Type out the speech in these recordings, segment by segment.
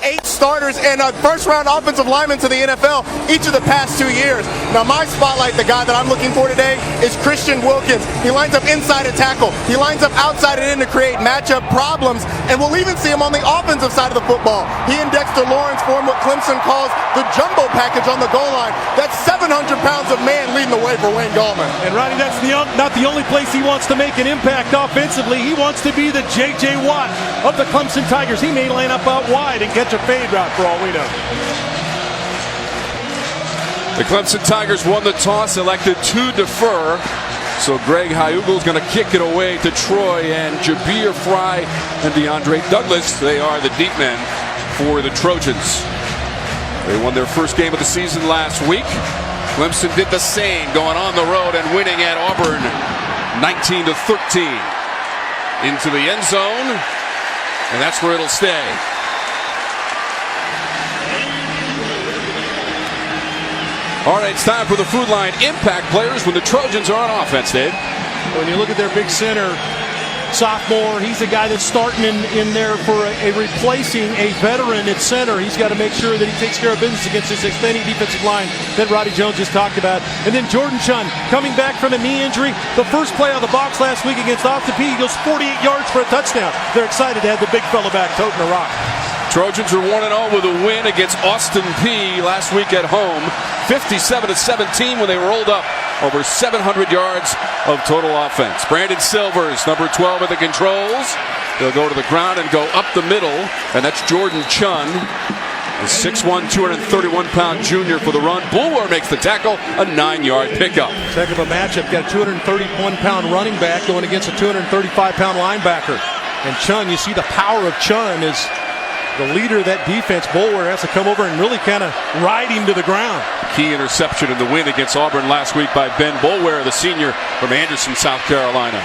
8 starters and a first-round offensive lineman to the NFL each of the past 2 years. Now, my spotlight, the guy that I'm looking for today, is Christian Wilkins. He lines up inside a tackle. He lines up outside and in to create matchup problems, and we'll even see him on the offensive side of the football. He and Dexter Lawrence form what Clemson calls the jumbo package on the goal line. That's 700 pounds of man leading the way for Wayne Gallman. And Rodney, that's not the only place he wants to make an impact offensively. He wants to be the J.J. Watt of the Clemson Tigers. He may line up out wide and catch a fade route for all we know. The Clemson Tigers won the toss, elected to defer. So Greg Hyugel's going to kick it away to Troy and Jabir Fry and DeAndre Douglas. They are the deep men for the Trojans. They won their first game of the season last week. Clemson did the same, going on the road and winning at Auburn 19-13. Into the end zone, and that's where it'll stay. All right, it's time for the Food Line impact players when the Trojans are on offense, Dave. When you look at their big center, sophomore, he's the guy that's starting in there for a replacing a veteran at center. He's got to make sure that he takes care of business against this extending defensive line that Roddy Jones just talked about. And then Jordan Chun coming back from a knee injury. The first play out of the box last week against Austin Peay, he goes 48 yards for a touchdown. They're excited to have the big fella back toting a rock. Trojans are 1-0 with a win against Austin Peay last week at home, 57-17 when they rolled up over 700 yards of total offense. Brandon Silvers, number 12 at the controls. They'll go to the ground and go up the middle, and that's Jordan Chun, a 6'1", 231-pound junior for the run. Bulwer makes the tackle, a 9-yard pickup. Heck of a matchup. Got a 231-pound running back going against a 235-pound linebacker. And Chun, you see the power of Chun is the leader of that defense. Bulwer has to come over and really kind of ride him to the ground. Key interception in the win against Auburn last week by Ben Bulwer, the senior from Anderson, South Carolina.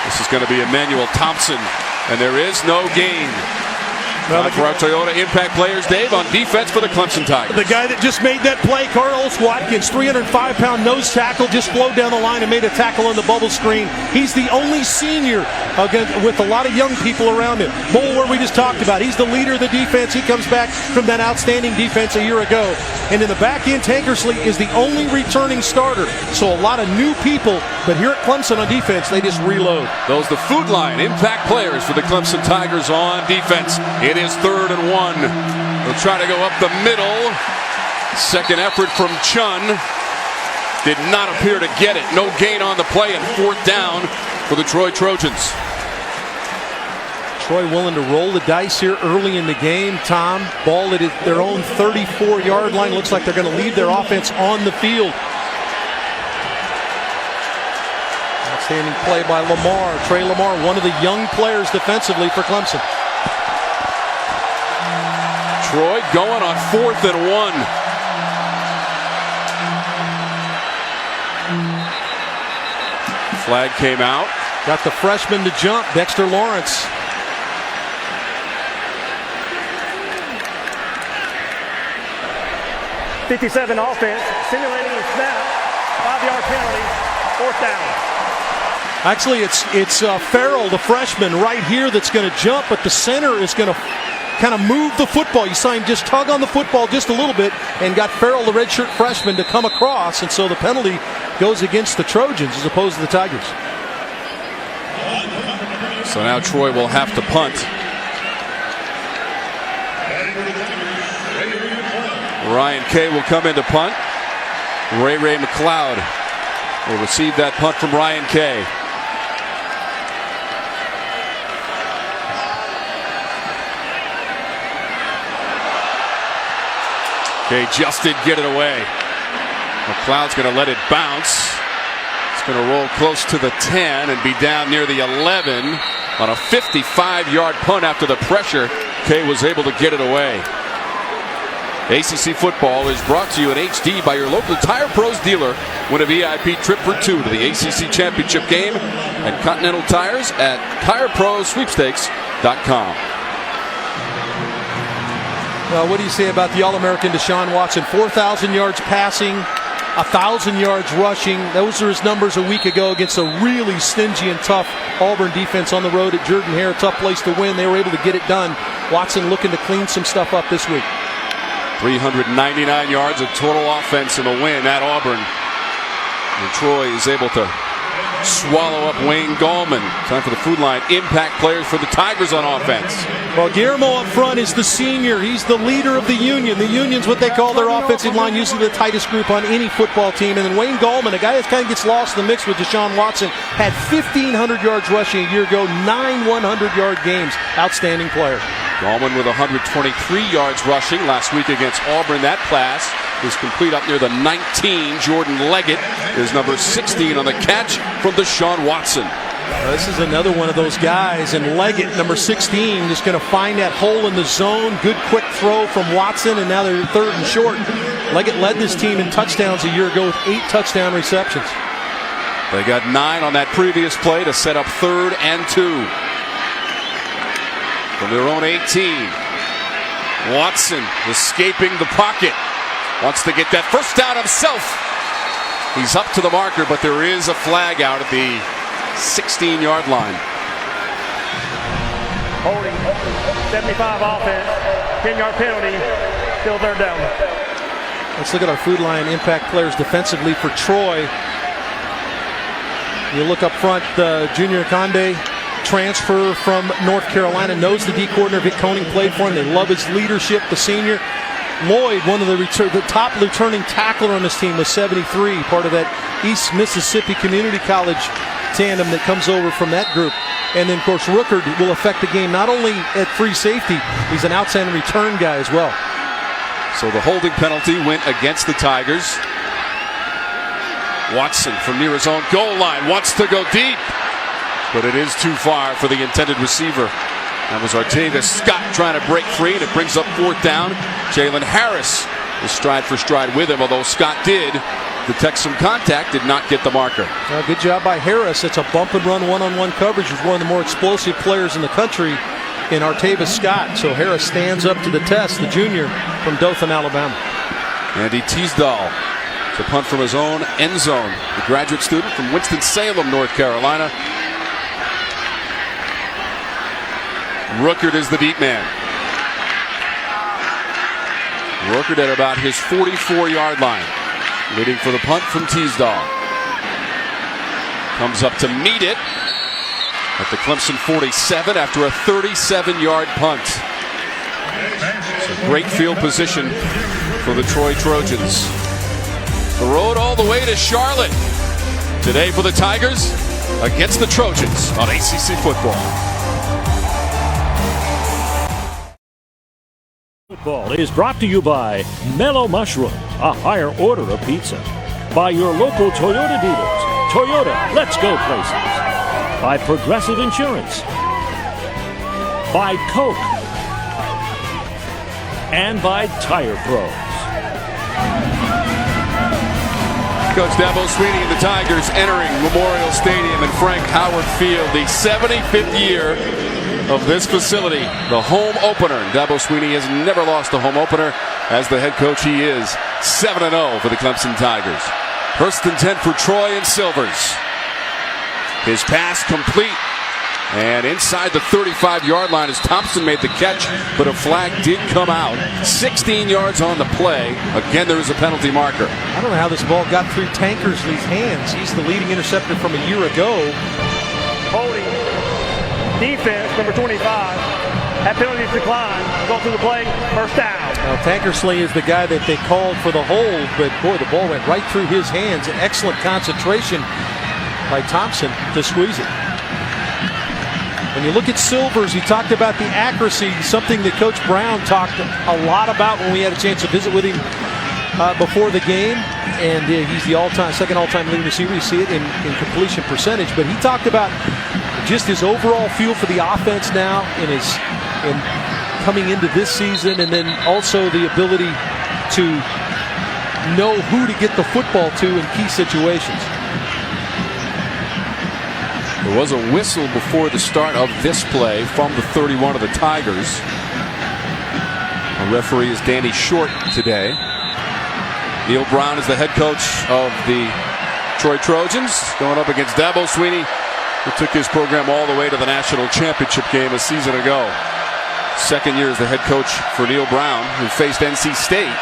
This is going to be Emmanuel Thompson, and there is no gain. Time for our Toyota impact players, Dave, on defense for the Clemson Tigers. The guy that just made that play, Carlos Watkins, 305-pound nose tackle, just flowed down the line and made a tackle on the bubble screen. He's the only senior with a lot of young people around him. Bulwer, we just talked about, he's the leader of the defense. He comes back from that outstanding defense a year ago. And in the back end, Tankersley is the only returning starter. So a lot of new people, but here at Clemson on defense, they just reload. Those the Food Line impact players for the Clemson Tigers on defense. It is 3rd and 1. They'll try to go up the middle. Second effort from Chun. Did not appear to get it. No gain on the play, and 4th down for the Troy Trojans. Troy willing to roll the dice here early in the game. Tom, ball at their own 34-yard line. Looks like they're going to leave their offense on the field. Outstanding play by Lamar. Trey Lamar, one of the young players defensively for Clemson. Troy going on 4th and 1. Flag came out. Got the freshman to jump, Dexter Lawrence. .57 offense, simulating the snap, 5-yard penalty, 4th down. Actually, it's Farrell, the freshman, right here that's going to jump, but the center is going to kind of move the football. You saw him just tug on the football just a little bit and got Farrell, the redshirt freshman, to come across, and so the penalty goes against the Trojans as opposed to the Tigers. So now Troy will have to punt. Ryan Kay will come in to punt. Ray McLeod will receive that punt from Ryan Kay. Kay just did get it away. McLeod's going to let it bounce. It's going to roll close to the 10 and be down near the 11 on a 55-yard punt after the pressure. Kay was able to get it away. ACC football is brought to you in HD by your local Tire Pros dealer. Win a VIP trip for 2 to the ACC Championship game and Continental Tires at TireProSweepstakes.com. Well, what do you say about the All-American Deshaun Watson? 4,000 yards passing, 1,000 yards rushing. Those are his numbers a week ago against a really stingy and tough Auburn defense on the road at Jordan-Hare. Tough place to win. They were able to get it done Watson looking to clean some stuff up this week. 399 yards of total offense in the win at Auburn. And Troy is able to swallow up Wayne Gallman. Time for the food line. Impact players for the Tigers on offense. Well, Guillermo up front is the senior. He's the leader of the Union. The Union's what they call their offensive line, usually the tightest group on any football team. And then Wayne Gallman, a guy that kind of gets lost in the mix with Deshaun Watson, had 1,500 yards rushing a year ago, 9 100-yard games. Outstanding player. Gallman with 123 yards rushing last week against Auburn. That pass is complete up near the 19. Jordan Leggett is number 16 on the catch from Deshaun Watson. This is another one of those guys, and Leggett, number 16, just going to find that hole in the zone. Good quick throw from Watson, and now they're third and short. Leggett led this team in touchdowns a year ago with 8 touchdown receptions. They got 9 on that previous play to set up 3rd and 2. From their own 18. Watson escaping the pocket. Wants to get that first down himself. He's up to the marker, but there is a flag out at the 16-yard line. Holding 75 offense, 10-yard penalty, still 3rd down. Let's look at our food line impact players defensively for Troy. You look up front, Junior Conde, transfer from North Carolina, knows the D coordinator. Vic Koenig played for him. They love his leadership. The senior Lloyd, one of the top returning tackler on this team, was 73, part of that East Mississippi Community College tandem that comes over from that group. And then, of course, Rookard will affect the game not only at free safety, he's an outstanding return guy as well. So the holding penalty went against the Tigers. Watson from near his own goal line wants to go deep, but it is too far for the intended receiver. That was Artavis Scott trying to break free, and it brings up 4th down. Jalen Harris is stride for stride with him, although Scott did detect some contact, did not get the marker. Good job by Harris. It's a bump and run one-on-one coverage with one of the more explosive players in the country in Artavis Scott. So Harris stands up to the test, the junior from Dothan, Alabama. Andy Teasdall to punt from his own end zone. The graduate student from Winston-Salem, North Carolina. Rookard is the deep man. Rookard at about his 44-yard line. Waiting for the punt from Teasdall. Comes up to meet it at the Clemson 47 after a 37-yard punt. So great field position for the Troy Trojans. The road all the way to Charlotte. Today for the Tigers against the Trojans on ACC Football. Football is brought to you by Mellow Mushroom, a higher order of pizza. By your local Toyota dealers. Toyota, let's go places. By Progressive Insurance. By Coke. And by Tire Pros. Coach Dabo Swinney and the Tigers entering Memorial Stadium and Frank Howard Field, the 75th year of this facility, the home opener. Dabo Swinney has never lost a home opener. As the head coach, he is 7-0 for the Clemson Tigers. 1st and 10 for Troy and Silvers. His pass complete. And inside the 35-yard line as Thompson made the catch, but a flag did come out. 16 yards on the play. Again, there is a penalty marker. I don't know how this ball got through Tankersley's hands. He's the leading interceptor from a year ago. Holding defense, number 25. That penalty is declined. Go through the play, 1st down. Now, Tankersley is the guy that they called for the hold, but boy, the ball went right through his hands. Excellent concentration by Thompson to squeeze it. When you look at Silvers, he talked about the accuracy, something that Coach Brown talked a lot about when we had a chance to visit with him before the game. And he's the second all-time leading receiver. You see it in completion percentage. But he talked about just his overall feel for the offense now in coming into this season, and then also the ability to know who to get the football to in key situations. There was a whistle before the start of this play from the 31 of the Tigers. The referee is Danny Short today. Neil Brown is the head coach of the Troy Trojans, going up against Dabo Swinney, who took his program all the way to the national championship game a season ago. Second year as the head coach for Neil Brown, who faced NC State,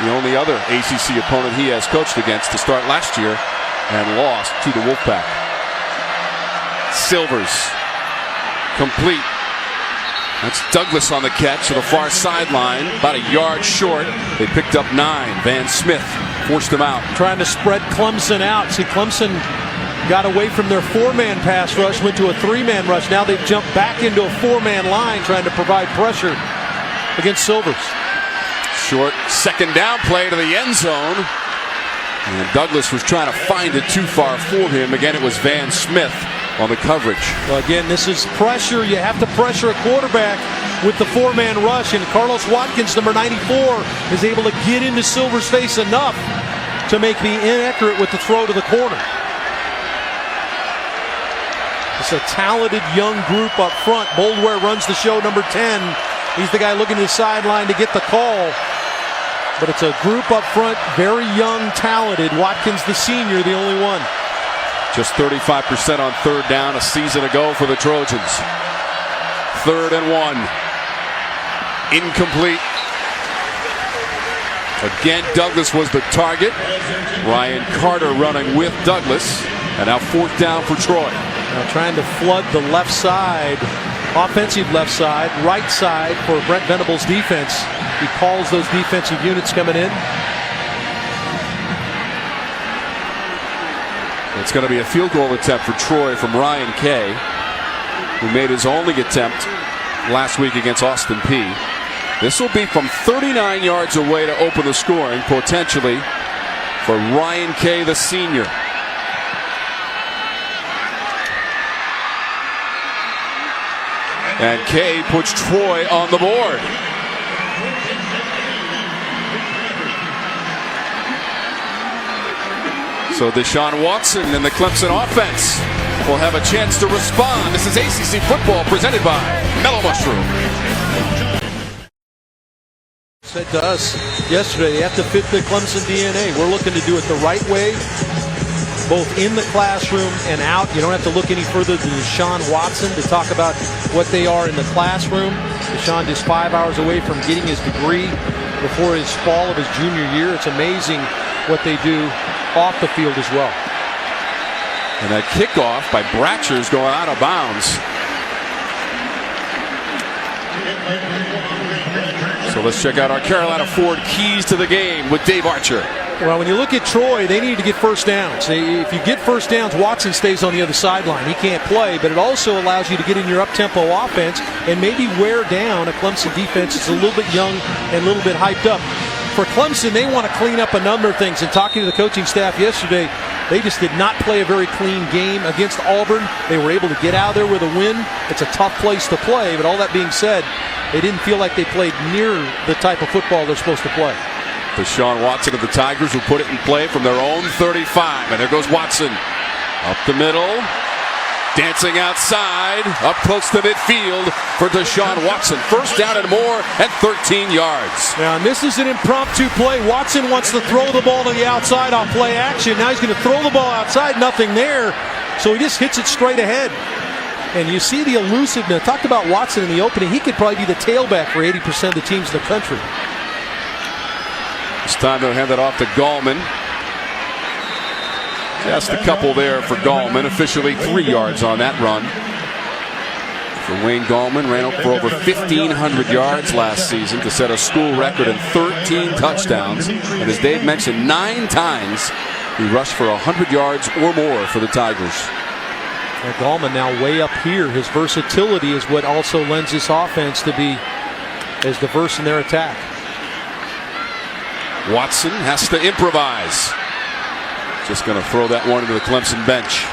the only other ACC opponent he has coached against, to start last year, and lost to the Wolfpack. Silvers, complete. That's Douglas on the catch to the far sideline, about a yard short. They picked up 9. Van Smith forced him out. Trying to spread Clemson out. See, Clemson got away from their 4-man pass rush, went to a 3-man rush. Now they've jumped back into a 4-man line, trying to provide pressure against Silvers. Short second down play to the end zone. And Douglas was trying to find it too far for him. Again, it was Van Smith on the coverage. Well, again, this is pressure. You have to pressure a quarterback with the 4-man rush. And Carlos Watkins, number 94, is able to get into Silver's face enough to make me inaccurate with the throw to the corner. It's a talented young group up front. Boldware runs the show, number 10. He's the guy looking to the sideline to get the call. But it's a group up front, very young, talented. Watkins, the senior, the only one. Just 35% on third down a season ago for the Trojans. 3rd and 1. Incomplete. Again, Douglas was the target. Ryan Carter running with Douglas. And now 4th down for Troy. Now trying to flood the left side, offensive left side, right side for Brent Venables' defense. He calls those defensive units coming in. It's going to be a field goal attempt for Troy from Ryan Kay, who made his only attempt last week against Austin Peay. This will be from 39 yards away to open the scoring, potentially, for Ryan Kay, the senior. And Kay puts Troy on the board. So Deshaun Watson and the Clemson offense will have a chance to respond. This is ACC football presented by Mellow Mushroom. Said to us yesterday, they have to fit the Clemson DNA. We're looking to do it the right way, both in the classroom and out. You don't have to look any further than Deshaun Watson to talk about what they are in the classroom. Deshaun is 5 hours away from getting his degree before his fall of his junior year. It's amazing what they do off the field as well. And that kickoff by Bratcher's going out of bounds. So let's check out our Carolina Ford keys to the game with Dave Archer. Well, when you look at Troy, they need to get first downs. If you get first downs, Watson stays on the other sideline. He can't play, but it also allows you to get in your up-tempo offense and maybe wear down a Clemson defense that's a little bit young and a little bit hyped up. For Clemson, they want to clean up a number of things. And talking to the coaching staff yesterday, they just did not play a very clean game against Auburn. They were able to get out of there with a win. It's a tough place to play, but all that being said, they didn't feel like they played near the type of football they're supposed to play. Deshaun Watson of the Tigers will put it in play from their own 35. And there goes Watson. Up the middle. Dancing outside. Up close to midfield for Deshaun Watson. First down and more at 13 yards. Now, and this is an impromptu play. Watson wants to throw the ball to the outside on play action. Now he's going to throw the ball outside. Nothing there. So he just hits it straight ahead. And you see the elusiveness. I talked about Watson in the opening. He could probably be the tailback for 80% of the teams in the country. It's time to hand it off to Gallman. Just a couple there for Gallman. Officially 3 yards on that run. For Wayne Gallman, ran for over 1,500 yards last season to set a school record in 13 touchdowns. And as Dave mentioned, 9 times he rushed for 100 yards or more for the Tigers. And Gallman now way up here. His versatility is what also lends this offense to be as diverse in their attack. Watson has to improvise. Just going to throw that one into the Clemson bench.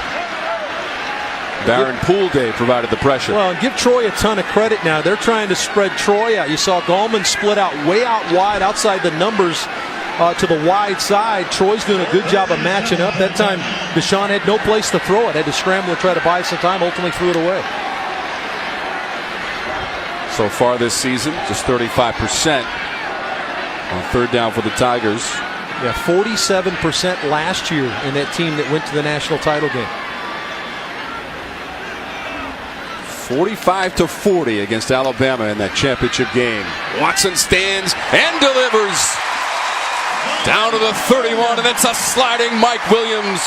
Darren Poolday provided the pressure. Well, give Troy a ton of credit now. They're trying to spread Troy out. You saw Gallman split out way out wide outside the numbers to the wide side. Troy's doing a good job of matching up. That time, Deshaun had no place to throw it. Had to scramble to try to buy some time. Ultimately threw it away. So far this season, just 35% on third down for the Tigers. Yeah, 47% last year in that team that went to the national title game. 45-40 against Alabama in that championship game. Watson stands and delivers down to the 31, and it's a sliding Mike Williams.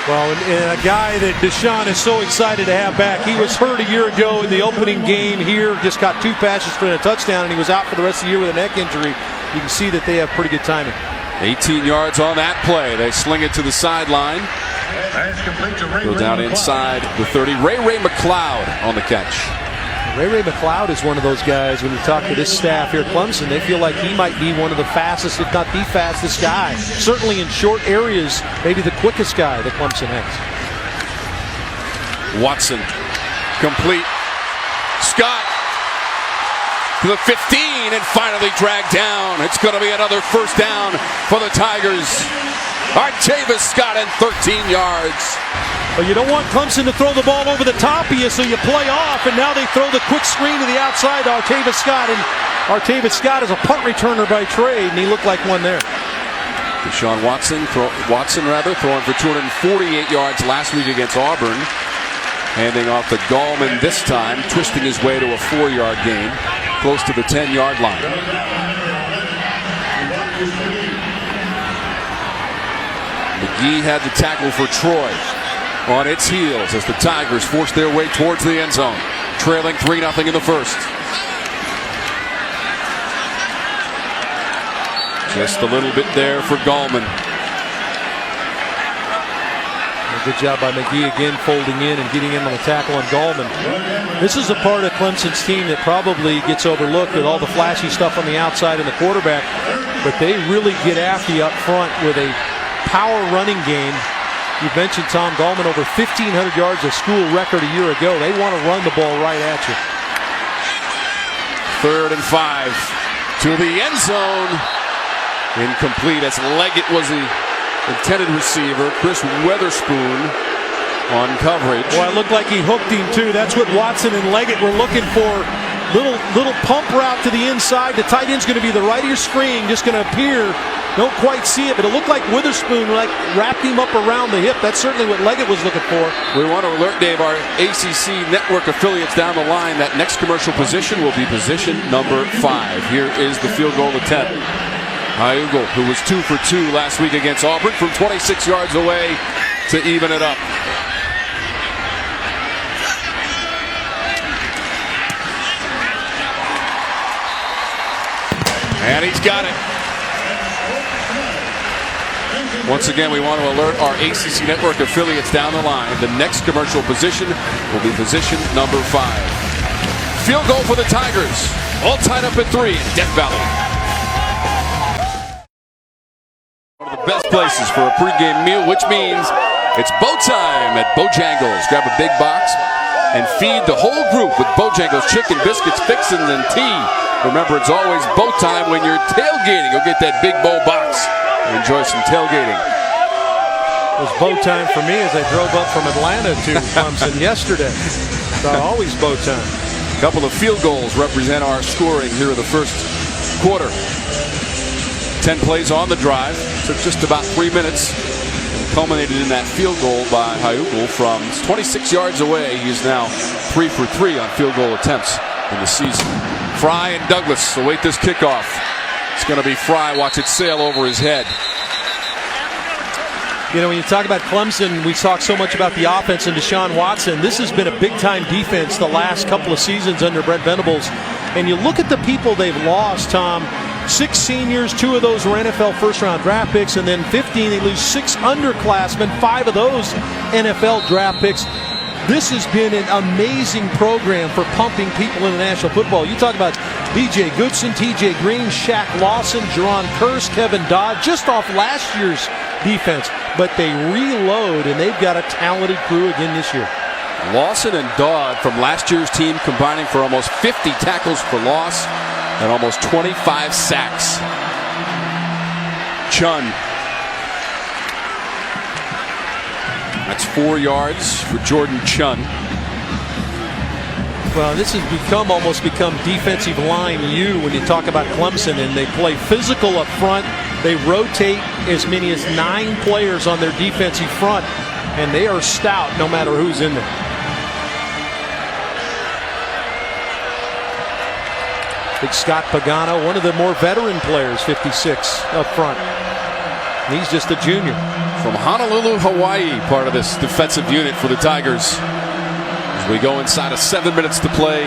Well, and a guy that Deshaun is so excited to have back. He was hurt a year ago in the opening game here. Just got 2 passes for a touchdown, and he was out for the rest of the year with a neck injury. You can see that they have pretty good timing. 18 yards on that play. They sling it to the sideline. Go down inside the 30. Ray McLeod on the catch. Ray McLeod is one of those guys, when you talk to this staff here at Clemson, they feel like he might be one of the fastest, if not the fastest guy. Certainly in short areas, maybe the quickest guy that Clemson has. Watson, complete. Scott to the 15 and finally dragged down. It's going to be another first down for the Tigers. Artavis Scott and 13 yards. But you don't want Clemson to throw the ball over the top of you, so you play off, and now they throw the quick screen to the outside to Artavis Scott, and Artavis Scott is a punt returner by trade, and he looked like one there. Deshaun Watson throwing for 248 yards last week against Auburn. Handing off to Gallman this time, twisting his way to a 4-yard gain, close to the 10-yard line. McGee had the tackle for Troy on its heels as the Tigers force their way towards the end zone, trailing 3-0 in the first. Just a little bit there for Gallman. Good job by McGee again, folding in and getting in on the tackle on Gallman. This is a part of Clemson's team that probably gets overlooked with all the flashy stuff on the outside and the quarterback, but they really get after you up front with a power running game. You mentioned Tom Gallman, over 1,500 yards, a school record a year ago. They want to run the ball right at you. 3rd and 5 to the end zone. Incomplete as Leggett was the intended receiver. Chris Weatherspoon on coverage. Well, it looked like he hooked him too. That's what Watson and Leggett were looking for. Little pump route to the inside. The tight end's going to be the right of your screen, just going to appear. Don't quite see it, but it looked like Witherspoon wrapped him up around the hip. That's certainly what Leggett was looking for. We want to alert, Dave, our ACC network affiliates down the line. That next commercial position will be position number 5. Here is the field goal attempt. Hyugle, who was 2 for 2 last week against Auburn, from 26 yards away to even it up. And he's got it. Once again, we want to alert our ACC network affiliates down the line. The next commercial position will be position number 5. Field goal for the Tigers. All tied up at 3 in Death Valley. One of the best places for a pregame meal, which means it's bow time at Bojangles. Grab a big box and feed the whole group with Bojangles chicken, biscuits, fixins, and tea. Remember, it's always bow time when you're tailgating. Go get that big bowl box and enjoy some tailgating. It was bow time for me as I drove up from Atlanta to Clemson yesterday. So always bow time. A couple of field goals represent our scoring here in the first quarter. 10 plays on the drive. Took just about 3 minutes. And culminated in that field goal by Hyugle from 26 yards away. He is now 3 for 3 on field goal attempts in the season. Fry and Douglas await this kickoff. It's going to be Fry. Watch it sail over his head. You know, when you talk about Clemson, we talk so much about the offense and Deshaun Watson. This has been a big-time defense the last couple of seasons under Brent Venables. And you look at the people they've lost, Tom. 6 seniors, 2 of those were NFL first-round draft picks, and then 15, they lose 6 underclassmen, 5 of those NFL draft picks. This has been an amazing program for pumping people into National Football. You talk about B.J. Goodson, T.J. Green, Shaq Lawson, Jerron Kearse, Kevin Dodd, just off last year's defense. But they reload, and they've got a talented crew again this year. Lawson and Dodd from last year's team combining for almost 50 tackles for loss and almost 25 sacks. Chun. That's 4 yards for Jordan Chun. Well, this has almost become defensive line U when you talk about Clemson, and they play physical up front. They rotate as many as 9 players on their defensive front, and they are stout no matter who's in there. Big Scott Pagano, one of the more veteran players, 56 up front. And he's just a junior. From Honolulu, Hawaii, part of this defensive unit for the Tigers. As we go inside of 7 minutes to play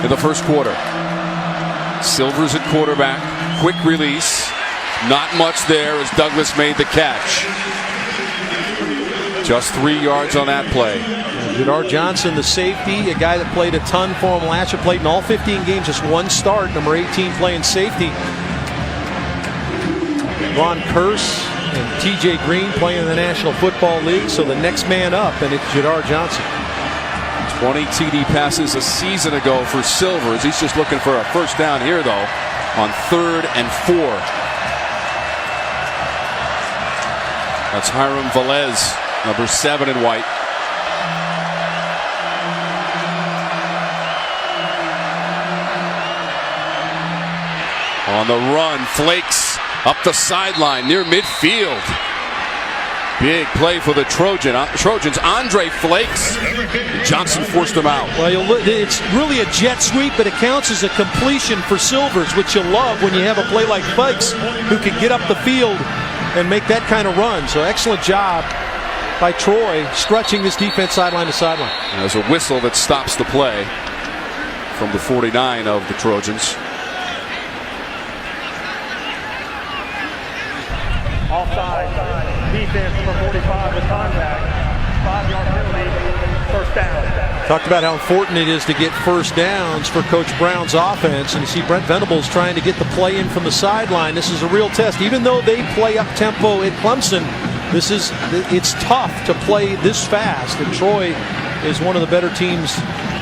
in the first quarter. Silvers at quarterback. Quick release. Not much there as Douglas made the catch. Just 3 yards on that play. Jadar Johnson, the safety, a guy that played a ton for him last year, played in all 15 games, just one start, number 18 playing safety. Ron Curse and TJ Green playing in the National Football League, so the next man up, and it's Jadar Johnson. 20 TD passes a season ago for Silvers. He's just looking for a first down here, though, on 3rd and 4. That's Hiram Velez, number 7 in white. On the run, Flakes up the sideline near midfield. Big play for the Trojans. Andre Flakes. Johnson forced him out. Well, it's really a jet sweep, but it counts as a completion for Silvers, which you love when you have a play like Flakes who can get up the field and make that kind of run. So excellent job by Troy stretching this defense sideline to sideline. There's a whistle that stops the play from the 49 of the Trojans. Offside. Defense number 45 with contact. 5-yard penalty. First down. Talked about how important it is to get first downs for Coach Brown's offense, and you see Brent Venables trying to get the play in from the sideline. This is a real test. Even though they play up tempo at Clemson, it's tough to play this fast, and Troy is one of the better teams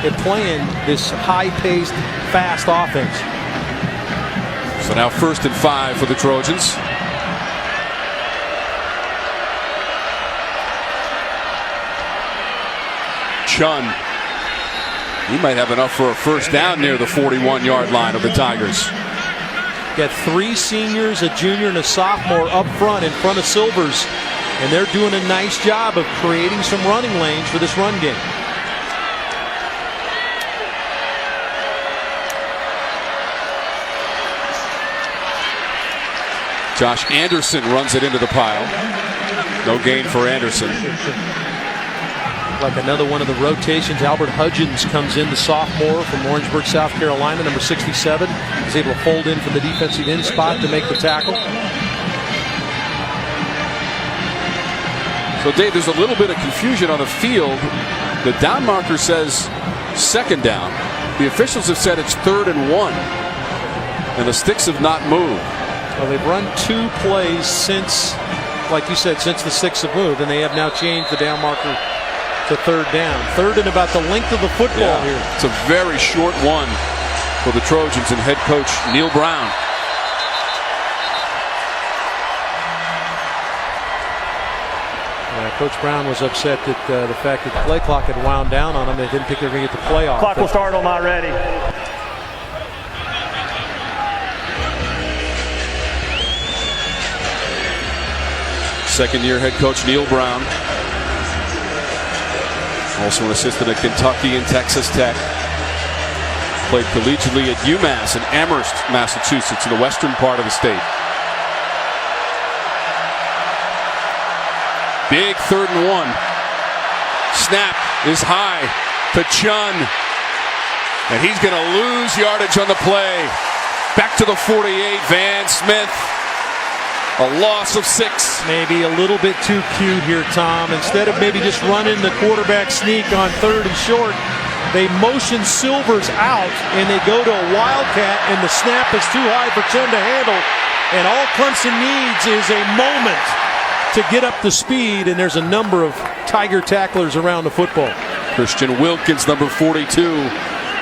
at playing this high-paced, fast offense. So now 1st and 5 for the Trojans. Chun. He might have enough for a first down near the 41-yard line of the Tigers. Got 3 seniors, a junior, and a sophomore up front in front of Silvers, and they're doing a nice job of creating some running lanes for this run game. Josh Anderson runs it into the pile. No gain for Anderson. Like another one of the rotations, Albert Hudgens comes in, the sophomore from Orangeburg, South Carolina, number 67. He's able to fold in from the defensive end spot to make the tackle. So, Dave, there's a little bit of confusion on the field. The down marker says 2nd down. The officials have said it's 3rd and 1. And the sticks have not moved. Well, they've run 2 plays since, like you said, since the sticks have moved, and they have now changed the down marker to 3rd down. 3rd and about the length of the football here. It's a very short one for the Trojans and head coach Neil Brown. Coach Brown was upset that the fact that the play clock had wound down on them. They didn't think they were going to get the play off. Clock will start on my ready. Second-year head coach Neil Brown. Also an assistant at Kentucky and Texas Tech. Played collegiately at UMass in Amherst, Massachusetts, in the western part of the state. Big 3rd and 1. Snap is high to Chun. And he's going to lose yardage on the play. Back to the 48, Van Smith. A loss of 6. Maybe a little bit too cute here, Tom. Instead of maybe just running the quarterback sneak on 3rd and short, they motion Silvers out and they go to a wildcat, and the snap is too high for Chun to handle. And all Clemson needs is a moment to get up to speed, and there's a number of Tiger tacklers around the football. Christian Wilkins, number 42,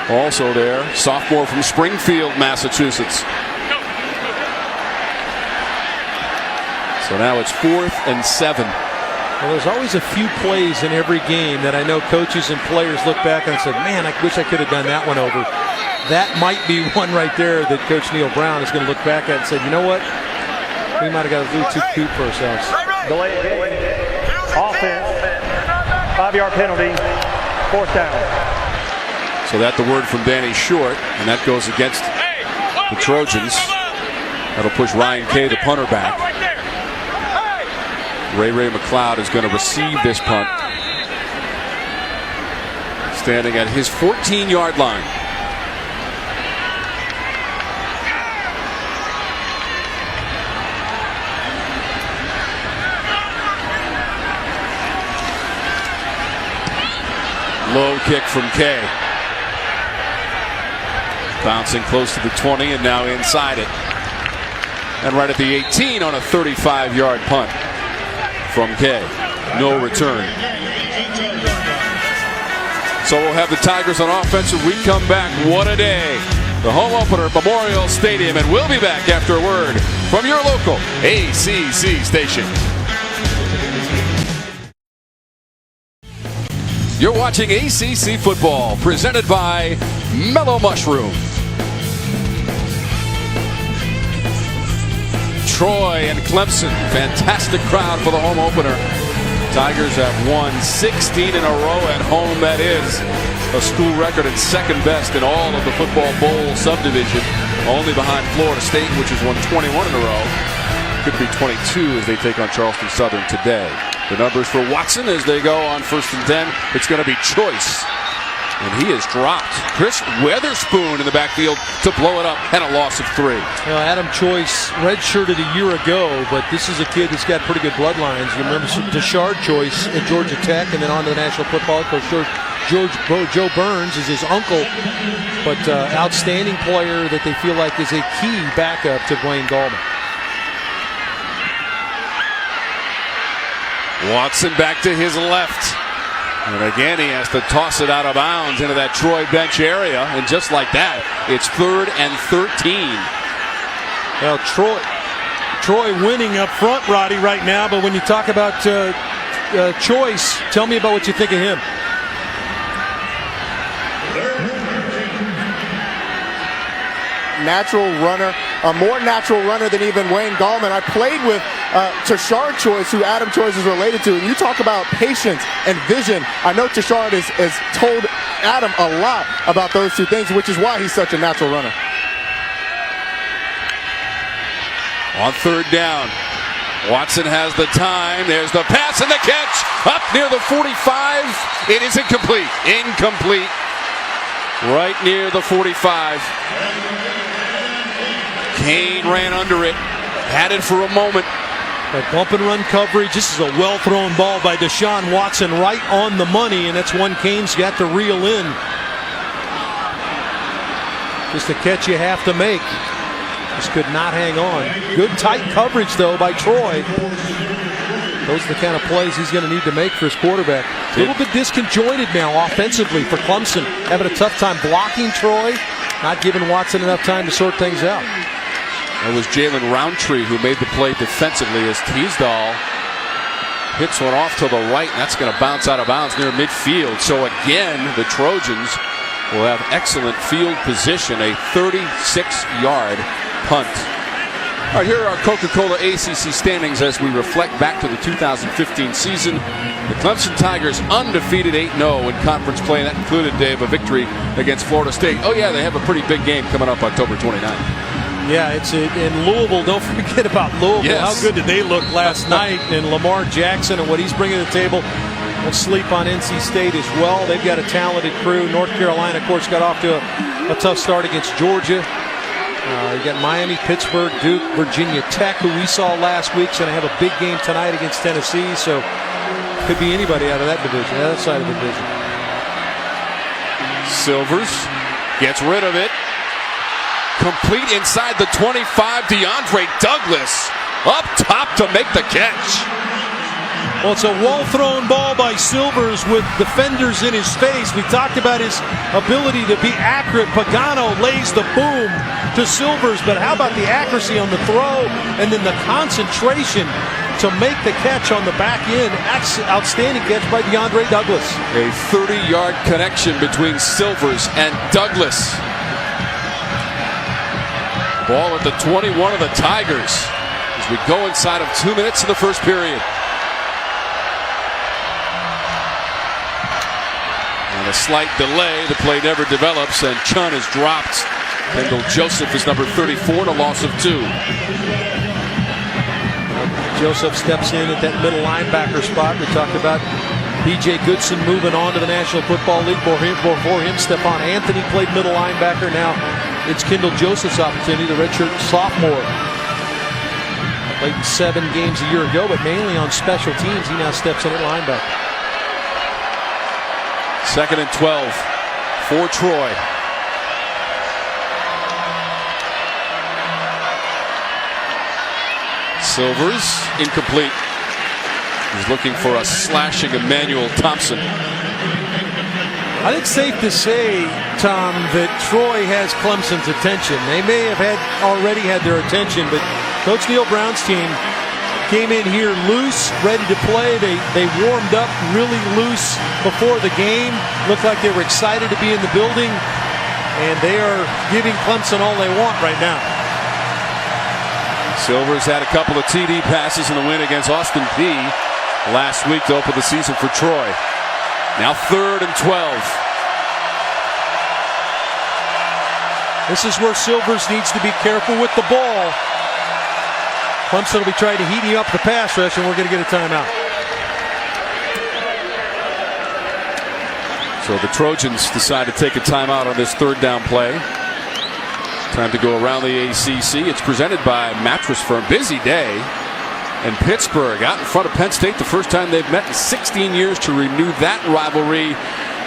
also there. Sophomore from Springfield, Massachusetts. So now it's 4th and 7. Well, there's always a few plays in every game that I know coaches and players look back and say, man, I wish I could have done that one over. That might be one right there that Coach Neil Brown is going to look back at and say, you know what? We might have got a little too cute for ourselves. Delay game. Offense. 5-yard penalty. 4th down. So that's the word from Danny Short, and that goes against the Trojans. That'll push Ryan Kay, the punter, back. Ray McLeod is going to receive this punt, standing at his 14-yard line. Low kick from Kay. Bouncing close to the 20 and now inside it. And right at the 18 on a 35-yard punt from Kay. No return. So we'll have the Tigers on offense when we come back. What a day. The home opener at Memorial Stadium. And we'll be back after a word from your local ACC station. You're watching ACC football, presented by Mellow Mushroom. Troy and Clemson, fantastic crowd for the home opener. Tigers have won 16 in a row at home. That is a school record and second best in all of the football bowl subdivision, only behind Florida State, which has won 21 in a row. Could be 22 as they take on Charleston Southern today. The numbers for Watson as they go on 1st and 10. It's going to be Choice. And he is dropped. Chris Weatherspoon in the backfield to blow it up, and a loss of 3. You know, Adam Choice redshirted a year ago, but this is a kid that's got pretty good bloodlines. You remember Tashard Choice at Georgia Tech, and then on to the National Football Coach. Joe Burns is his uncle, but outstanding player that they feel like is a key backup to Wayne Gallman. Watson back to his left. And again, he has to toss it out of bounds into that Troy bench area. And just like that, it's 3rd and 13. Well, Troy winning up front, Roddy, right now. But when you talk about Choice, tell me about what you think of him. Natural runner, a more natural runner than even Wayne Gallman. I played with Tashard Choice, who Adam Choice is related to, and you talk about patience and vision. I know Tashard has told Adam a lot about those two things, which is why he's such a natural runner. On 3rd down, Watson has the time. There's the pass and the catch up near the 45. It is incomplete. Incomplete. Right near the 45. Kane ran under it, had it for a moment. That bump and run coverage. This is a well-thrown ball by Deshaun Watson, right on the money, and that's one Kane's got to reel in. Just a catch you have to make. Just could not hang on. Good tight coverage, though, by Troy. Those are the kind of plays he's going to need to make for his quarterback. A little bit disconjointed now offensively for Clemson. Having a tough time blocking Troy, not giving Watson enough time to sort things out. It was Jalen Roundtree who made the play defensively as Teasdall hits one off to the right, and that's going to bounce out of bounds near midfield. So again, the Trojans will have excellent field position, a 36-yard punt. All right, here are our Coca-Cola ACC standings as we reflect back to the 2015 season. The Clemson Tigers undefeated 8-0 in conference play. That included, Dave, a victory against Florida State. Oh yeah, they have a pretty big game coming up October 29th. Yeah, it's in Louisville. Don't forget about Louisville. Yes. How good did they look last night? And Lamar Jackson and what he's bringing to the table. We'll sleep on NC State as well. They've got a talented crew. North Carolina, of course, got off to a tough start against Georgia. You got Miami, Pittsburgh, Duke, Virginia Tech, who we saw last week. So they have a big game tonight against Tennessee. So could be anybody out of that division, that side of the division. Silvers gets rid of it. Complete inside the 25. DeAndre Douglas up top to make the catch. Well, it's a well-thrown ball by Silvers with defenders in his face. We talked about his ability to be accurate. Pagano lays the boom to Silvers, but how about the accuracy on the throw and then the concentration to make the catch on the back end? Outstanding catch by DeAndre Douglas. A 30-yard connection between Silvers and Douglas. Ball at the 21 of the Tigers as we go inside of 2 minutes of the first period. And a slight delay. The play never develops, and Chun is dropped Kendall Joseph is number 34, and a loss of 2. Joseph steps in at that middle linebacker spot. We talked about P.J. Goodson moving on to the National Football League. Before him, Stephon Anthony played middle linebacker. Now it's Kendall Joseph's opportunity, the redshirt sophomore. Played 7 games a year ago, but mainly on special teams. He now steps in at linebacker. 2nd and 12 for Troy. Silvers, incomplete. He's looking for a slashing Emmanuel Thompson. I think it's safe to say, Tom, that Troy has Clemson's attention. They may have already had their attention, but Coach Neil Brown's team came in here loose, ready to play. They warmed up really loose before the game. Looked like they were excited to be in the building, and they are giving Clemson all they want right now. Silvers had a couple of TD passes in the win against Austin Peay last week to open the season for Troy. Now 3rd and 12. This is where Silvers needs to be careful with the ball. Clemson will be trying to heat you up the pass rush, and we're going to get a timeout. So the Trojans decide to take a timeout on this 3rd down play. Time to go around the ACC. It's presented by Mattress Firm. Busy day. And Pittsburgh out in front of Penn State the first time they've met in 16 years to renew that rivalry.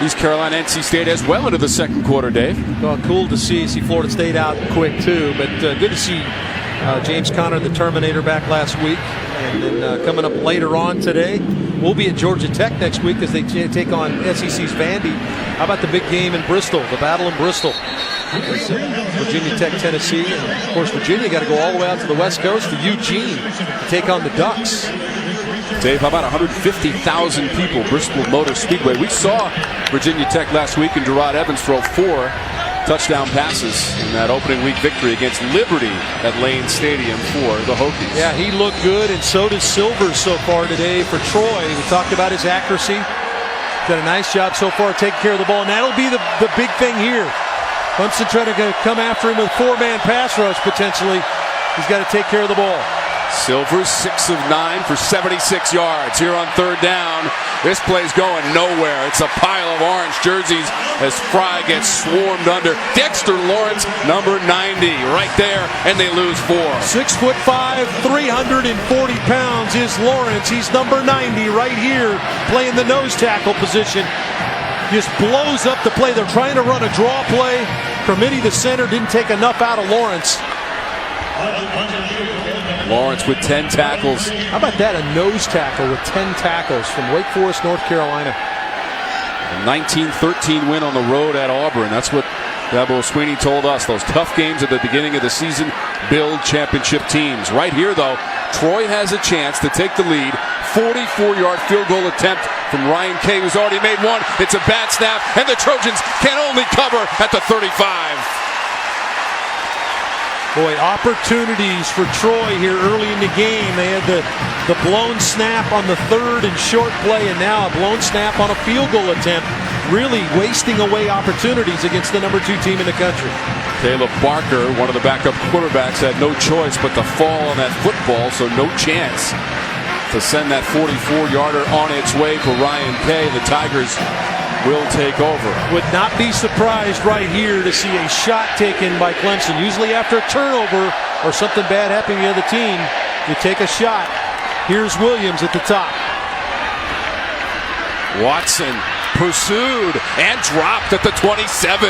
East Carolina, NC State as well into the 2nd quarter, Dave. Well, cool to see Florida State out quick too, but good to see James Conner, the Terminator, back last week. And then coming up later on today, we'll be at Georgia Tech next week as they take on SEC's Vandy. How about the big game in Bristol, the battle in Bristol? Virginia Tech, Tennessee, and of course Virginia got to go all the way out to the West Coast to Eugene to take on the Ducks. Dave, how about 150,000 people, Bristol Motor Speedway? We saw Virginia Tech last week and Gerard Evans throw 4 touchdown passes in that opening week victory against Liberty at Lane Stadium for the Hokies. Yeah, he looked good, and so does Silvers so far today for Troy. We talked about his accuracy. Done a nice job so far taking care of the ball, and that'll be the big thing here. Clemson trying to come after him with 4-man pass rush potentially. He's got to take care of the ball. Silvers 6 of 9 for 76 yards here on 3rd down. This play's going nowhere. It's a pile of orange jerseys as Fry gets swarmed under. Dexter Lawrence, number 90, right there, and they lose 4. 6'5", 340 pounds is Lawrence. He's number 90 right here, playing the nose tackle position. Just blows up the play. They're trying to run a draw play. Cromitty, the center, didn't take enough out of Lawrence. Lawrence with 10 tackles. How about that? A nose tackle with 10 tackles from Wake Forest, North Carolina. A 19-13 win on the road at Auburn. That's what Dabo Swinney told us. Those tough games at the beginning of the season build championship teams. Right here, though, Troy has a chance to take the lead. 44-yard field goal attempt from Ryan Kay, who's already made one. It's a bad snap, and the Trojans can only cover at the 35. Boy, opportunities for Troy here early in the game. They had the blown snap on the 3rd and short play, and now a blown snap on a field goal attempt. Really wasting away opportunities against the number 2 team in the country. Caleb Barker, one of the backup quarterbacks, had no choice but to fall on that football, so no chance to send that 44-yarder on its way for Ryan Kay. The Tigers will take over. Would not be surprised right here to see a shot taken by Clemson. Usually after a turnover or something bad happening to the other team, you take a shot. Here's Williams at the top. Watson pursued and dropped at the 27.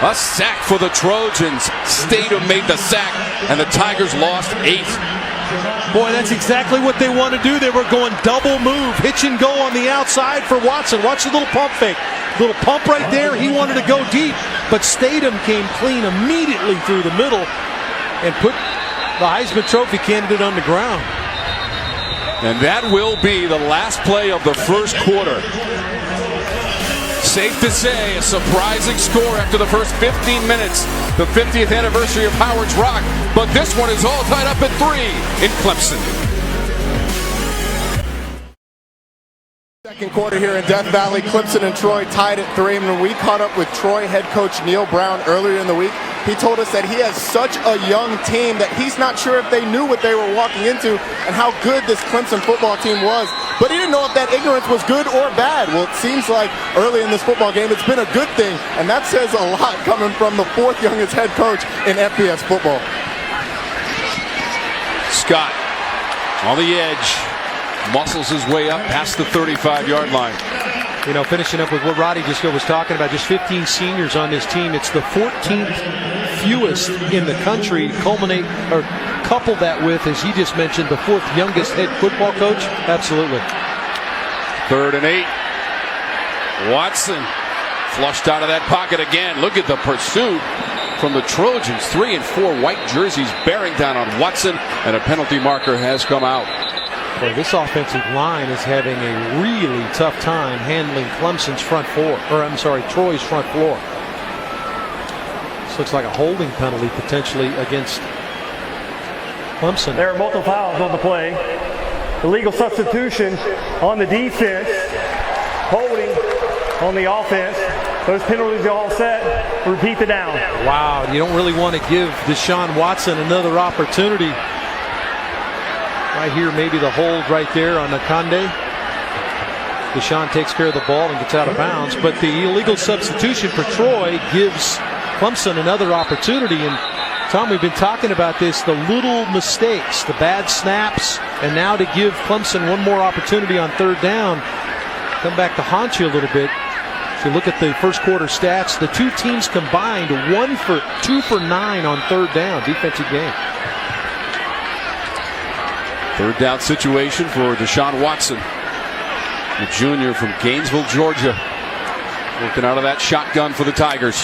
A sack for the Trojans. Statham made the sack, and the Tigers lost 8. Boy, that's exactly what they want to do. They were going double move, hitch and go on the outside for Watson. Watch the little pump fake. Little pump right there. He wanted to go deep, but Statham came clean immediately through the middle and put the Heisman Trophy candidate on the ground. And that will be the last play of the first quarter. Safe to say, a surprising score after the first 15 minutes. The 50th anniversary of Howard's Rock. But this one is all tied up at 3 in Clemson. Second quarter here in Death Valley. Clemson and Troy tied at 3. And when we caught up with Troy head coach Neil Brown earlier in the week, he told us that he has such a young team that he's not sure if they knew what they were walking into and how good this Clemson football team was. But he didn't know if that ignorance was good or bad. Well, it seems like early in this football game, it's been a good thing, and that says a lot coming from the 4th youngest head coach in FBS football. Scott on the edge, muscles his way up past the 35-yard line. You know, finishing up with what Roddy just was talking about, just 15 seniors on this team. It's the 14th fewest in the country. Couple that with, as he just mentioned, the 4th youngest head football coach. Absolutely. 3rd and 8. Watson flushed out of that pocket again. Look at the pursuit from the Trojans. 3 and 4 white jerseys bearing down on Watson, and a penalty marker has come out. Boy, this offensive line is having a really tough time handling Clemson's front four, Troy's front floor. This looks like a holding penalty potentially against Clemson. There are multiple fouls on the play. Illegal substitution on the defense. Holding on the offense. Those penalties are all set. Repeat the down. Wow, you don't really want to give Deshaun Watson another opportunity. Right here, maybe the hold right there on Nakande. Deshaun takes care of the ball and gets out of bounds. But the illegal substitution for Troy gives Clemson another opportunity. And Tom, we've been talking about this, the little mistakes, the bad snaps, and now to give Clemson one more opportunity on 3rd down, come back to haunt you a little bit. If you look at the first quarter stats, the two teams combined 2 for 9 on 3rd down, defensive game. 3rd down situation for Deshaun Watson, the junior from Gainesville, Georgia, working out of that shotgun for the Tigers.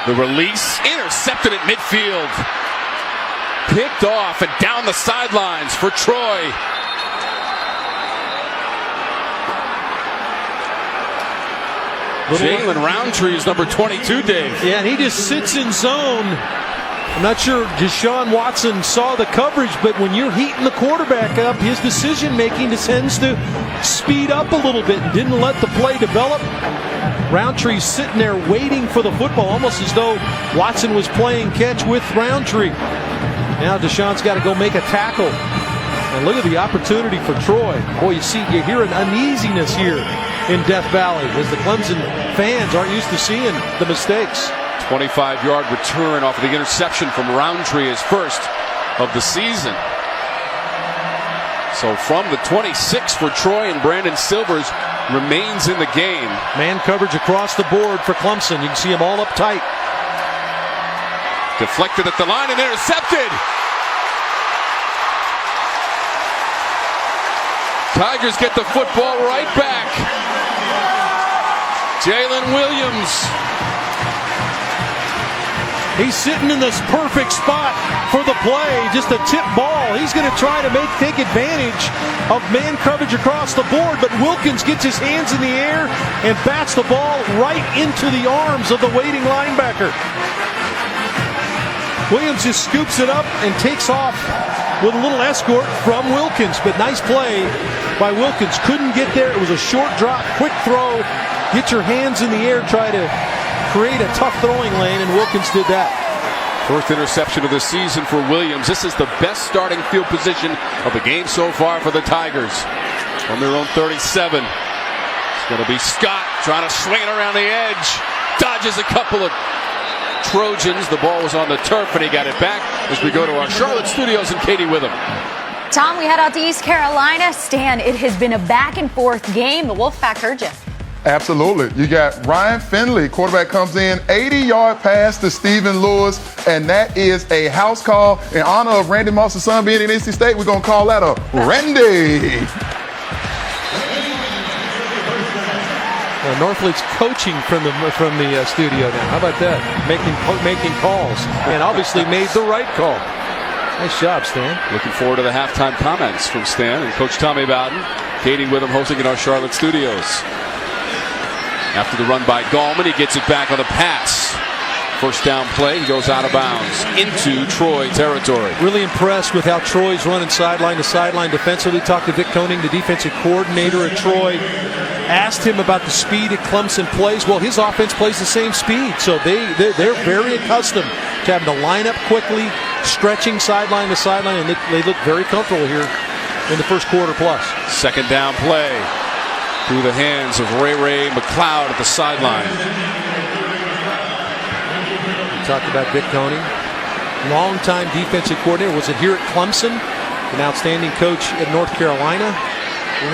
The release, intercepted at midfield. Picked off and down the sidelines for Troy. Jalen Roundtree is number 22, Dave. Yeah, and he just sits in zone. I'm not sure Deshaun Watson saw the coverage, but when you're heating the quarterback up, his decision-making tends to speed up a little bit and didn't let the play develop. Roundtree's sitting there waiting for the football, almost as though Watson was playing catch with Roundtree. Now Deshaun's got to go make a tackle. And look at the opportunity for Troy. Boy, you hear an uneasiness here in Death Valley as the Clemson fans aren't used to seeing the mistakes. 25-yard return off of the interception from Roundtree, his first of the season. So from the 26 for Troy, and Brandon Silvers remains in the game. Man coverage across the board for Clemson. You can see them all up tight. Deflected at the line and intercepted. Tigers get the football right back. Jalen Williams. He's sitting in this perfect spot for the play, just a tip ball. He's going to try to take advantage of man coverage across the board, but Wilkins gets his hands in the air and bats the ball right into the arms of the waiting linebacker. Williams just scoops it up and takes off with a little escort from Wilkins, but nice play by Wilkins. Couldn't get there. It was a short drop, quick throw. Get your hands in the air, try to create a tough throwing lane, and Wilkins did that. First interception of the season for Williams. This is the best starting field position of the game so far for the Tigers. On their own 37. It's going to be Scott trying to swing it around the edge. Dodges a couple of Trojans. The ball was on the turf, and he got it back as we go to our Charlotte studios, and Katie with him. Tom, we head out to East Carolina. Stan, it has been a back-and-forth game. The Wolfpack heard you. Absolutely. You got Ryan Finley, quarterback, comes in, 80-yard pass to Stephen Lewis, and that is a house call. In honor of Randy Moss's son being in NC State, we're going to call that a Randy. Northleaf's coaching from the studio now. How about that? Making calls, and obviously made the right call. Nice job, Stan. Looking forward to the halftime comments from Stan and Coach Tommy Bowden. Katie with him hosting in our Charlotte studios. After the run by Gallman, he gets it back on the pass. First down play, he goes out of bounds into Troy territory. Really impressed with how Troy's running sideline to sideline defensively. Talked to Vic Koenig, the defensive coordinator at Troy. Asked him about the speed at Clemson plays. Well, his offense plays the same speed, so they're very accustomed to having to line up quickly, stretching sideline to sideline, and they look very comfortable here in the first quarter plus. Second down play through the hands of Ray McLeod at the sideline. Talked about Vic Koenig, longtime defensive coordinator. Was it here at Clemson? An outstanding coach at North Carolina.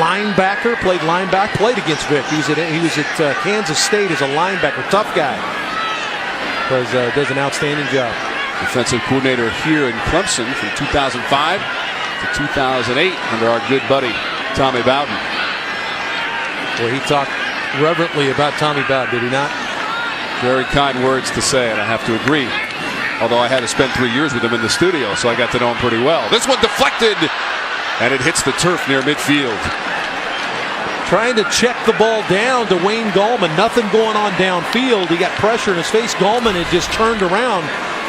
Linebacker, played against Vic. He was at Kansas State as a linebacker, tough guy. Does an outstanding job. Defensive coordinator here in Clemson from 2005 to 2008 under our good buddy Tommy Bowden. Well, he talked reverently about Tommy Bowden, did he not? Very kind words to say, and I have to agree. Although I had to spend 3 years with him in the studio, so I got to know him pretty well. This one deflected, and it hits the turf near midfield. Trying to check the ball down to Wayne Gallman. Nothing going on downfield. He got pressure in his face. Gallman had just turned around.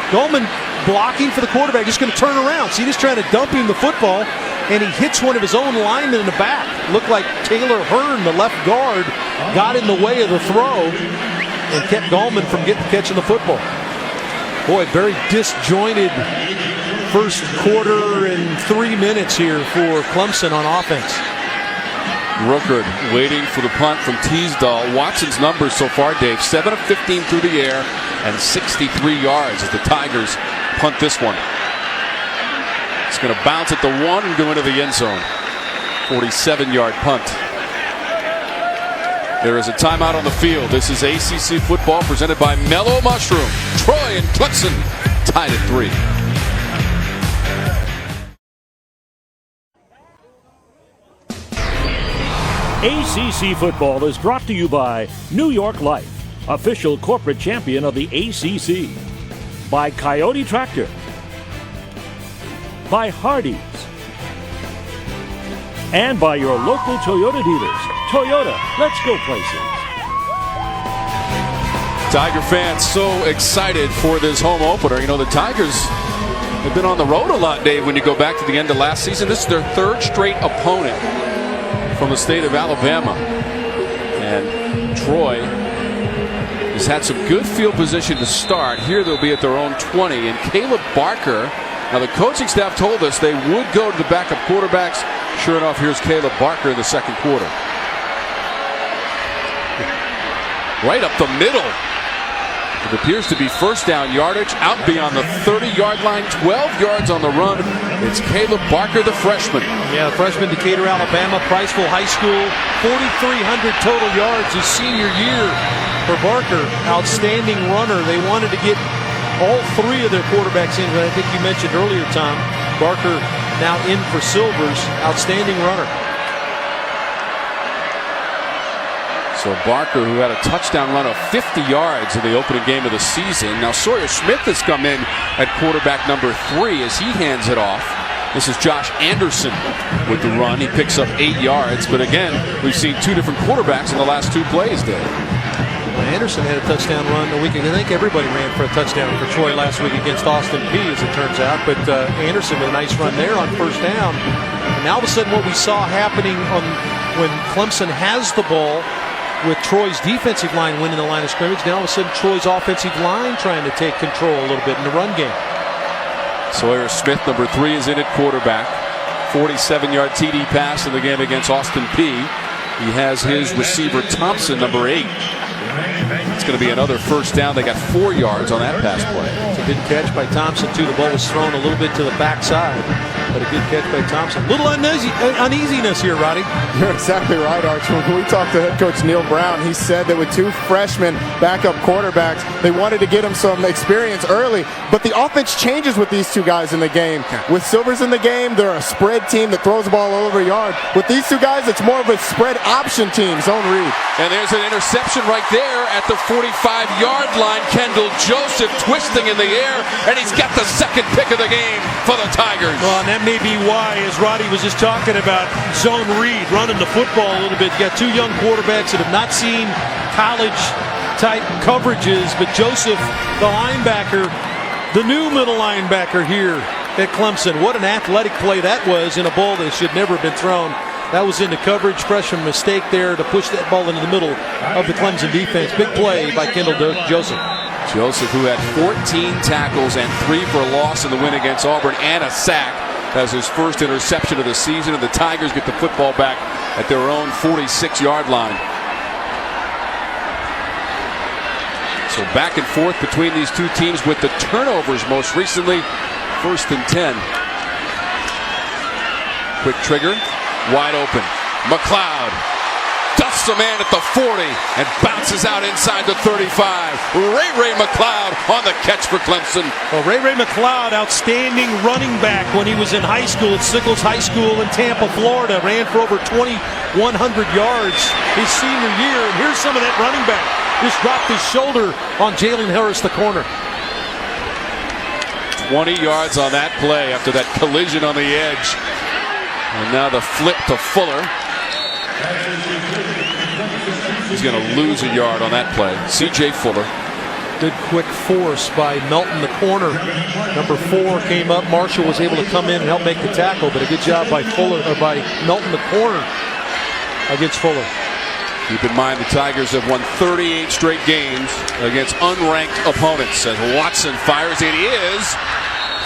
Gallman blocking for the quarterback, just going to turn around. So he's just trying to dump him the football, and he hits one of his own linemen in the back. Looked like Taylor Hearn, the left guard, got in the way of the throw and kept Gallman from catching the football. Boy, very disjointed first quarter and 3 minutes here for Clemson on offense. Rookert waiting for the punt from Teasdall. Watson's numbers so far, Dave, 7 of 15 through the air and 63 yards as the Tigers punt this one. It's going to bounce at the 1 and go into the end zone. 47-yard punt. There is a timeout on the field. This is ACC football presented by Mellow Mushroom. Troy and Clemson tied at 3. ACC football is brought to you by New York Life, official corporate champion of the ACC. By Coyote Tractor. By Hardee's. And by your local Toyota dealers. Toyota, let's go places. Tiger fans so excited for this home opener. You know, the Tigers have been on the road a lot, Dave, when you go back to the end of last season. This is their third straight opponent from the state of Alabama. And Troy has had some good field position to start. Here they'll be at their own 20. And Caleb Barker, now the coaching staff told us they would go to the backup quarterbacks. Sure enough, here's Caleb Barker in the second quarter. Right up the middle. It appears to be first down yardage out beyond the 30-yard line, 12 yards on the run. It's Caleb Barker, the freshman. Yeah, the freshman, Decatur, Alabama, Priceville High School, 4,300 total yards his senior year for Barker. Outstanding runner. They wanted to get all three of their quarterbacks in. I think you mentioned earlier, Tom. Barker now in for Silvers. Outstanding runner. So Barker, who had a touchdown run of 50 yards in the opening game of the season. Now Sawyer Smith has come in at quarterback number 3 as he hands it off. This is Josh Anderson with the run. He picks up 8 yards. But again, we've seen 2 different quarterbacks in the last 2 plays, Dave. Well, Anderson had a touchdown run the weekend. I think everybody ran for a touchdown for Troy last week against Austin Peay, as it turns out. But Anderson with a nice run there on first down. And now all of a sudden what we saw happening when Clemson has the ball, with Troy's defensive line winning the line of scrimmage, now all of a sudden Troy's offensive line trying to take control a little bit in the run game. Sawyer Smith, number 3, is in at quarterback. 47-yard TD pass in the game against Austin Peay. He has his receiver Thompson, number 8. It's going to be another first down. They got 4 yards on that pass play. It's a good catch by Thompson, too. The ball was thrown a little bit to the backside, but a good catch by Thompson. Little uneasiness here, Roddy. You're exactly right, Archie. When we talked to head coach Neil Brown, he said that with 2 freshmen backup quarterbacks, they wanted to get him some experience early. But the offense changes with these 2 guys in the game. With Silvers in the game, they're a spread team that throws the ball all over a yard. With these 2 guys, it's more of a spread option team, zone read. And there's an interception right there at the 45-yard line. Kendall Joseph twisting in the air, and he's got the second pick of the game for the Tigers. Well, and that may be why, as Roddy was just talking about, zone read, running the football a little bit. You got 2 young quarterbacks that have not seen college tight coverages, but Joseph, the linebacker, the new middle linebacker here at Clemson. What an athletic play that was in a ball that should never have been thrown. That was into coverage, freshman mistake there to push that ball into the middle of the Clemson defense. Big play by Kendall Joseph. Joseph, who had 14 tackles and 3 for a loss in the win against Auburn and a sack, has his first interception of the season, and the Tigers get the football back at their own 46-yard line. So back and forth between these two teams with the turnovers most recently. 1st and 10. Quick trigger, wide open. McLeod dusts a man at the 40 and bounces out inside the 35. Ray McLeod on the catch for Clemson. Well, Ray McLeod, outstanding running back when he was in high school at Sickles High School in Tampa, Florida. Ran for over 2,100 yards his senior year. And here's some of that running back. Just dropped his shoulder on Jalen Harris, the corner. 20 yards on that play after that collision on the edge. And now the flip to Fuller. He's going to lose a yard on that play. C.J. Fuller. Good quick force by Melton, the corner. Number 4 came up. Marshall was able to come in and help make the tackle, but a good job by by Melton, the corner, against Fuller. Keep in mind the Tigers have won 38 straight games against unranked opponents. As Watson fires, it is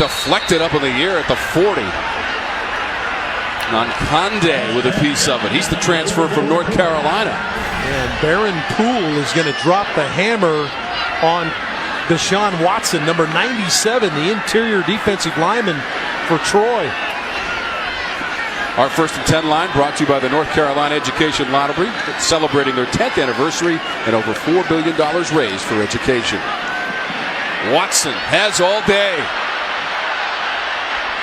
deflected up in the air at the 40. Nankande with a piece of it. He's the transfer from North Carolina. And Baron Poole is going to drop the hammer on Deshaun Watson, number 97, the interior defensive lineman for Troy. Our 1st and 10 line brought to you by the North Carolina Education Lottery, celebrating their 10th anniversary and over $4 billion raised for education. Watson has all day.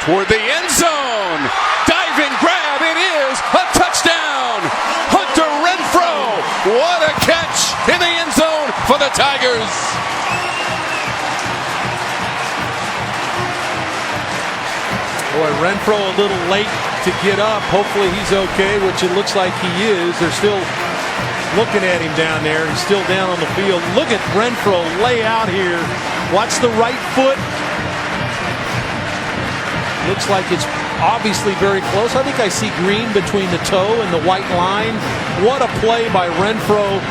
Toward the end zone. Diving grab. It is a touchdown. Hunter Renfrow. What a catch in the end zone for the Tigers. Boy, Renfrow a little late to get up. Hopefully he's okay, which it looks like he is. They're still looking at him down there. He's still down on the field. Look at Renfrow lay out here. Watch the right foot. Looks like it's obviously very close. I think I see green between the toe and the white line. What a play by Renfrow.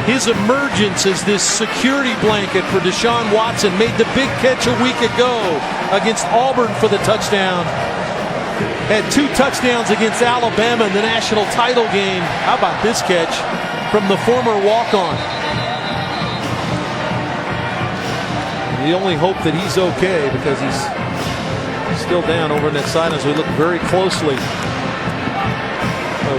His emergence as this security blanket for Deshaun Watson. Made the big catch a week ago against Auburn for the touchdown. Had 2 touchdowns against Alabama in the national title game. How about this catch from the former walk-on? We only hope that he's okay because he's still down over in that side as we look very closely.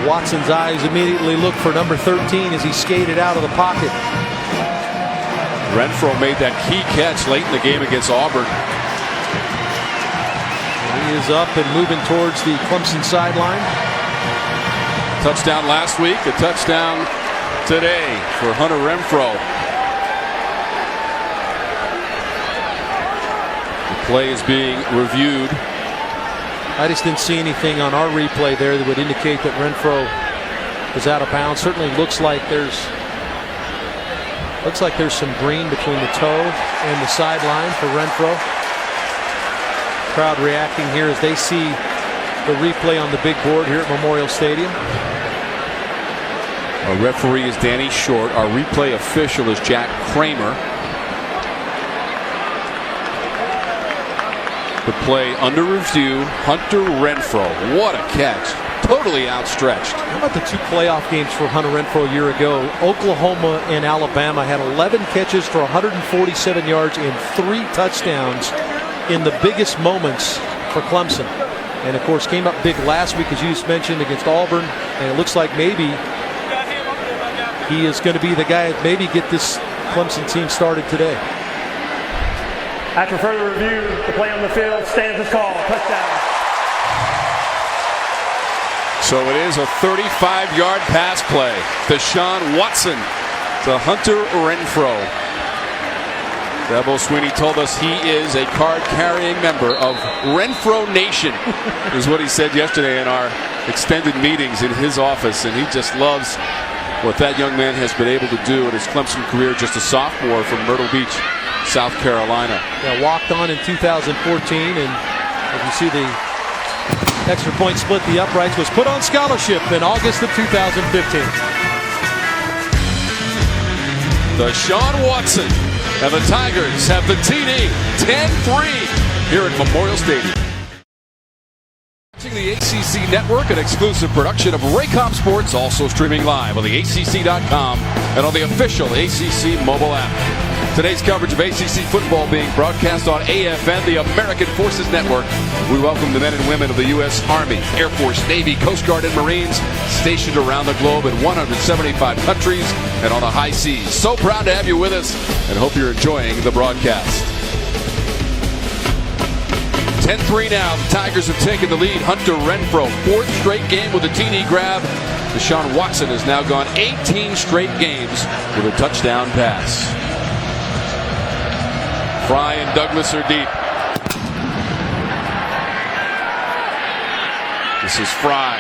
Watson's eyes immediately look for number 13 as he skated out of the pocket. Renfrow made that key catch late in the game against Auburn. He is up and moving towards the Clemson sideline. Touchdown last week, a touchdown today for Hunter Renfrow. The play is being reviewed. I just didn't see anything on our replay there that would indicate that Renfrow is out of bounds. Certainly looks like there's some green between the toe and the sideline for Renfrow. Crowd reacting here as they see the replay on the big board here at Memorial Stadium. Our referee is Danny Short. Our replay official is Jack Kramer. The play under review, Hunter Renfrow. What a catch. Totally outstretched. How about the 2 playoff games for Hunter Renfrow a year ago? Oklahoma and Alabama had 11 catches for 147 yards and 3 touchdowns in the biggest moments for Clemson. And of course came up big last week, as you just mentioned, against Auburn. And it looks like maybe he is going to be the guy that maybe get this Clemson team started today. After further review, the play on the field stands as called. Touchdown. So it is a 35-yard pass play. Deshaun Watson to Hunter Renfrow. Dabo Sweeney told us he is a card-carrying member of Renfrow Nation, is what he said yesterday in our extended meetings in his office, and he just loves what that young man has been able to do in his Clemson career, just a sophomore from Myrtle Beach, South Carolina. Yeah, walked on in 2014, and if you see the extra point split the uprights, was put on scholarship in August of 2015. Deshaun Watson and the Tigers have the TD 10-3 here at Memorial Stadium. Watching the ACC Network, an exclusive production of Raycom Sports, also streaming live on the ACC.com and on the official ACC mobile app. Today's coverage of ACC football being broadcast on AFN, the American Forces Network. We welcome the men and women of the U.S. Army, Air Force, Navy, Coast Guard, and Marines stationed around the globe in 175 countries and on the high seas. So proud to have you with us and hope you're enjoying the broadcast. 10-3 now. The Tigers have taken the lead. Hunter Renfrow, fourth straight game with a TD grab. Deshaun Watson has now gone 18 straight games with a touchdown pass. Fry and Douglas are deep. This is Fry,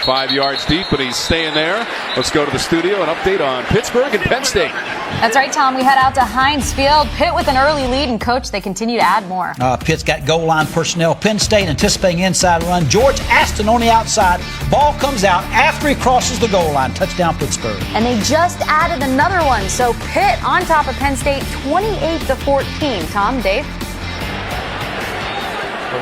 5 yards deep, but he's staying there. Let's go to the studio and update on Pittsburgh and Penn State. That's right, Tom. We head out to Heinz Field. Pitt with an early lead, and Coach, they continue to add more. Pitt's got goal line personnel. Penn State anticipating inside run. George Aston on the outside. Ball comes out after he crosses the goal line. Touchdown Pittsburgh. And they just added another one. So Pitt on top of Penn State 28-14. Tom, Dave?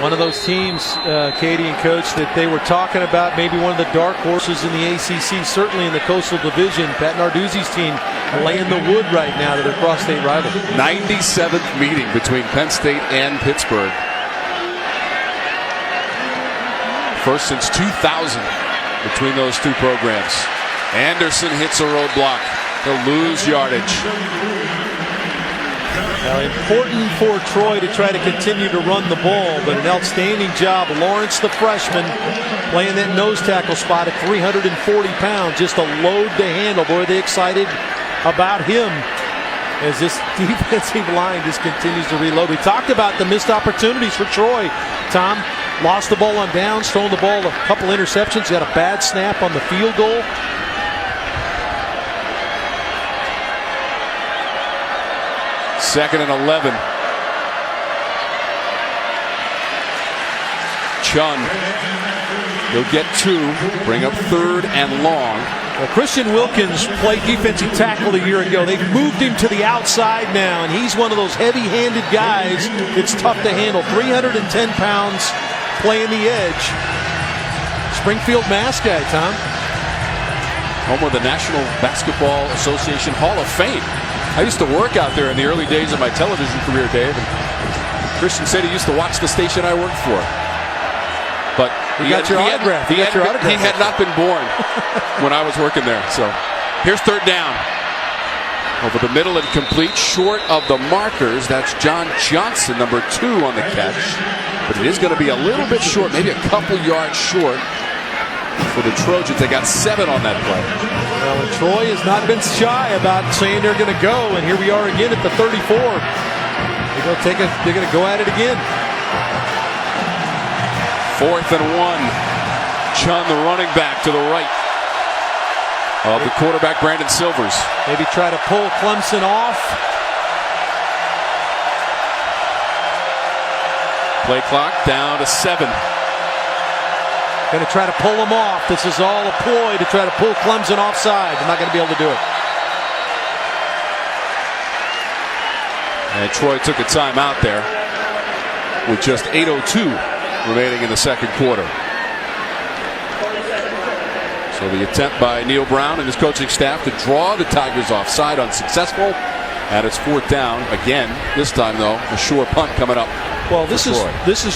One of those teams, Katie and Coach, that they were talking about, maybe one of the dark horses in the ACC, certainly in the Coastal Division. Pat Narduzzi's team laying the wood right now to their cross-state rival. 97th meeting between Penn State and Pittsburgh. First since 2000 between those two programs. Anderson hits a roadblock. He'll lose yardage. Now, important for Troy to try to continue to run the ball, but an outstanding job. Lawrence, the freshman, playing that nose tackle spot at 340 pounds. Just a load to handle. Boy, are they excited about him as this defensive line just continues to reload. We talked about the missed opportunities for Troy. Tom lost the ball on downs, throwing the ball, a couple interceptions, got a bad snap on the field goal. Second and 11. Chun. He'll get two. Bring up third and long. Well, Christian Wilkins played defensive tackle a year ago. They've moved him to the outside now, and he's one of those heavy-handed guys it's tough to handle. 310 pounds playing the edge. Springfield Mass guy, Tom. Home of the National Basketball Association Hall of Fame. I used to work out there in the early days of my television career, Dave. And Christian said he used to watch the station I worked for. But he had not been born when I was working there. So here's third down. Over the middle and complete, short of the markers. That's John Johnson, number 2 on the catch. But it is going to be a little bit short, maybe a couple yards short for the Trojans. They got 7 on that play. Well, and Troy has not been shy about saying they're going to go, and here we are again at the 34. They're going to go at it again. 4th and 1. Chun, the running back, to the right of the quarterback, Brandon Silvers. Maybe try to pull Clemson off. Play clock down to 7. Going to try to pull them off. This is all a ploy to try to pull Clemson offside. They're not going to be able to do it. And Troy took a timeout there with just 8:02 remaining in the second quarter. So the attempt by Neil Brown and his coaching staff to draw the Tigers offside, unsuccessful. And it's 4th down again. This time, though, a sure punt coming up. Well, this is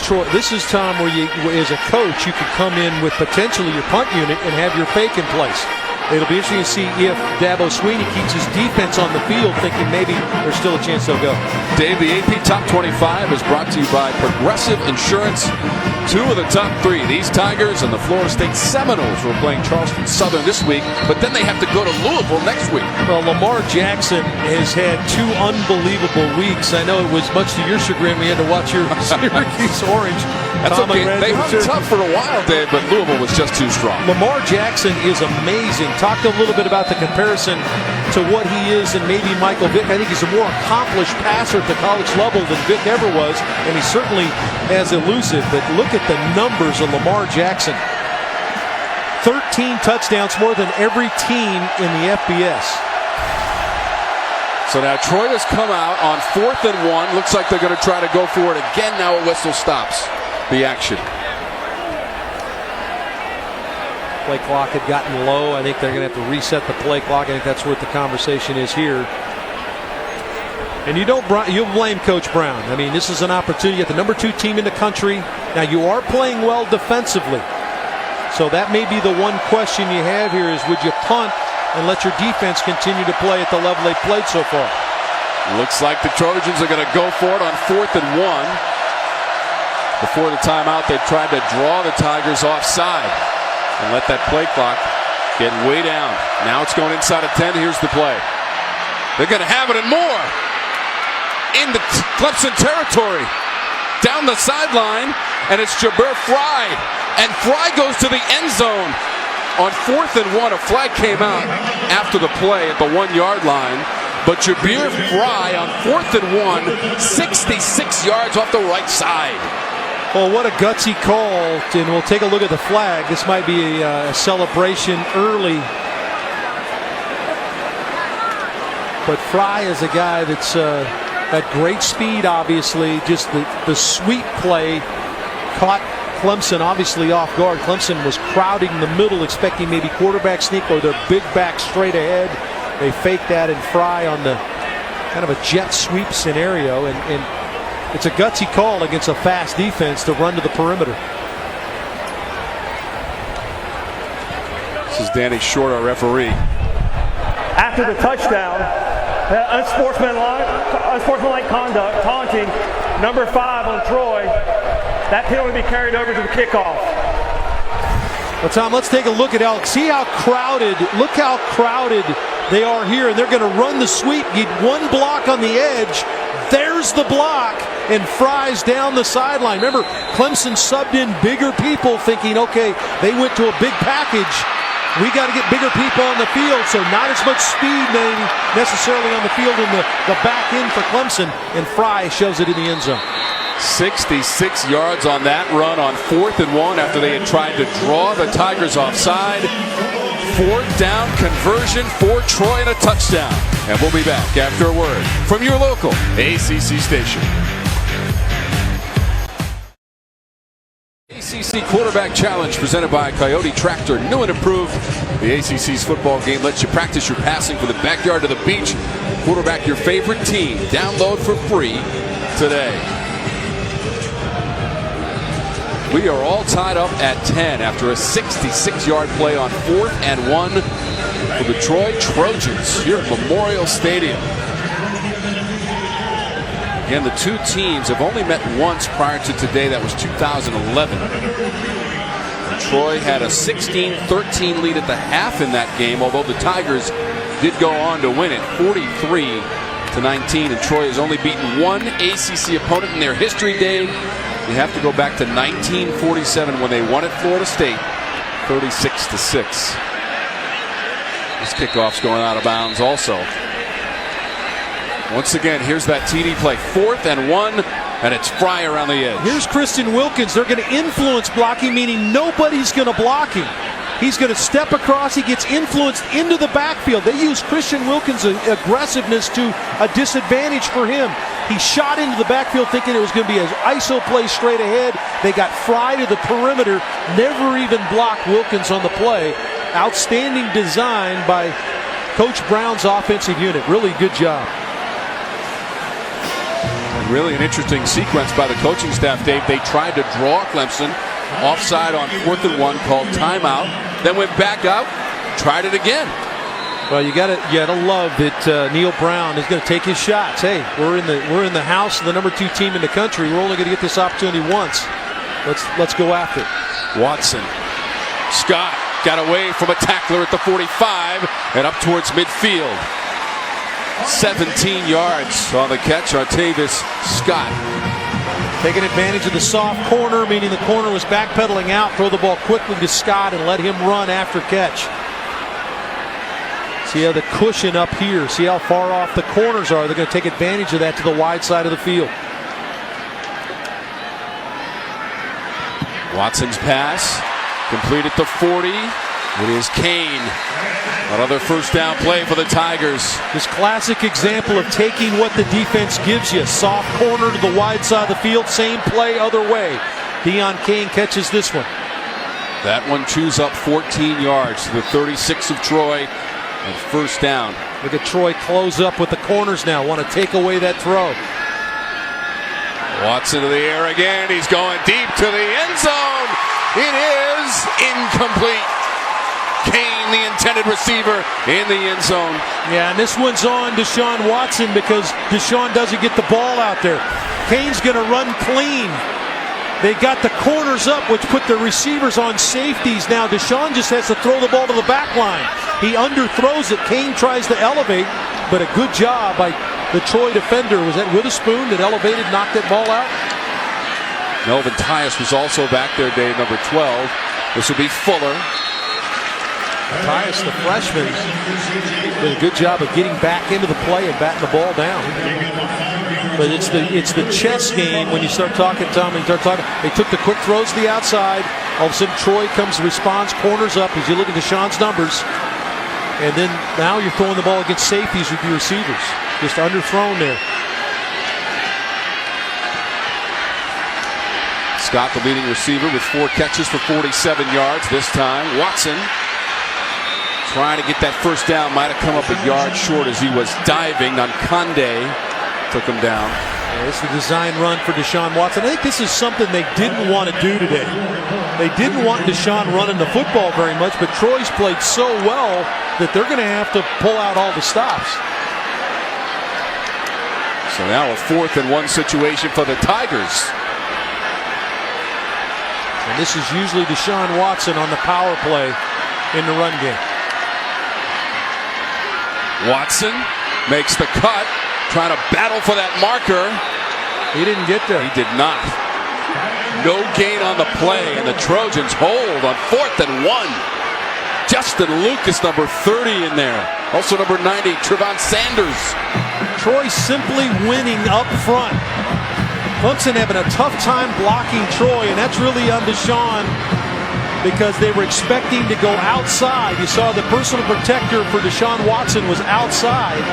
Troy. This is Tom, where you, as a coach, you could come in with potentially your punt unit and have your fake in place. It'll be interesting to see if Dabo Swinney keeps his defense on the field, thinking maybe there's still a chance they'll go. Dave, the AP Top 25 is brought to you by Progressive Insurance. Two of the top three, these Tigers and the Florida State Seminoles, were playing Charleston Southern this week, but then they have to go to Louisville next week. Well, Lamar Jackson has had 2 unbelievable weeks. I know it was much to your chagrin we had to watch your Syracuse Orange. That's okay. They hung tough for a while, Dave, but Louisville was just too strong. Lamar Jackson is amazing. Talked a little bit about the comparison to what he is and maybe Michael Vick. I think he's a more accomplished passer at the college level than Vick ever was, and he's certainly as elusive. But look at the numbers of Lamar Jackson. 13 touchdowns, more than every team in the FBS. So now Troy has come out on 4th and 1. Looks like they're going to try to go for it again. Now a whistle stops the action. Play clock had gotten low. I think they're going to have to reset the play clock. I think that's what the conversation is here. And you'll blame Coach Brown. I mean, this is an opportunity at the number 2 team in the country. Now you are playing well defensively. So that may be the one question you have here is, would you punt and let your defense continue to play at the level they've played so far? Looks like the Trojans are going to go for it on 4th and 1. Before the timeout, they tried to draw the Tigers offside and let that play clock get way down. Now it's going inside of 10. Here's the play. They're going to have it and more in the Clemson territory. Down the sideline, and it's Jabir Fry. And Fry goes to the end zone. On 4th and 1, a flag came out after the play at the 1-yard line. But Jabir Fry on 4th and 1, 66 yards off the right side. Well, what a gutsy call, and we'll take a look at the flag. This might be a celebration early. But Fry is a guy that's at great speed, obviously. Just the sweep play caught Clemson obviously off guard. Clemson was crowding the middle, expecting maybe quarterback sneak or their big back straight ahead. They faked that, and Fry on the kind of a jet sweep scenario, and it's a gutsy call against a fast defense to run to the perimeter. This is Danny Short, our referee. After the touchdown, unsportsmanlike conduct, taunting, number 5 on Troy. That penalty will be carried over to the kickoff. Well, Tom, let's take a look at Alex. See how crowded, look how crowded they are here, and they're going to run the sweep. Need one block on the edge. There's the block, and Fry's down the sideline. Remember, Clemson subbed in bigger people thinking, okay, they went to a big package. We got to get bigger people on the field, so not as much speed maybe necessarily on the field in the back end for Clemson, and Fry shoves it in the end zone. 66 yards on that run on 4th and 1 after they had tried to draw the Tigers offside. 4th down conversion for Troy and a touchdown. And we'll be back after a word from your local ACC station. ACC Quarterback Challenge presented by Coyote Tractor. New and improved. The ACC's football game lets you practice your passing from the backyard to the beach. Quarterback your favorite team. Download for free today. We are all tied up at 10 after a 66-yard play on 4th and 1 for the Troy Trojans here at Memorial Stadium. Again, the two teams have only met once prior to today. That was 2011. And Troy had a 16-13 lead at the half in that game, although the Tigers did go on to win it 43-19. And Troy has only beaten one ACC opponent in their history, Dave. You have to go back to 1947 when they won at Florida State, 36-6. This kickoff's going out of bounds also. Once again, here's that TD play. 4th and 1, and it's Fry around the edge. Here's Christian Wilkins. They're going to influence blocking, meaning nobody's going to block him. He's going to step across. He gets influenced into the backfield. They use Christian Wilkins' aggressiveness to a disadvantage for him. He shot into the backfield thinking it was going to be an ISO play straight ahead. They got Fry to the perimeter, never even blocked Wilkins on the play. Outstanding design by Coach Brown's offensive unit. Really good job. And really an interesting sequence by the coaching staff, Dave. They tried to draw Clemson offside on 4th and 1, called timeout, then went back out, tried it again. Well, you gotta love that Neil Brown is going to take his shots. Hey, we're in the house of the number 2 team in the country. We're only going to get this opportunity once. Let's go after it. Watson. Scott got away from a tackler at the 45 and up towards midfield. 17 yards on the catch. Artavis Scott. Taking advantage of the soft corner, meaning the corner was backpedaling out. Throw the ball quickly to Scott and let him run after catch. See how the cushion up here. See how far off the corners are. They're going to take advantage of that to the wide side of the field. Watson's pass. Complete at the 40. It is Kane. Another first down play for the Tigers. This classic example of taking what the defense gives you. Soft corner to the wide side of the field. Same play other way. Deion Kane catches this one. That one chews up 14 yards to the 36 of Troy. And first down. Look at Troy close up with the corners now. Want to take away that throw. Watson to the air again. He's going deep to the end zone. It is incomplete. Kane, the intended receiver, in the end zone. Yeah, and this one's on Deshaun Watson because Deshaun doesn't get the ball out there. Kane's going to run clean. They got the corners up, which put the receivers on safeties. Now Deshaun just has to throw the ball to the back line. He underthrows it. Kane tries to elevate, but a good job by the Troy defender. Was that Witherspoon that elevated, knocked that ball out? Melvin Tyus was also back there, day number 12. This will be Fuller. Tyus, the freshman, did a good job of getting back into the play and batting the ball down. But it's the chess game when you start talking, Tom, and you start talking. They took the quick throws to the outside. All of a sudden, Troy comes, responds, corners up as you look at Deshaun's numbers. And then now you're throwing the ball against safeties with your receivers. Just underthrown there. Scott, the leading receiver, with 4 catches for 47 yards this time. Watson trying to get that first down. Might have come up a yard short as he was diving on Conde. Took him down. Yeah, it's the design run for Deshaun Watson. I think this is something they didn't want to do today. They didn't want Deshaun running the football very much, but Troy's played so well that they're going to have to pull out all the stops. So now a 4th and 1 situation for the Tigers. And this is usually Deshaun Watson on the power play in the run game. Watson makes the cut, trying to battle for that marker. He didn't get there. He did not. No gain on the play, and the Trojans hold on 4th and 1. Justin Lucas, number 30 in there. Also number 90, Trevon Sanders. Troy simply winning up front. Clemson having a tough time blocking Troy, and that's really on Deshaun because they were expecting to go outside. You saw the personal protector for Deshaun Watson was outside,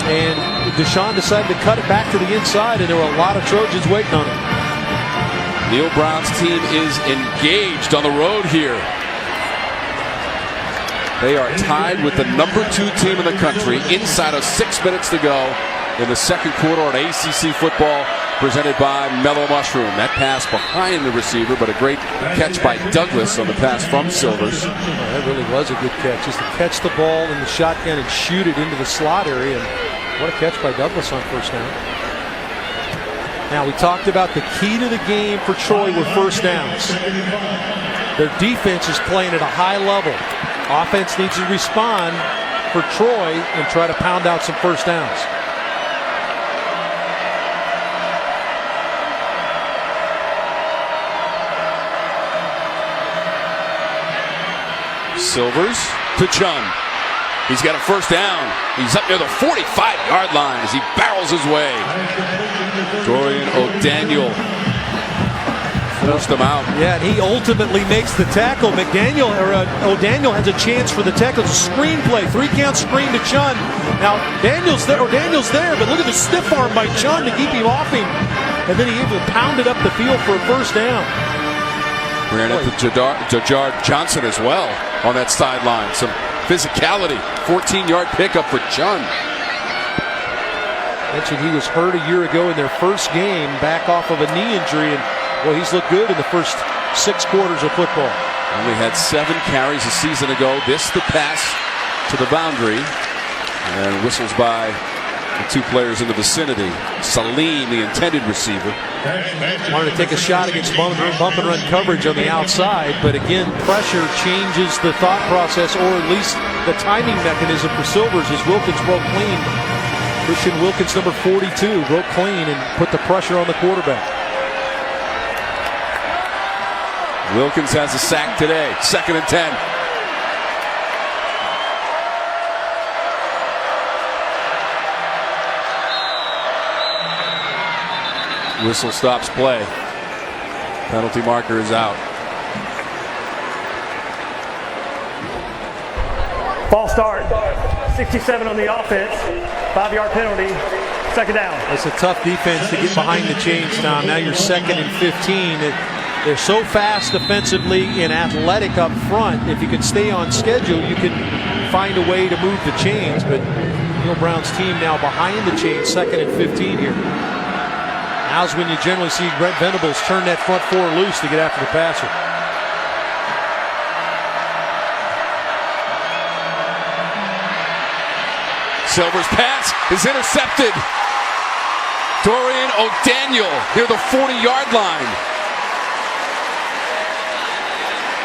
and Deshaun decided to cut it back to the inside, and there were a lot of Trojans waiting on him. Neil Brown's team is engaged on the road here. They are tied with the number 2 team in the country inside of 6 minutes to go in the second quarter on ACC football, presented by Mellow Mushroom. That pass behind the receiver, but a great catch by Douglas on the pass from Silvers. Oh, that really was a good catch. Just to catch the ball in the shotgun and shoot it into the slot area. And what a catch by Douglas on first down. Now, we talked about the key to the game for Troy were first downs. Their defense is playing at a high level. Offense needs to respond for Troy and try to pound out some first downs. Silvers to Chun. He's got a first down. He's up near the 45-yard line as he barrels his way. Dorian O'Daniel forced him out. Yeah, and he ultimately makes the tackle. O'Daniel has a chance for the tackle. It's a screen play. 3-count screen to Chun. Now, O'Daniel's there, but look at the stiff arm by Chun to keep him off him. And then he able to pound it up the field for a first down. Ran into Jadar Johnson as well on that sideline. Some physicality. 14-yard pickup for Chun. Mentioned he was hurt a year ago in their first game, back off of a knee injury, and well, he's looked good in the first 6 quarters of football. Only had 7 carries a season ago. This the pass to the boundary, and whistles by The two players in the vicinity. Salim, the intended receiver. Wanted to take a shot against bump and run coverage on the outside, but again, pressure changes the thought process, or at least the timing mechanism for Silvers, as Wilkins broke clean. Christian Wilkins, number 42, broke clean and put the pressure on the quarterback. Wilkins has a sack today. 2nd and 10. Whistle stops play. Penalty marker is out. False start. 67 on the offense. 5-yard penalty. 2nd down. It's a tough defense to get behind the chains, Tom. Now you're 2nd and 15. They're so fast defensively and athletic up front. If you can stay on schedule, you can find a way to move the chains. But Neil Brown's team now behind the chains, 2nd and 15 here. Now's when you generally see Brent Venables turn that front four loose to get after the passer. Silver's pass is intercepted. Dorian O'Daniel near the 40-yard line.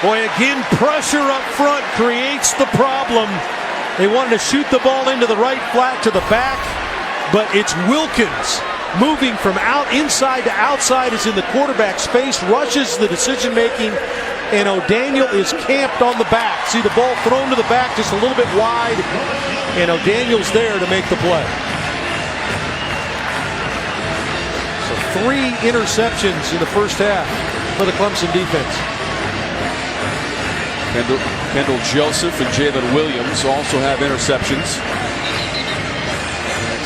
Boy, again, pressure up front creates the problem. They wanted to shoot the ball into the right flat to the back, but it's Wilkins moving from inside to outside, is in the quarterback's face, rushes the decision making, and O'Daniel is camped on the back. See the ball thrown to the back just a little bit wide, and O'Daniel's there to make the play. So 3 interceptions in the first half for the Clemson defense. Kendall Joseph and Jalen Williams also have interceptions.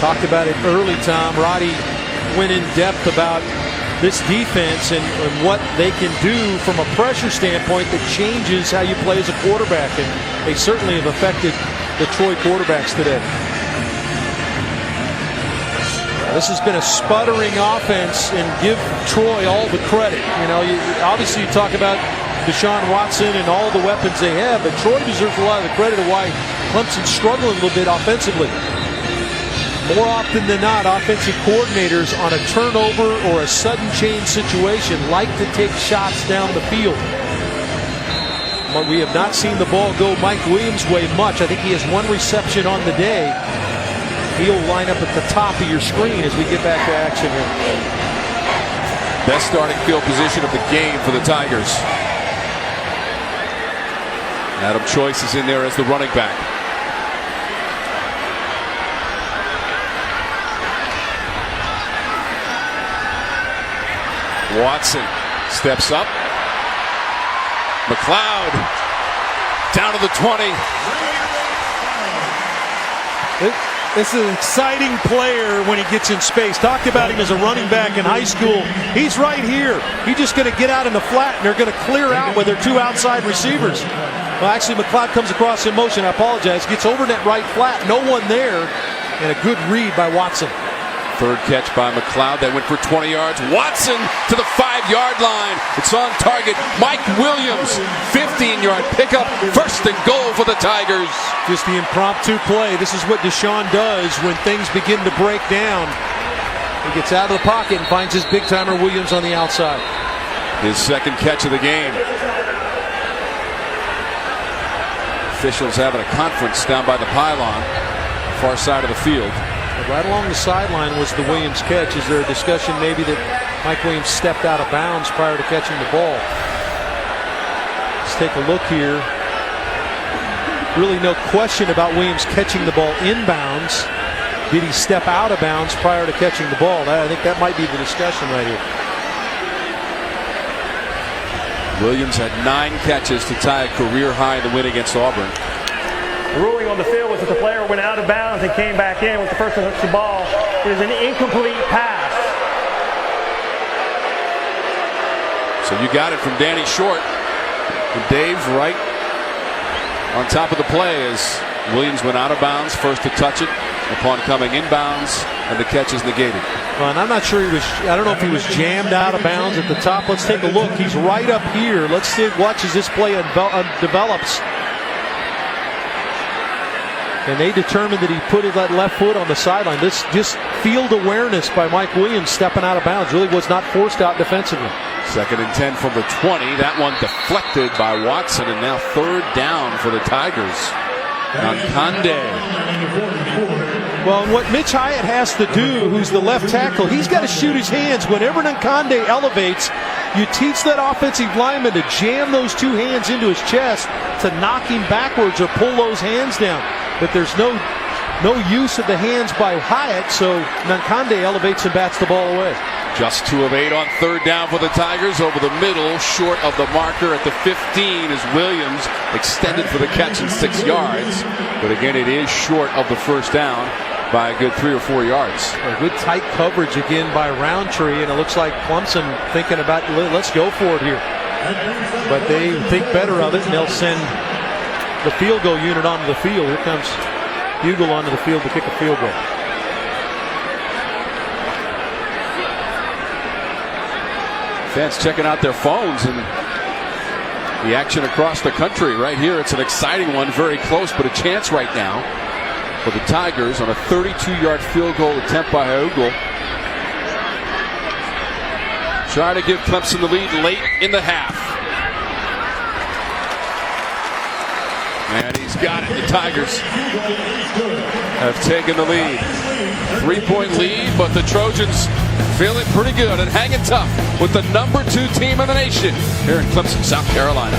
Talked about it early, Tom. Roddy went in depth about this defense and what they can do from a pressure standpoint that changes how you play as a quarterback, and they certainly have affected the Troy quarterbacks today. This has been a sputtering offense, and give Troy all the credit. You know, obviously you talk about Deshaun Watson and all the weapons they have, but Troy deserves a lot of the credit of why Clemson's struggling a little bit offensively. More often than not, offensive coordinators on a turnover or a sudden change situation like to take shots down the field. But we have not seen the ball go Mike Williams' way much. I think he has 1 reception on the day. He'll line up at the top of your screen as we get back to action here. Best starting field position of the game for the Tigers. Adam Choice is in there as the running back. Watson steps up. McLeod down to the 20. This is an exciting player when he gets in space. Talked about him as a running back in high school. He's right here. He's just going to get out in the flat, and they're going to clear out with their 2 outside receivers. Well, actually, McLeod comes across in motion. I apologize. Gets over that right flat. No one there, and a good read by Watson. 3rd catch by McLeod. That went for 20 yards. Watson to the 5-yard line. It's on target. Mike Williams, 15-yard pickup. 1st and goal for the Tigers. Just the impromptu play. This is what Deshaun does when things begin to break down. He gets out of the pocket and finds his big-timer Williams on the outside. His 2nd catch of the game. Officials having a conference down by the pylon, far side of the field. Right along the sideline was the Williams catch. Is there a discussion maybe that Mike Williams stepped out of bounds prior to catching the ball? Let's take a look here. Really no question about Williams catching the ball inbounds. Did he step out of bounds prior to catching the ball? I think that might be the discussion right here. Williams had 9 catches to tie a career high in the win against Auburn. The ruling on the field was that the player went out of bounds and came back in with the person who touched the ball. It is an incomplete pass. So you got it from Danny Short. And Dave right on top of the play as Williams went out of bounds, first to touch it upon coming inbounds, and the catch is negated. Well, and I'm not sure I don't know if he was jammed out of bounds at the top. Let's take a look. He's right up here. Let's see, watch as this play develops. And they determined that he put that left foot on the sideline. This just field awareness by Mike Williams stepping out of bounds really was not forced out defensively. 2nd and 10 from the 20. That one deflected by Watson, and now 3rd down for the Tigers. Nkande. Well, what Mitch Hyatt has to do, who's the left tackle, he's got to shoot his hands. Whenever Nkande elevates, you teach that offensive lineman to jam those 2 hands into his chest to knock him backwards or pull those hands down. But there's no use of the hands by Hyatt, so Nkande elevates and bats the ball away. Just 2 of 8 on 3rd down for the Tigers. Over the middle, short of the marker at the 15 is Williams, extended for the catch and 6 yards. But again, it is short of the 1st down by a good 3 or 4 yards. A good tight coverage again by Roundtree, and it looks like Clemson thinking about, let's go for it here. But they think better of it, and they'll send the field goal unit onto the field. Here comes Hugel onto the field to kick a field goal. Fans checking out their phones and the action across the country right here. It's an exciting one, very close, but a chance right now for the Tigers on a 32-yard field goal attempt by Hugel. Trying to give Clemson the lead late in the half. And he's got it. The Tigers have taken the lead. 3-point lead, but the Trojans feeling pretty good and hanging tough with the number 2 team in the nation here in Clemson, South Carolina.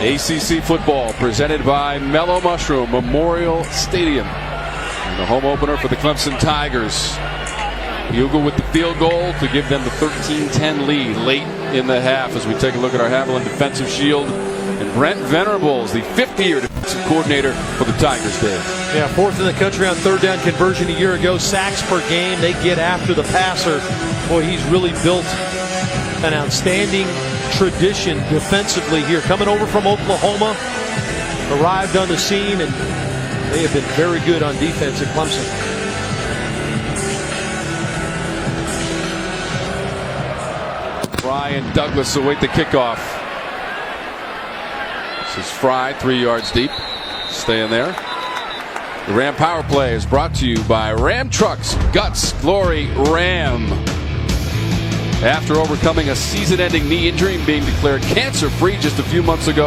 ACC football presented by Mellow Mushroom Memorial Stadium. And the home opener for the Clemson Tigers. Hugel with the field goal to give them the 13-10 lead late in the half as we take a look at our Haviland defensive shield. And Brent Venables, the 50-year defensive coordinator for the Tigers, Dave. Yeah, 4th in the country on 3rd down conversion a year ago. Sacks per game. They get after the passer. Boy, he's really built an outstanding tradition defensively here. Coming over from Oklahoma, arrived on the scene, and they have been very good on defense at Clemson. Fry and Douglas await the kickoff. This is Fry, 3 yards deep. Staying there. The Ram Power Play is brought to you by Ram Trucks, Guts, Glory, Ram. After overcoming a season-ending knee injury and being declared cancer-free just a few months ago,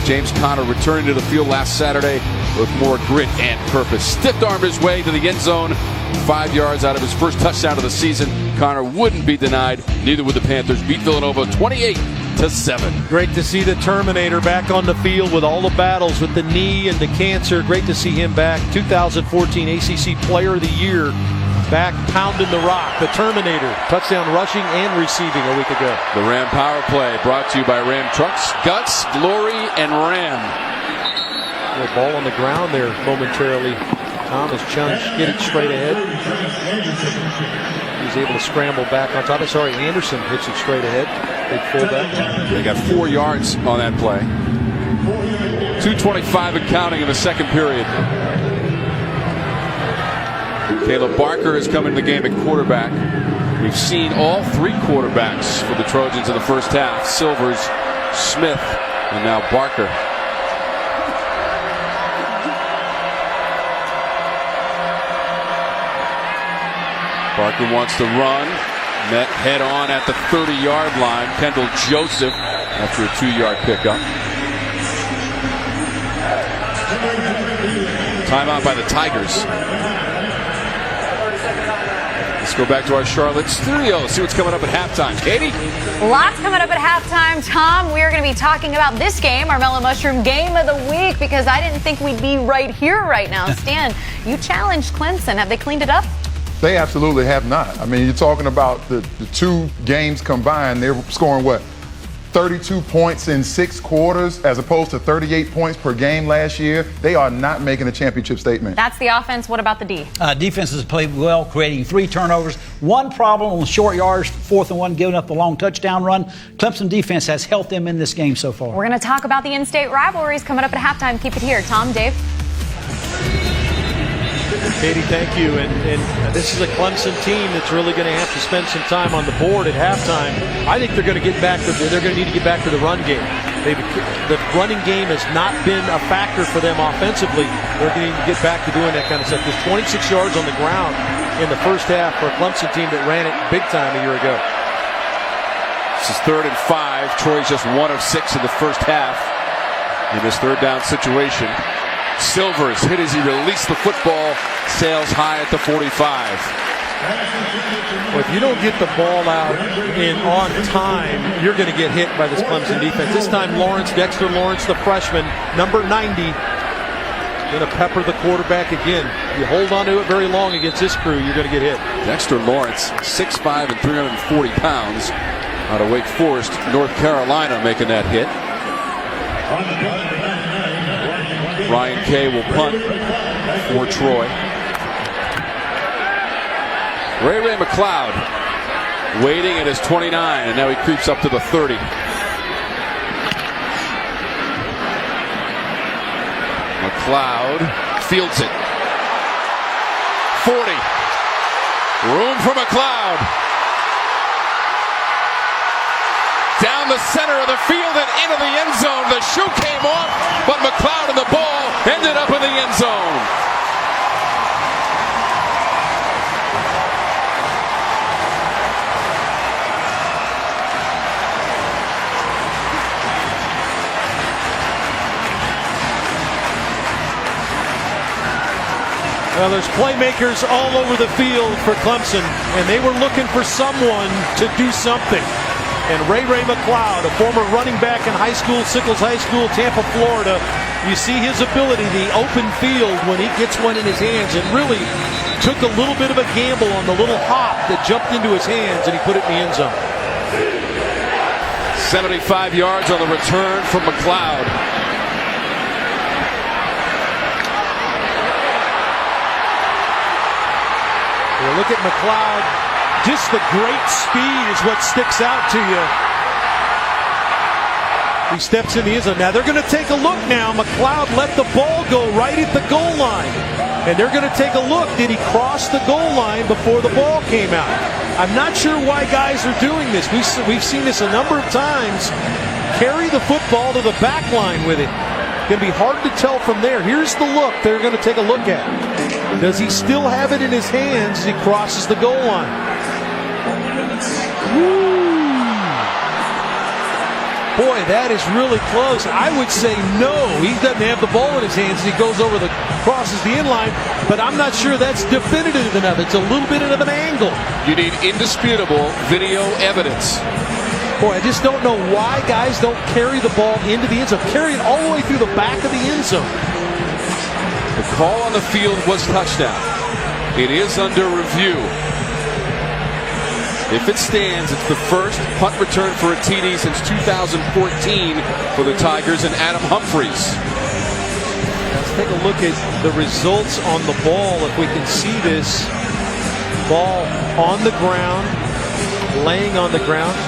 James Conner returning to the field last Saturday with more grit and purpose. Stiff-armed his way to the end zone, 5 yards out of his first touchdown of the season. Conner wouldn't be denied. Neither would the Panthers. Beat Villanova 28-7. Great to see the Terminator back on the field with all the battles with the knee and the cancer. Great to see him back. 2014 ACC Player of the Year. Back pounding the rock. The Terminator. Touchdown rushing and receiving a week ago. The Ram Power Play brought to you by Ram Trucks, Guts, Glory, and Ram. The ball on the ground there momentarily. Thomas Chung hit it straight ahead. He's able to scramble back on top. Sorry, Anderson hits it straight ahead. Big fullback. They got 4 yards on that play. 2:25 and counting in the second period. Caleb Barker has come into the game at quarterback. We've seen all 3 quarterbacks for the Trojans in the first half. Silvers, Smith, and now Barker. Barker wants to run. Met head on at the 30-yard line. Kendall Joseph after a 2-yard pickup. Timeout by the Tigers. Let's go back to our Charlotte studio. See what's coming up at halftime. Katie? Lots coming up at halftime, Tom. We are going to be talking about this game, our Mellow Mushroom Game of the Week, because I didn't think we'd be right here right now. Stan, you challenged Clemson. Have they cleaned it up? They absolutely have not. I mean, you're talking about the 2 games combined. They're scoring, 32 points in 6 quarters as opposed to 38 points per game last year. They are not making a championship statement. That's the offense. What about the D? Defense has played well, creating 3 turnovers. One problem on the short yards, 4th and 1, giving up the long touchdown run. Clemson defense has helped them in this game so far. We're going to talk about the in-state rivalries coming up at halftime. Keep it here. Tom, Dave. Katie, thank you. And this is a Clemson team that's really going to have to spend some time on the board at halftime. I think they're going to need to get back to the run game. The running game has not been a factor for them offensively. They're going to get back to doing that kind of stuff. There's 26 yards on the ground in the first half for a Clemson team that ran it big time a year ago. This is 3rd and 5. Troy's just 1 of 6 in the first half in this third down situation. Silvers hit as he released the football, sails high at the 45. Well, if you don't get the ball out on time, you're going to get hit by this Clemson defense. This time Dexter Lawrence, the freshman, number 90, going to pepper the quarterback again. You hold on to it very long against this crew, you're going to get hit. Dexter Lawrence, 6'5" and 340 pounds, out of Wake Forest, North Carolina, making that hit. Ryan Kay will punt for Troy. Ray McLeod waiting at his 29, and now he creeps up to the 30. McLeod fields it. 40. Room for McLeod. Down the center of the field and into the end zone. The shoe came off, but McLeod and the ball ended up in the end zone. Well, there's playmakers all over the field for Clemson, and they were looking for someone to do something. And Ray McLeod, a former running back in high school, Sickles High School, Tampa, Florida, you see his ability, the open field when he gets one in his hands, and really took a little bit of a gamble on the little hop that jumped into his hands, and he put it in the end zone. 75 yards on the return from McLeod. Well, look at McLeod. Just the great speed is what sticks out to you. He steps in the end zone. Now they're going to take a look now. McLeod let the ball go right at the goal line. And they're going to take a look. Did he cross the goal line before the ball came out? I'm not sure why guys are doing this. We've seen this a number of times. Carry the football to the back line with it. Going to be hard to tell from there. Here's the look they're going to take a look at. Does he still have it in his hands as he crosses the goal line? Boy, that is really close. I would say no. He doesn't have the ball in his hands as he goes over crosses the end line, but I'm not sure that's definitive enough. It's a little bit of an angle. You need indisputable video evidence. Boy, I just don't know why guys don't carry the ball into the end zone. Carry it all the way through the back of the end zone. The call on the field was touchdown. It is under review. If it stands, it's the first punt return for a TD since 2014 for the Tigers and Adam Humphries. Let's take a look at the results on the ball. If we can see this ball on the ground, laying on the ground.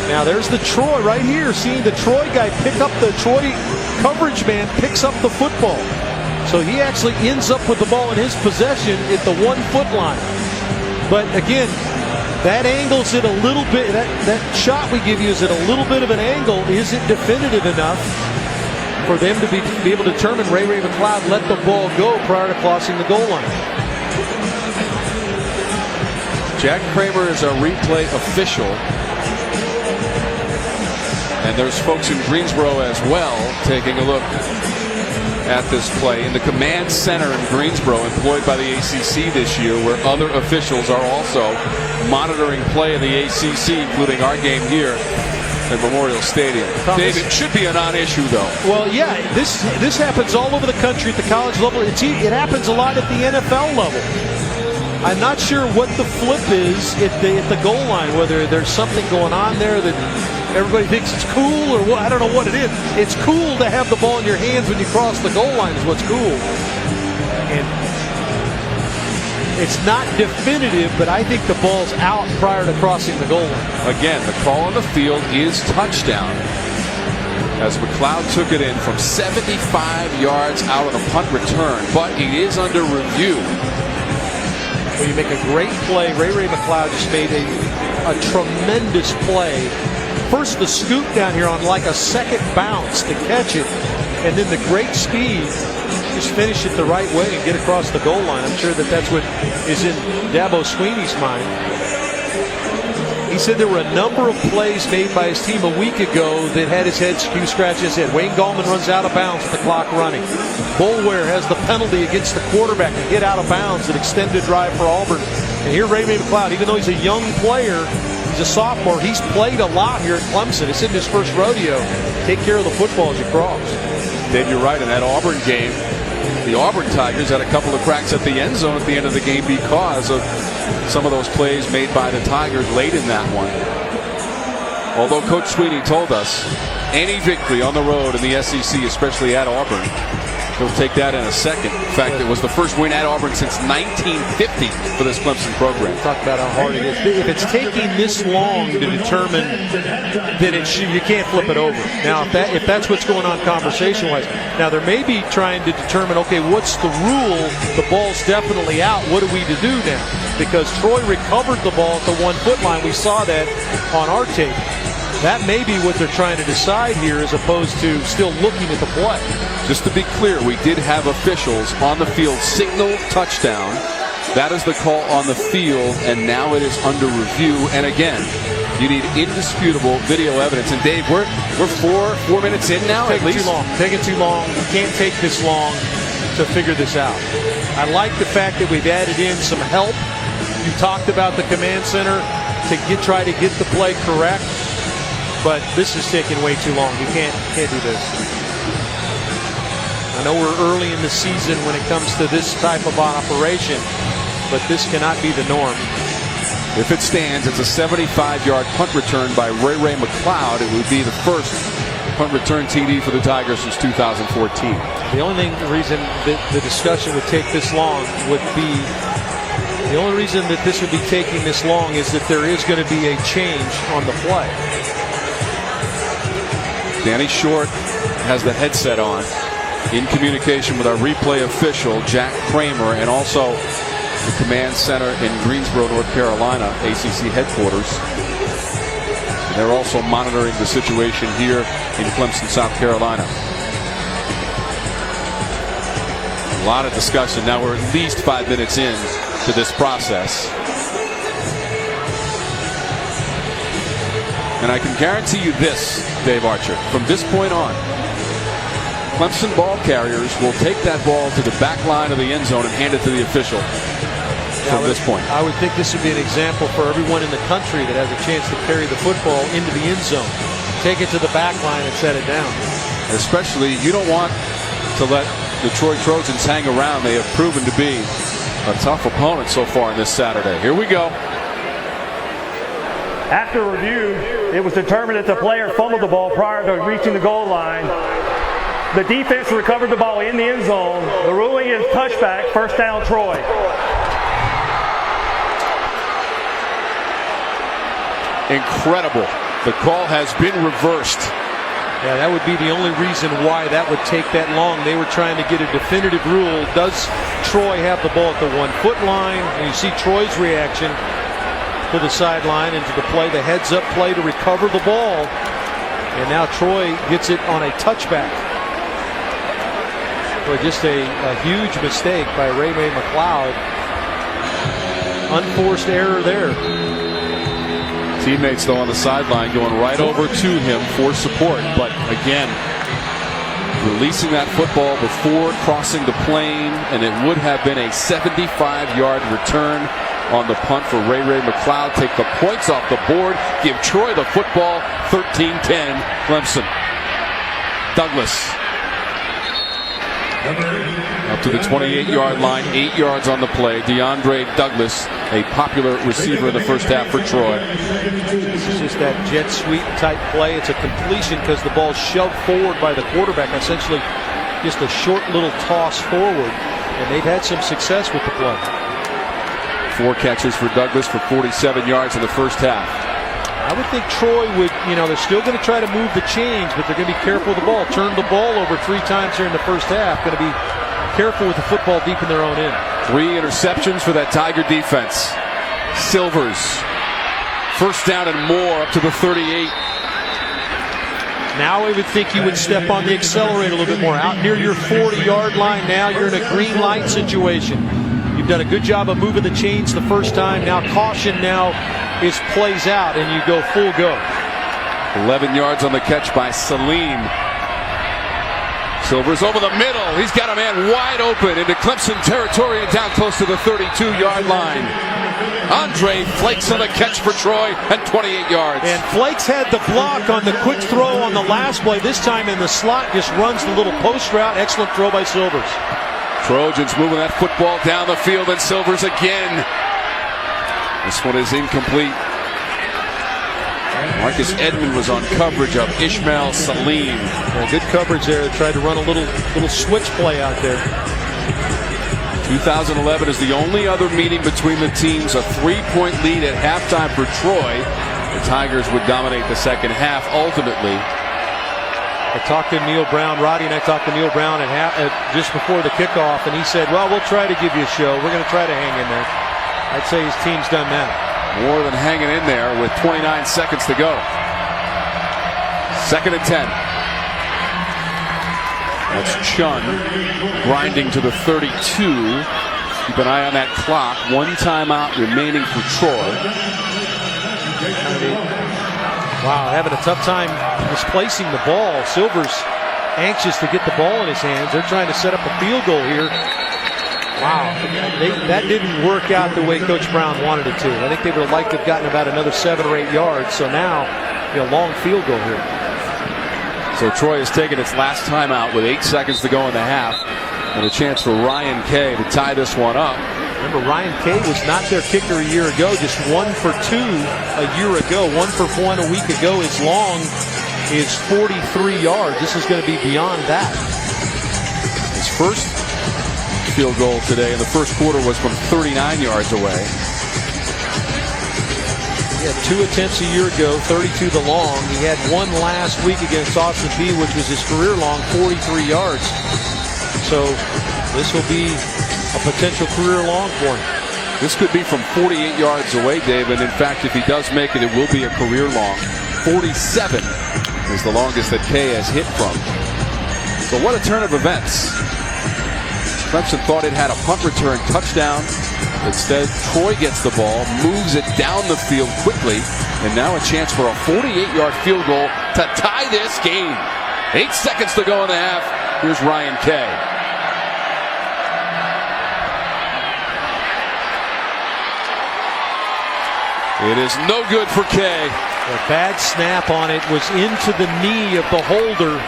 Now there's the Troy right here. Seeing the Troy guy pick up the Troy coverage man picks up the football. So he actually ends up with the ball in his possession at the 1 foot line. But again, that angle's it a little bit. That shot we give you is at a little bit of an angle. Is it definitive enough for them to be able to determine Ray McLeod let the ball go prior to crossing the goal line? Jack Kramer is a replay official. And there's folks in Greensboro as well taking a look at this play in the command center in Greensboro, employed by the ACC this year, where other officials are also monitoring play in the ACC, including our game here at Memorial Stadium. Dave, it should be a non-issue, though. Well, yeah, this happens all over the country at the college level. It happens a lot at the NFL level. I'm not sure what the flip is at the goal line, whether there's something going on there that everybody thinks it's cool or what. I don't know what it is. It's cool to have the ball in your hands when you cross the goal line is what's cool. And it's not definitive, but I think the ball's out prior to crossing the goal line. Again, the call on the field is touchdown, as McLeod took it in from 75 yards out on a punt return, but it is under review. Well, you make a great play. Ray McLeod just made a tremendous play first the scoop down here on like a second bounce to catch it, and then the great speed, just finish it the right way and get across the goal line. I'm sure that's what is in Dabo Sweeney's mind. He said there were a number of plays made by his team a week ago that had his head scratch his head. Wayne Gallman runs out of bounds with the clock running. Boulware has the penalty against the quarterback to get out of bounds, an extended drive for Auburn. And here Ray McLeod, even though he's a young player, he's a sophomore, he's played a lot here at Clemson. It's in his first rodeo. Take care of the football as you cross. Dave, you're right. In that Auburn game, the Auburn Tigers had a couple of cracks at the end zone at the end of the game because of some of those plays made by the Tigers late in that one. Although Coach Sweeney told us any victory on the road in the SEC, especially at Auburn, he'll take that in a second. In fact, it was the first win at Auburn since 1950 for this Clemson program. Talk about how hard it is. If it's taking this long to determine that you can't flip it over. Now, if that's what's going on conversation-wise, now they may be trying to determine, okay, what's the rule? The ball's definitely out. What are we to do now? Because Troy recovered the ball at the 1 foot line. We saw that on our tape. That may be what they're trying to decide here as opposed to still looking at the play. Just to be clear, we did have officials on the field signal touchdown. That is the call on the field, and now it is under review. And again, you need indisputable video evidence. And Dave, we're 4 minutes in now. Taking too long. Taking too long. You can't take this long to figure this out. I like the fact that we've added in some help. You talked about the command center to try to get the play correct. But this is taking way too long. You can't do this. I know we're early in the season when it comes to this type of operation, but this cannot be the norm. If it stands, it's a 75-yard punt return by Ray McLeod. It would be the first punt return TD for the Tigers since 2014. The only reason that the discussion would take this long would be, the only reason that this would be taking this long is that there is going to be a change on the play. Danny Short has the headset on in communication with our replay official, Jack Kramer, and also the command center in Greensboro, North Carolina, ACC headquarters. And they're also monitoring the situation here in Clemson, South Carolina. A lot of discussion. Now we're at least 5 minutes in to this process. And I can guarantee you this, Dave Archer, from this point on, Clemson ball carriers will take that ball to the back line of the end zone and hand it to the official from this point. I would think this would be an example for everyone in the country that has a chance to carry the football into the end zone. Take it to the back line and set it down. Especially, you don't want to let the Troy Trojans hang around. They have proven to be a tough opponent so far on this Saturday. Here we go. After review, it was determined that the player fumbled the ball prior to reaching the goal line. The defense recovered the ball in the end zone. The ruling is touchback, first down Troy. Incredible. The call has been reversed. Yeah, that would be the only reason why that would take that long. They were trying to get a definitive rule. Does Troy have the ball at the 1 foot line? And you see Troy's reaction to the sideline and to the play, the heads-up play to recover the ball. And now Troy gets it on a touchback. Boy, just a huge mistake by Ray McLeod. Unforced error there. Teammates, though, on the sideline going right over to him for support. But again, releasing that football before crossing the plane, and it would have been a 75-yard return on the punt for Ray McLeod. Take the points off the board. Give Troy the football. 13-10 Clemson. Douglas up to the 28-yard line. 8 yards on the play. DeAndre Douglas, a popular receiver in the first half for Troy. This is just that jet sweep type play. It's a completion because the ball's shoved forward by the quarterback. Essentially just a short little toss forward. And they've had some success with the play. 4 catches for Douglas for 47 yards in the first half. I would think Troy would, they're still going to try to move the chains, but they're going to be careful with the ball. Turn the ball over 3 times here in the first half. Going to be careful with the football deep in their own end. 3 interceptions for that Tiger defense. Silvers, first down and more up to the 38. Now I would think you would step on the accelerator a little bit more. Out near your 40-yard line now, you're in a green light situation. You've done a good job of moving the chains the first time. Now caution now is plays out, and you go full go. 11 yards on the catch by Salim. Silver's over the middle. He's got a man wide open into Clemson territory and down close to the 32-yard line. Andre Flakes on the catch for Troy at 28 yards. And Flakes had the block on the quick throw on the last play. This time in the slot, just runs the little post route. Excellent throw by Silvers. Trojans moving that football down the field, and Silvers again. This one is incomplete. Marcus Edmond was on coverage of Ishmael Salim. Yeah, good coverage there. Tried to run a little switch play out there. 2011 is the only other meeting between the teams. A 3-point lead at halftime for Troy. The Tigers would dominate the second half ultimately. I talked to Neil Brown. Roddy and I talked to Neil Brown just before the kickoff, and he said, well, we'll try to give you a show. We're going to try to hang in there. I'd say his team's done that. More than hanging in there with 29 seconds to go. 2nd and 10. That's Chun grinding to the 32. Keep an eye on that clock. 1 timeout remaining for Troy. Wow, having a tough time misplacing the ball. Silvers anxious to get the ball in his hands. They're trying to set up a field goal here. Wow, that didn't work out the way Coach Brown wanted it to. I think they would have liked to have gotten about another 7 or 8 yards. So now, long field goal here. So Troy has taken its last timeout with 8 seconds to go in the half, and a chance for Ryan Kay to tie this one up. Remember, Ryan Kay was not their kicker a year ago, just 1 for 2 a year ago. 1 for 1 a week ago. His long is 43 yards. This is going to be beyond that. His first field goal today in the first quarter was from 39 yards away. He had 2 attempts a year ago, 32 the long. He had 1 last week against Austin Peay, which was his career long, 43 yards. So this will be a potential career long for him. This could be from 48 yards away, Dave, and in fact, if he does make it, it will be a career long. 47 is the longest that Kay has hit from. So what a turn of events. Clemson thought it had a punt return touchdown. Instead, Troy gets the ball, moves it down the field quickly, and now a chance for a 48-yard field goal to tie this game. 8 seconds to go in the half. Here's Ryan Kay. It is no good for Kay. A bad snap on it was into the knee of the holder,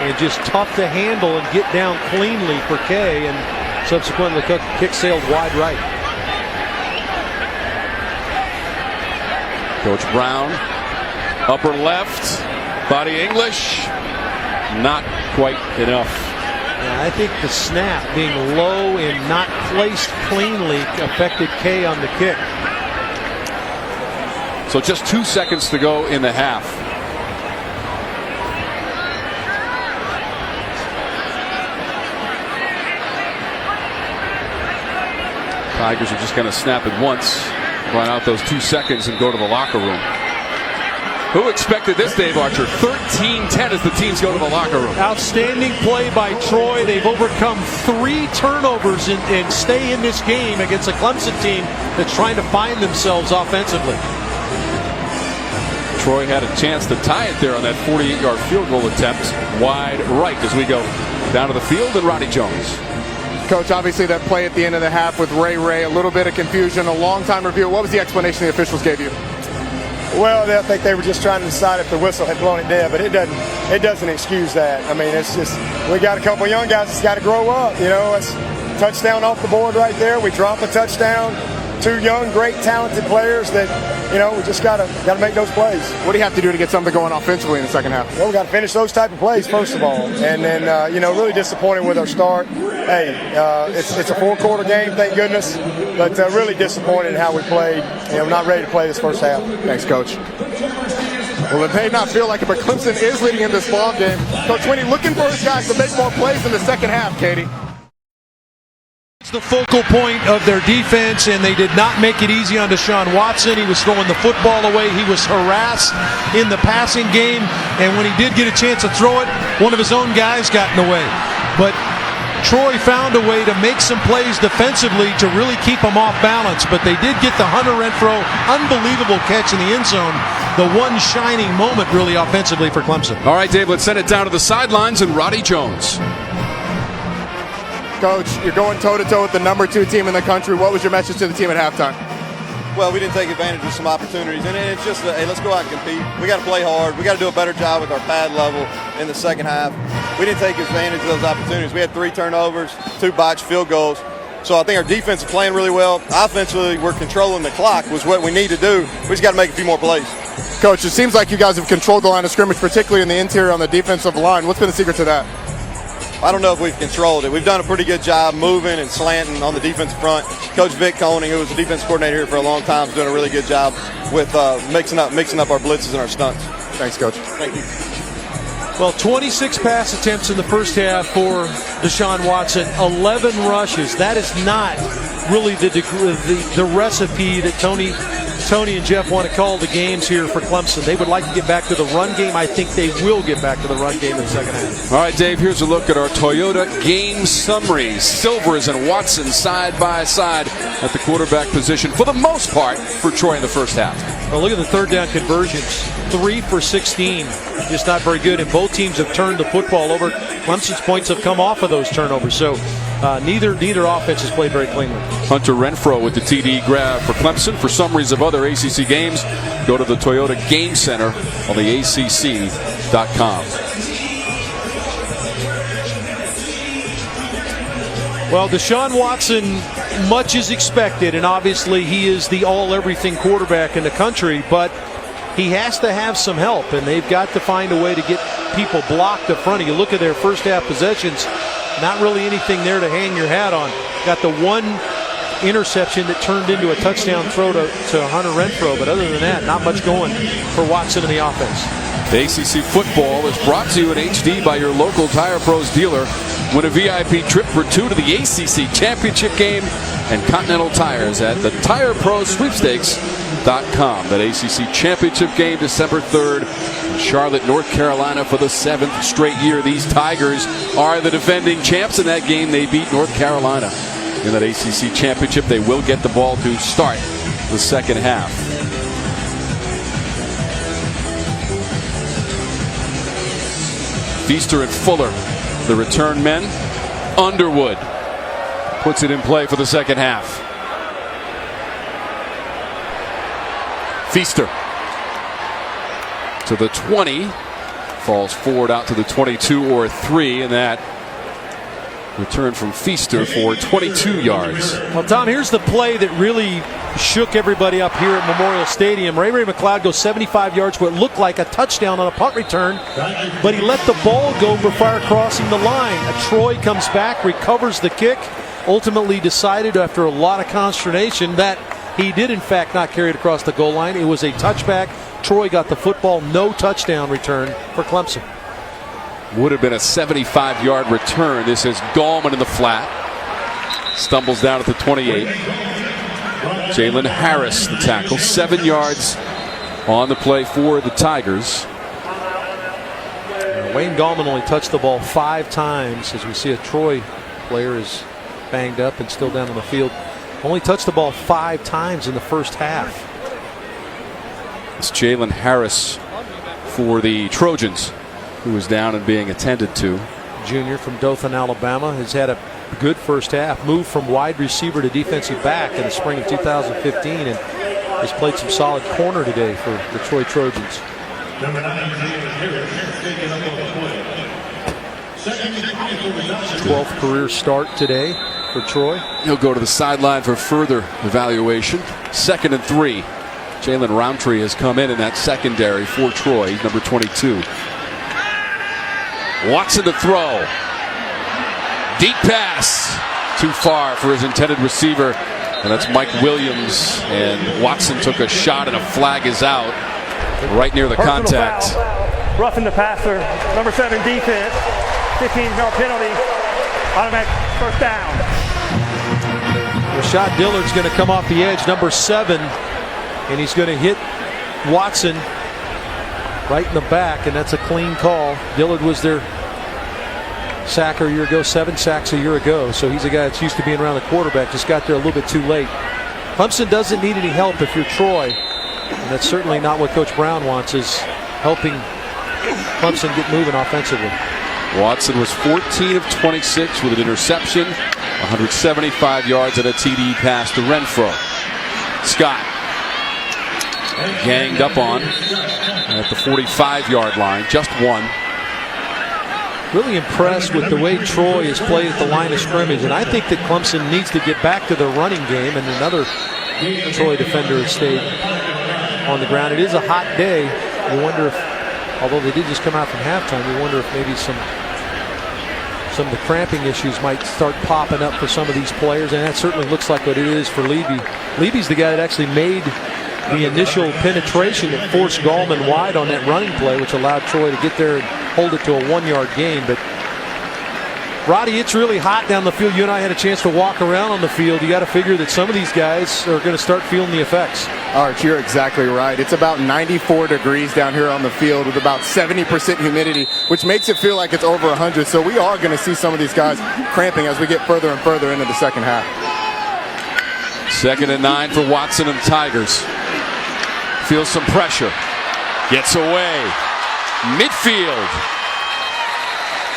and just tough to handle and get down cleanly for Kay, and subsequently the kick sailed wide right. Coach Brown, upper left, body English, not quite enough. Yeah, I think the snap being low and not placed cleanly affected Kay on the kick. So just 2 seconds to go in the half. Tigers are just going to snap it once, run out those 2 seconds, and go to the locker room. Who expected this, Dave Archer? 13-10 as the teams go to the locker room. Outstanding play by Troy. They've overcome 3 turnovers and stay in this game against a Clemson team that's trying to find themselves offensively. Troy had a chance to tie it there on that 48-yard field goal attempt wide right as we go down to the field, and Roddy Jones. Coach, obviously that play at the end of the half with Ray, a little bit of confusion, a long time review. What was the explanation the officials gave you? Well, I think they were just trying to decide if the whistle had blown it dead, but it doesn't excuse that. I mean, it's just, we got a couple of young guys that's got to grow up. It's touchdown off the board right there. We drop a touchdown. 2 young, great, talented players that, we just got to make those plays. What do you have to do to get something going offensively in the second half? Well, we got to finish those type of plays, first of all. And then, really disappointed with our start. Hey, it's a 4-quarter game, thank goodness. But really disappointed in how we played. Not ready to play this first half. Thanks, Coach. Well, it may not feel like it, but Clemson is leading in this ball game. Coach Winnie looking for his guys to make more plays in the second half, Katie. The focal point of their defense, and they did not make it easy on Deshaun Watson. He was throwing the football away. He was harassed in the passing game, and when he did get a chance to throw it, one of his own guys got in the way. But Troy found a way to make some plays defensively to really keep him off balance, but they did get the Hunter Renfrow unbelievable catch in the end zone, the one shining moment really offensively for Clemson. All right, Dave, let's send it down to the sidelines and Roddy Jones. Coach, you're going toe-to-toe with the number 2 team in the country. What was your message to the team at halftime? Well, we didn't take advantage of some opportunities, and it's just, hey, let's go out and compete. We got to play hard. We got to do a better job with our pad level in the second half. We didn't take advantage of those opportunities. We had 3 turnovers, 2 botched field goals. So I think our defense is playing really well. Offensively, we're controlling the clock, was what we need to do. We just got to make a few more plays. Coach, it seems like you guys have controlled the line of scrimmage, particularly in the interior on the defensive line. What's been the secret to that? I don't know if we've controlled it. We've done a pretty good job moving and slanting on the defensive front. Coach Vic Koenig, who was the defense coordinator here for a long time, is doing a really good job with mixing up our blitzes and our stunts. Thanks, Coach. Thank you. Well, 26 pass attempts in the first half for Deshaun Watson, 11 rushes. That is not really the recipe that Tony and Jeff want to call the games here for Clemson. They would like to get back to the run game. I think they will get back to the run game in the second half. All right, Dave, here's a look at our Toyota game summaries. Silvers and Watson side by side at the quarterback position for the most part for Troy in the first half. Well, look at the third down conversions. 3 for 16. Just not very good. And both teams have turned the football over. Clemson's points have come off of those turnovers. So neither offense has played very cleanly. Hunter Renfrow with the TD grab for Clemson. For summaries of other ACC games, go to the Toyota Game Center on the ACC.com. Well, Deshaun Watson, much is expected, and obviously he is the all-everything quarterback in the country, but he has to have some help, and they've got to find a way to get people blocked up front. You look at their first half possessions, not really anything there to hang your hat on. Got the one interception that turned into a touchdown throw to Hunter Renfrow, but other than that, not much going for Watson in the offense. The ACC football is brought to you in HD by your local Tire Pros dealer. Win a VIP trip for 2 to the ACC championship game and Continental Tires at the Tire Pros Sweepstakes.com. That ACC championship game December 3rd in Charlotte, North Carolina for the 7th straight year. These Tigers are the defending champs in that game. They beat North Carolina in that ACC championship. They will get the ball to start the second half. Feaster and Fuller, the return men. Underwood puts it in play for the second half. Feaster to the 20, falls forward out to the 22 or 3, and that return from Feaster for 22 yards. Well, Tom, here's the play that really shook everybody up here at Memorial Stadium. Ray McLeod goes 75 yards for what looked like a touchdown on a punt return, but he let the ball go before crossing the line. Troy comes back, recovers the kick, ultimately decided after a lot of consternation that he did in fact not carry it across the goal line. It was a touchback. Troy got the football, no touchdown return for Clemson. Would have been a 75-yard return. This is Gallman in the flat. Stumbles down at the 28. Jalen Harris, the tackle, 7 yards on the play for the Tigers. Wayne Gallman only touched the ball 5 times, as we see a Troy player is banged up and still down on the field. Only touched the ball 5 times in the first half. It's Jalen Harris for the Trojans, who is down and being attended to. Junior from Dothan, Alabama, has had a good first half. Moved from wide receiver to defensive back in the spring of 2015 and has played some solid corner today for the Troy Trojans. Number 9, taken up on the play. 12th career start today for Troy. He'll go to the sideline for further evaluation. 2nd and 3. Jalen Roundtree has come in that secondary for Troy. He's number 22. Watson to throw. Deep pass. Too far for his intended receiver. And that's Mike Williams. And Watson took a shot and a flag is out right near the contact. Foul. Roughing the passer. Number 7 defense. 15-yard penalty. Automatic first down. Rashad Dillard's going to come off the edge, number 7, and he's going to hit Watson right in the back, and that's a clean call. Dillard was their sacker a year ago, 7 sacks a year ago, so he's a guy that's used to being around the quarterback, just got there a little bit too late. Clemson doesn't need any help if you're Troy, and that's certainly not what Coach Brown wants, is helping Clemson get moving offensively. Watson was 14 of 26 with an interception, 175 yards and a TD pass to Renfro. Scott ganged up on at the 45-yard line, just one. Really impressed with the way Troy has played at the line of scrimmage, and I think that Clemson needs to get back to the running game, and another Troy defender has stayed on the ground. It is a hot day. You wonder if, although they did just come out from halftime, you wonder if maybe some of the cramping issues might start popping up for some of these players, and that certainly looks like what it is for Levy. Levy's the guy that actually made the initial penetration that forced Gallman wide on that running play, which allowed Troy to get there and hold it to a 1-yard gain. But Roddy, it's really hot down the field. You and I had a chance to walk around on the field. You got to figure that some of these guys are going to start feeling the effects. Arch, you're exactly right. It's about 94 degrees down here on the field with about 70% humidity, which makes it feel like it's over 100. So we are going to see some of these guys cramping as we get further and further into the second half. 2nd and 9 for Watson and the Tigers. Feels some pressure. Gets away. Midfield.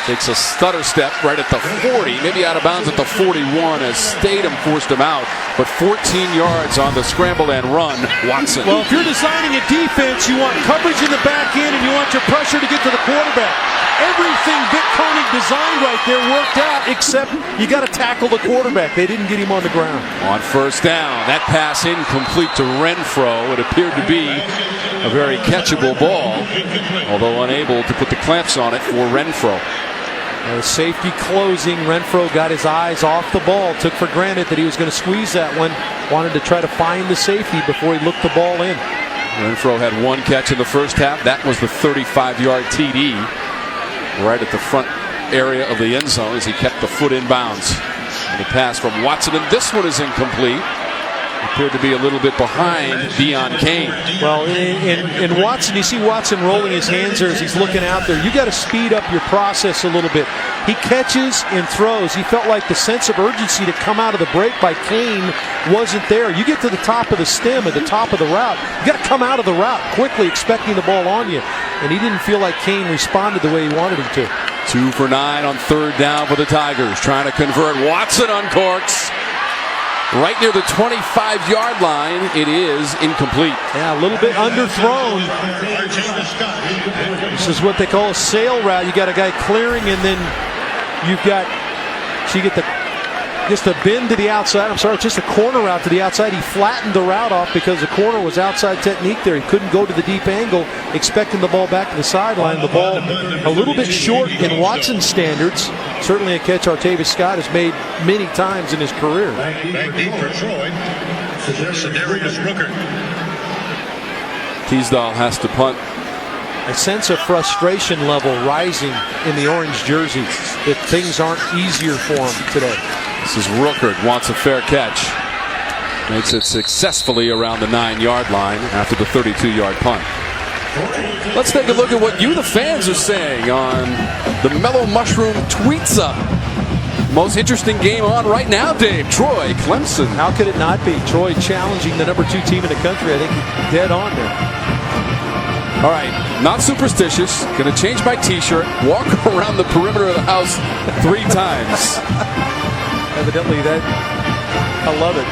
Takes a stutter step right at the 40, maybe out of bounds at the 41 as Statham forced him out, but 14 yards on the scramble and run. Watson. Well, if you're designing a defense, you want coverage in the back end and you want your pressure to get to the quarterback. Everything Vic Koenig designed right there worked out, except you got to tackle the quarterback. They didn't get him on the ground. On 1st down, that pass incomplete to Renfro. It appeared to be a very catchable ball, although unable to put the clamps on it for Renfro. Safety closing. Renfro got his eyes off the ball, took for granted that he was going to squeeze that one, wanted to try to find the safety before he looked the ball in. Renfro had 1 catch in the first half. That was the 35-yard TD right at the front area of the end zone as he kept the foot in bounds. And the pass from Watson, and this one is incomplete. Appeared to be a little bit behind Deion Kane. Well, in Watson, you see Watson rolling his hands there as he's looking out there. You got to speed up your process a little bit. He catches and throws. He felt like the sense of urgency to come out of the break by Kane wasn't there. You get to the top of the stem, at the top of the route, you got to come out of the route quickly, expecting the ball on you. And he didn't feel like Kane responded the way he wanted him to. 2 for 9 on 3rd down for the Tigers, trying to convert. Watson uncorks. Right near the 25-yard line, it is incomplete. Yeah, a little bit underthrown. This is what they call a sail route. You got a guy clearing, and then you've got, so you get just a bend to the outside. I'm sorry, just a corner route to the outside. He flattened the route off because the corner was outside technique there. He couldn't go to the deep angle, expecting the ball back to the sideline. The ball a little bit short in Watson's standards. Certainly a catch Artavis Scott has made many times in his career. Back deep for Troy. Darius Rooker. Teasdale has to punt. A sense of frustration level rising in the orange jersey that things aren't easier for him today. This is Rooker, wants a fair catch. Makes it successfully around the 9-yard line after the 32-yard punt. Let's take a look at what you, the fans, are saying on the Mellow Mushroom Tweetsa. Most interesting game on right now, Dave. Troy, Clemson. How could it not be? Troy challenging the number 2 team in the country. I think dead on there. All right, not superstitious. Going to change my T-shirt, walk around the perimeter of the house 3 times. Evidently, I love it.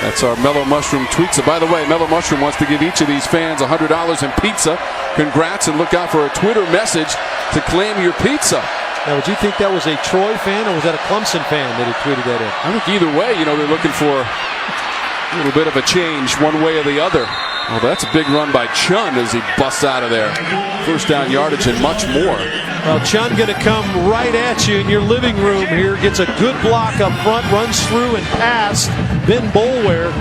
That's our Mellow Mushroom Tweets. By the way, Mellow Mushroom wants to give each of these fans $100 in pizza. Congrats, and look out for a Twitter message to claim your pizza. Now, would you think that was a Troy fan, or was that a Clemson fan that had tweeted that in? I think either way, they're looking for a little bit of a change one way or the other. Well, that's a big run by Chun as he busts out of there. 1st down yardage and much more. Well, Chun going to come right at you in your living room here. Gets a good block up front, runs through and past Ben Boulware.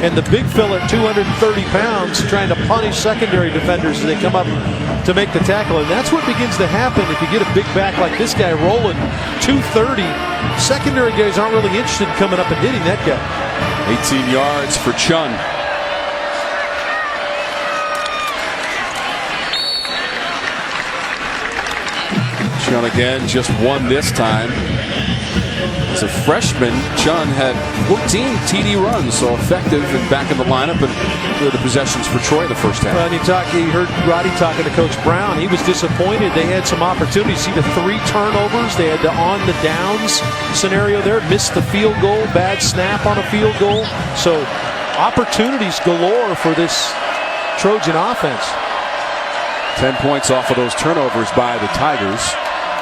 And the big fella at 230 pounds trying to punish secondary defenders as they come up to make the tackle. And that's what begins to happen if you get a big back like this guy rolling 230 secondary guys aren't really interested in coming up and hitting that guy. 18 yards for Chun. Chun again, just one this time. As a freshman, Chun had 14 TD runs, so effective and back in the lineup and the possessions for Troy in the first half. Well, you heard Roddy talking to Coach Brown. He was disappointed. They had some opportunities. See the 3 turnovers. They had the on the downs scenario there. Missed the field goal. Bad snap on a field goal. So opportunities galore for this Trojan offense. 10 points off of those turnovers by the Tigers.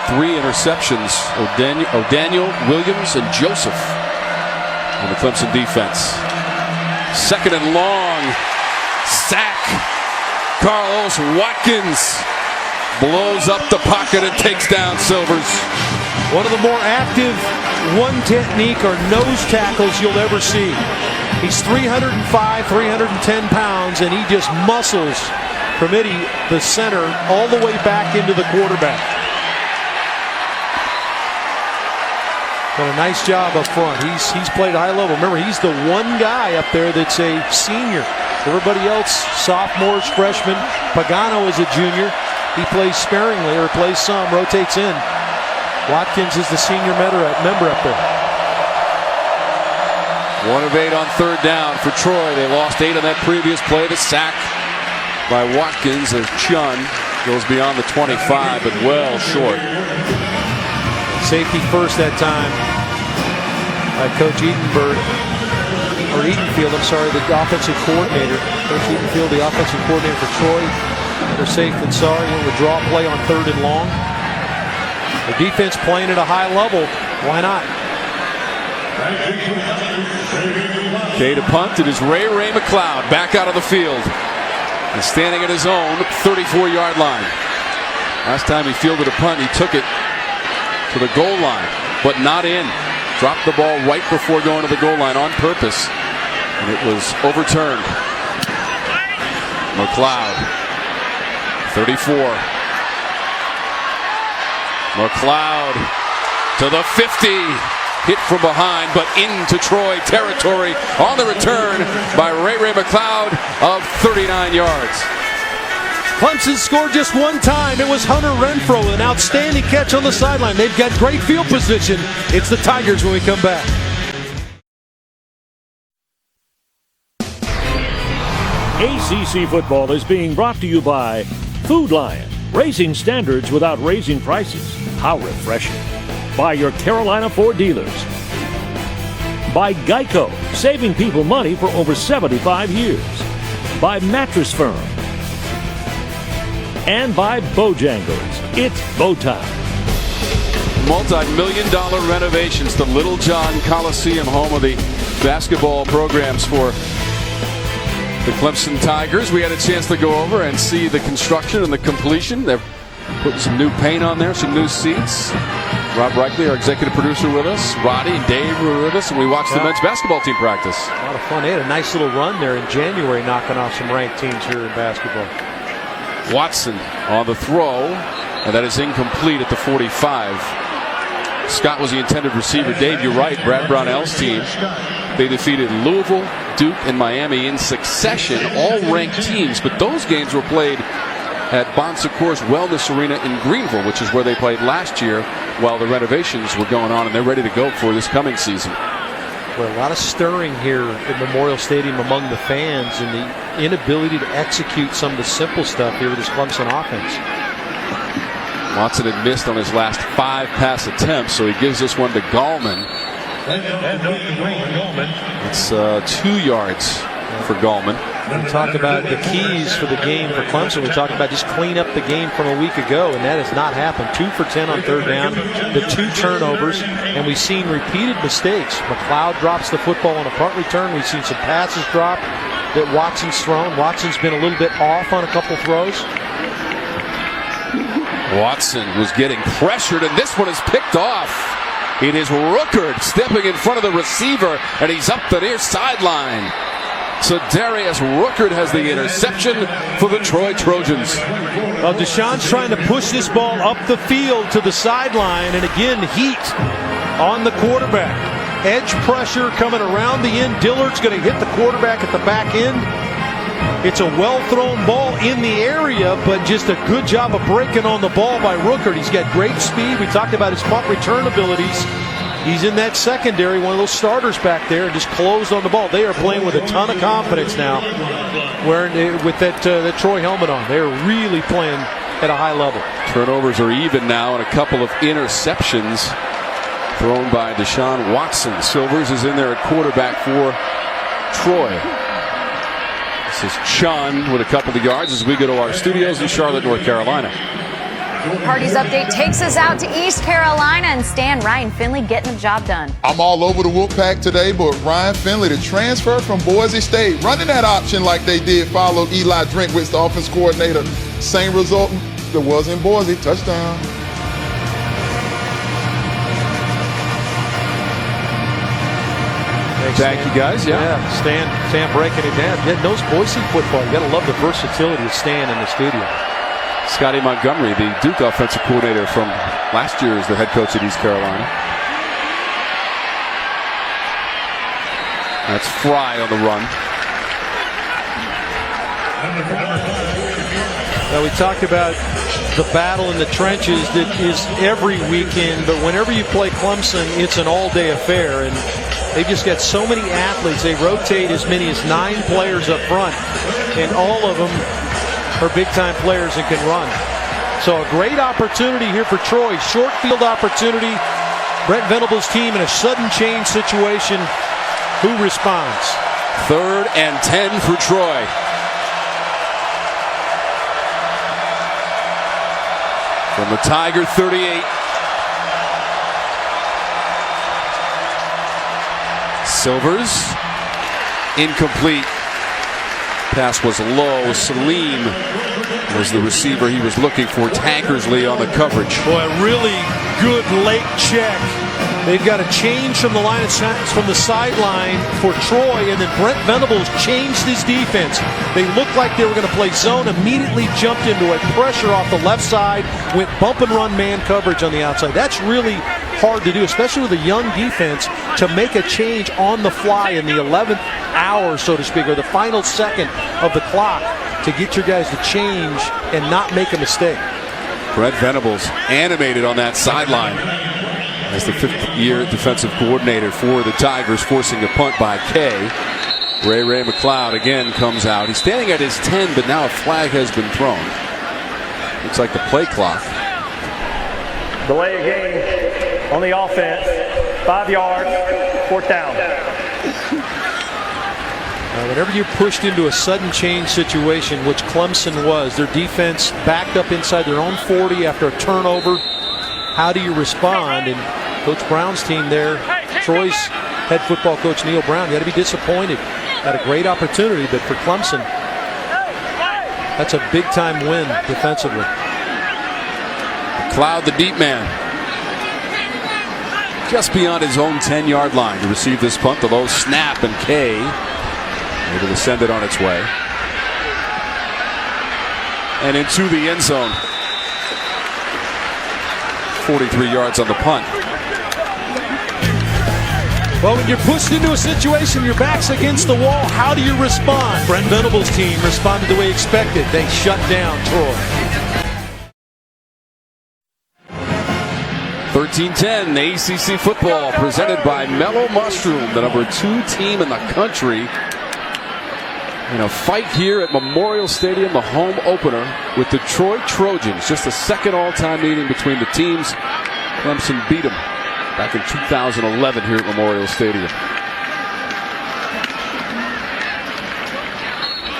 3 interceptions, O'Daniel, Williams, and Joseph on the Clemson defense. 2nd and long, sack. Carlos Watkins blows up the pocket and takes down Silvers. One of the more active one technique or nose tackles you'll ever see. He's 305, 310 pounds, and he just muscles from the center all the way back into the quarterback. Done a nice job up front. He's played high level. Remember, he's the one guy up there that's a senior. Everybody else, sophomores, freshmen. Pagano is a junior. He plays sparingly, or plays some, rotates in. Watkins is the senior member up there. 1 of 8 on 3rd down for Troy. They lost 8 on that previous play. The sack by Watkins as Chun goes beyond the 25, but well short. Safety first that time by Coach Edenfield, the offensive coordinator. Coach Edenfield, the offensive coordinator for Troy. They're safe and sorry. The draw play on 3rd and long. The defense playing at a high level. Why not? Okay, to punt, it is Ray McLeod back out of the field. And standing at his own 34-yard line. Last time he fielded a punt, he took it to the goal line, but not in. Dropped the ball right before going to the goal line on purpose, and it was overturned. McLeod, 34. McLeod to the 50. Hit from behind, but into Troy territory on the return by Ray McLeod of 39 yards. Clemson scored just one time. It was Hunter Renfro, an outstanding catch on the sideline. They've got great field position. It's the Tigers when we come back. ACC football is being brought to you by Food Lion, raising standards without raising prices. How refreshing. By your Carolina Ford dealers. By Geico, saving people money for over 75 years. By Mattress Firm. And by Bojangles. It's bow time. Multi-million-dollar renovations to Little John Coliseum, home of the basketball programs for the Clemson Tigers. We had a chance to go over and see the construction and the completion. They're putting some new paint on there, some new seats. Rob Reichley, our executive producer, with us. Roddy and Dave were with us, and we watched the men's basketball team practice. A lot of fun. They had a nice little run there in January, knocking off some ranked teams here in basketball. Watson on the throw, and that is incomplete at the 45. Scott was the intended receiver. Dave, you're right. Brad Brownell's team. They defeated Louisville, Duke, and Miami in succession, all ranked teams, but those games were played at Bon Secours Wellness Arena in Greenville, which is where they played last year while the renovations were going on, and they're ready to go for this coming season. Well, a lot of stirring here at Memorial Stadium among the fans and the inability to execute some of the simple stuff here with this Clemson offense. Watson had missed on his last 5 pass attempts, so he gives this one to Gallman. It's 2 yards for Gallman. We talk about the keys for the game for Clemson. We talked about just clean up the game from a week ago, and that has not happened. 2 for 10 on 3rd down, the 2 turnovers, and we've seen repeated mistakes. McLeod drops the football on a punt return. We've seen some passes drop that Watson's thrown. Watson's been a little bit off on a couple throws. Watson was getting pressured, and this one is picked off. It is Rookard stepping in front of the receiver, and he's up the near sideline. So Darius Rookard has the interception for the Troy Trojans. Well, Deshaun's trying to push this ball up the field to the sideline, and again, heat on the quarterback. Edge pressure coming around the end. Dillard's going to hit the quarterback at the back end. It's a well-thrown ball in the area, but just a good job of breaking on the ball by Ruckert. He's got great speed. We talked about his punt return abilities. He's in that secondary, one of those starters back there, and just closed on the ball. They are playing with a ton of confidence now, wearing with that Troy helmet on. They're really playing at a high level. Turnovers are even now, and a couple of interceptions thrown by Deshaun Watson. Silvers is in there at quarterback for Troy. This is Chun with a couple of yards as we go to our studios in Charlotte, North Carolina. Party's update takes us out to East Carolina, and Stan, Ryan Finley getting the job done. I'm all over the Wolfpack today, but Ryan Finley, the transfer from Boise State, running that option like they did, followed Eli Drinkwitz, the offense coordinator. Same result that was in Boise. Touchdown. Thank you, guys. Yeah. Stan breaking it down. Yeah, knows Boise football. You got to love the versatility of Stan in the studio. Scotty Montgomery, the Duke offensive coordinator from last year, is the head coach at East Carolina. That's Fry on the run. Now, we talked about the battle in the trenches that is every weekend, but whenever you play Clemson, it's an all-day affair, and they've just got so many athletes. They rotate as many as 9 players up front, and all of them are big-time players and can run. So a great opportunity here for Troy. Short field opportunity. Brent Venables' team in a sudden change situation. Who responds? 3rd and 10 for Troy. From the Tiger 38. Silvers. Incomplete. Pass was low. Salim was the receiver he was looking for. Tankersley on the coverage. Boy, a really good late check. They've got a change from the line from the sideline for Troy, and then Brent Venables changed his defense. They looked like they were going to play zone, immediately jumped into a pressure off the left side, went bump and run man coverage on the outside. That's really hard to do, especially with a young defense, to make a change on the fly in the 11th hour, so to speak, or the final second of the clock, to get your guys to change and not make a mistake. Brent Venables animated on that sideline as the 5th-year defensive coordinator for the Tigers, forcing a punt by Kay. Ray McLeod again comes out. He's standing at his 10, but now a flag has been thrown. Looks like the play clock. Delay of game on the offense. 5 yards, 4th down. Whenever you're pushed into a sudden change situation, which Clemson was, their defense backed up inside their own 40 after a turnover. How do you respond? And Coach Brown's team there, Troy's head football coach Neil Brown, you got to be disappointed. Had a great opportunity, but for Clemson, that's a big-time win defensively. McLeod, the deep man, just beyond his own 10-yard line to receive this punt. The low snap, and Kay able to send it on its way. And into the end zone. 43 yards on the punt. Well, when you're pushed into a situation, your back's against the wall, how do you respond? Brent Venables' team responded the way expected. They shut down Troy. 13-10, ACC football presented by Mellow Mushroom, the number 2 team in the country. In a fight here at Memorial Stadium, the home opener with the Troy Trojans. Just the 2nd all-time meeting between the teams. Clemson beat them back in 2011 here at Memorial Stadium.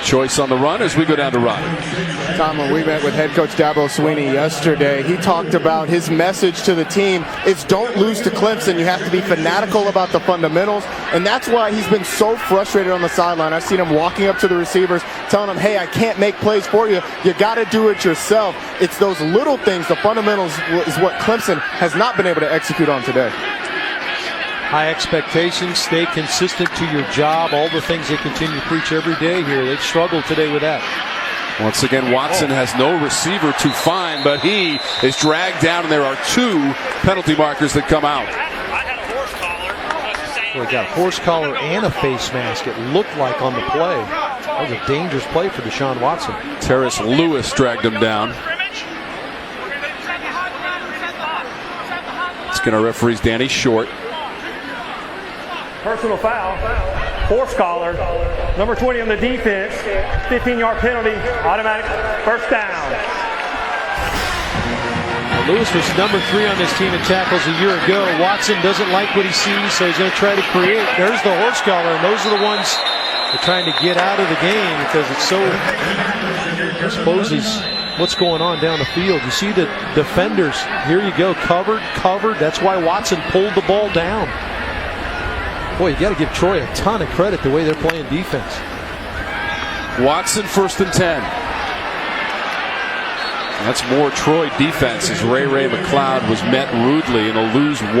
Choice on the run as we go down to Rod. Tom, when we met with head coach Dabo Swinney yesterday, he talked about his message to the team is don't lose to Clemson. You have to be fanatical about the fundamentals, and that's why he's been so frustrated on the sideline. I've seen him walking up to the receivers, telling them, hey, I can't make plays for you. You got to do it yourself. It's those little things, the fundamentals, is what Clemson has not been able to execute on today. High expectations, stay consistent to your job, all the things they continue to preach every day here. They've struggled today with that. Once again, Watson has no receiver to find, but he is dragged down, and there are 2 penalty markers that come out. Well, he got a horse collar and a face mask, it looked like, on the play. That was a dangerous play for Deshaun Watson. Terrace Lewis dragged him down. Skinner referees Danny Short. Personal foul, horse collar, number 20 on the defense, 15-yard penalty, automatic first down. Lewis was number 3 on this team in tackles a year ago. Watson doesn't like what he sees, so he's going to try to create. There's the horse collar, and those are the ones that are trying to get out of the game because it's so exposes what's going on down the field. You see the defenders, here you go, covered. That's why Watson pulled the ball down. Boy, you got to give Troy a ton of credit the way they're playing defense. Watson 1st and 10. That's more Troy defense as Ray McLeod was met rudely in a lose 1.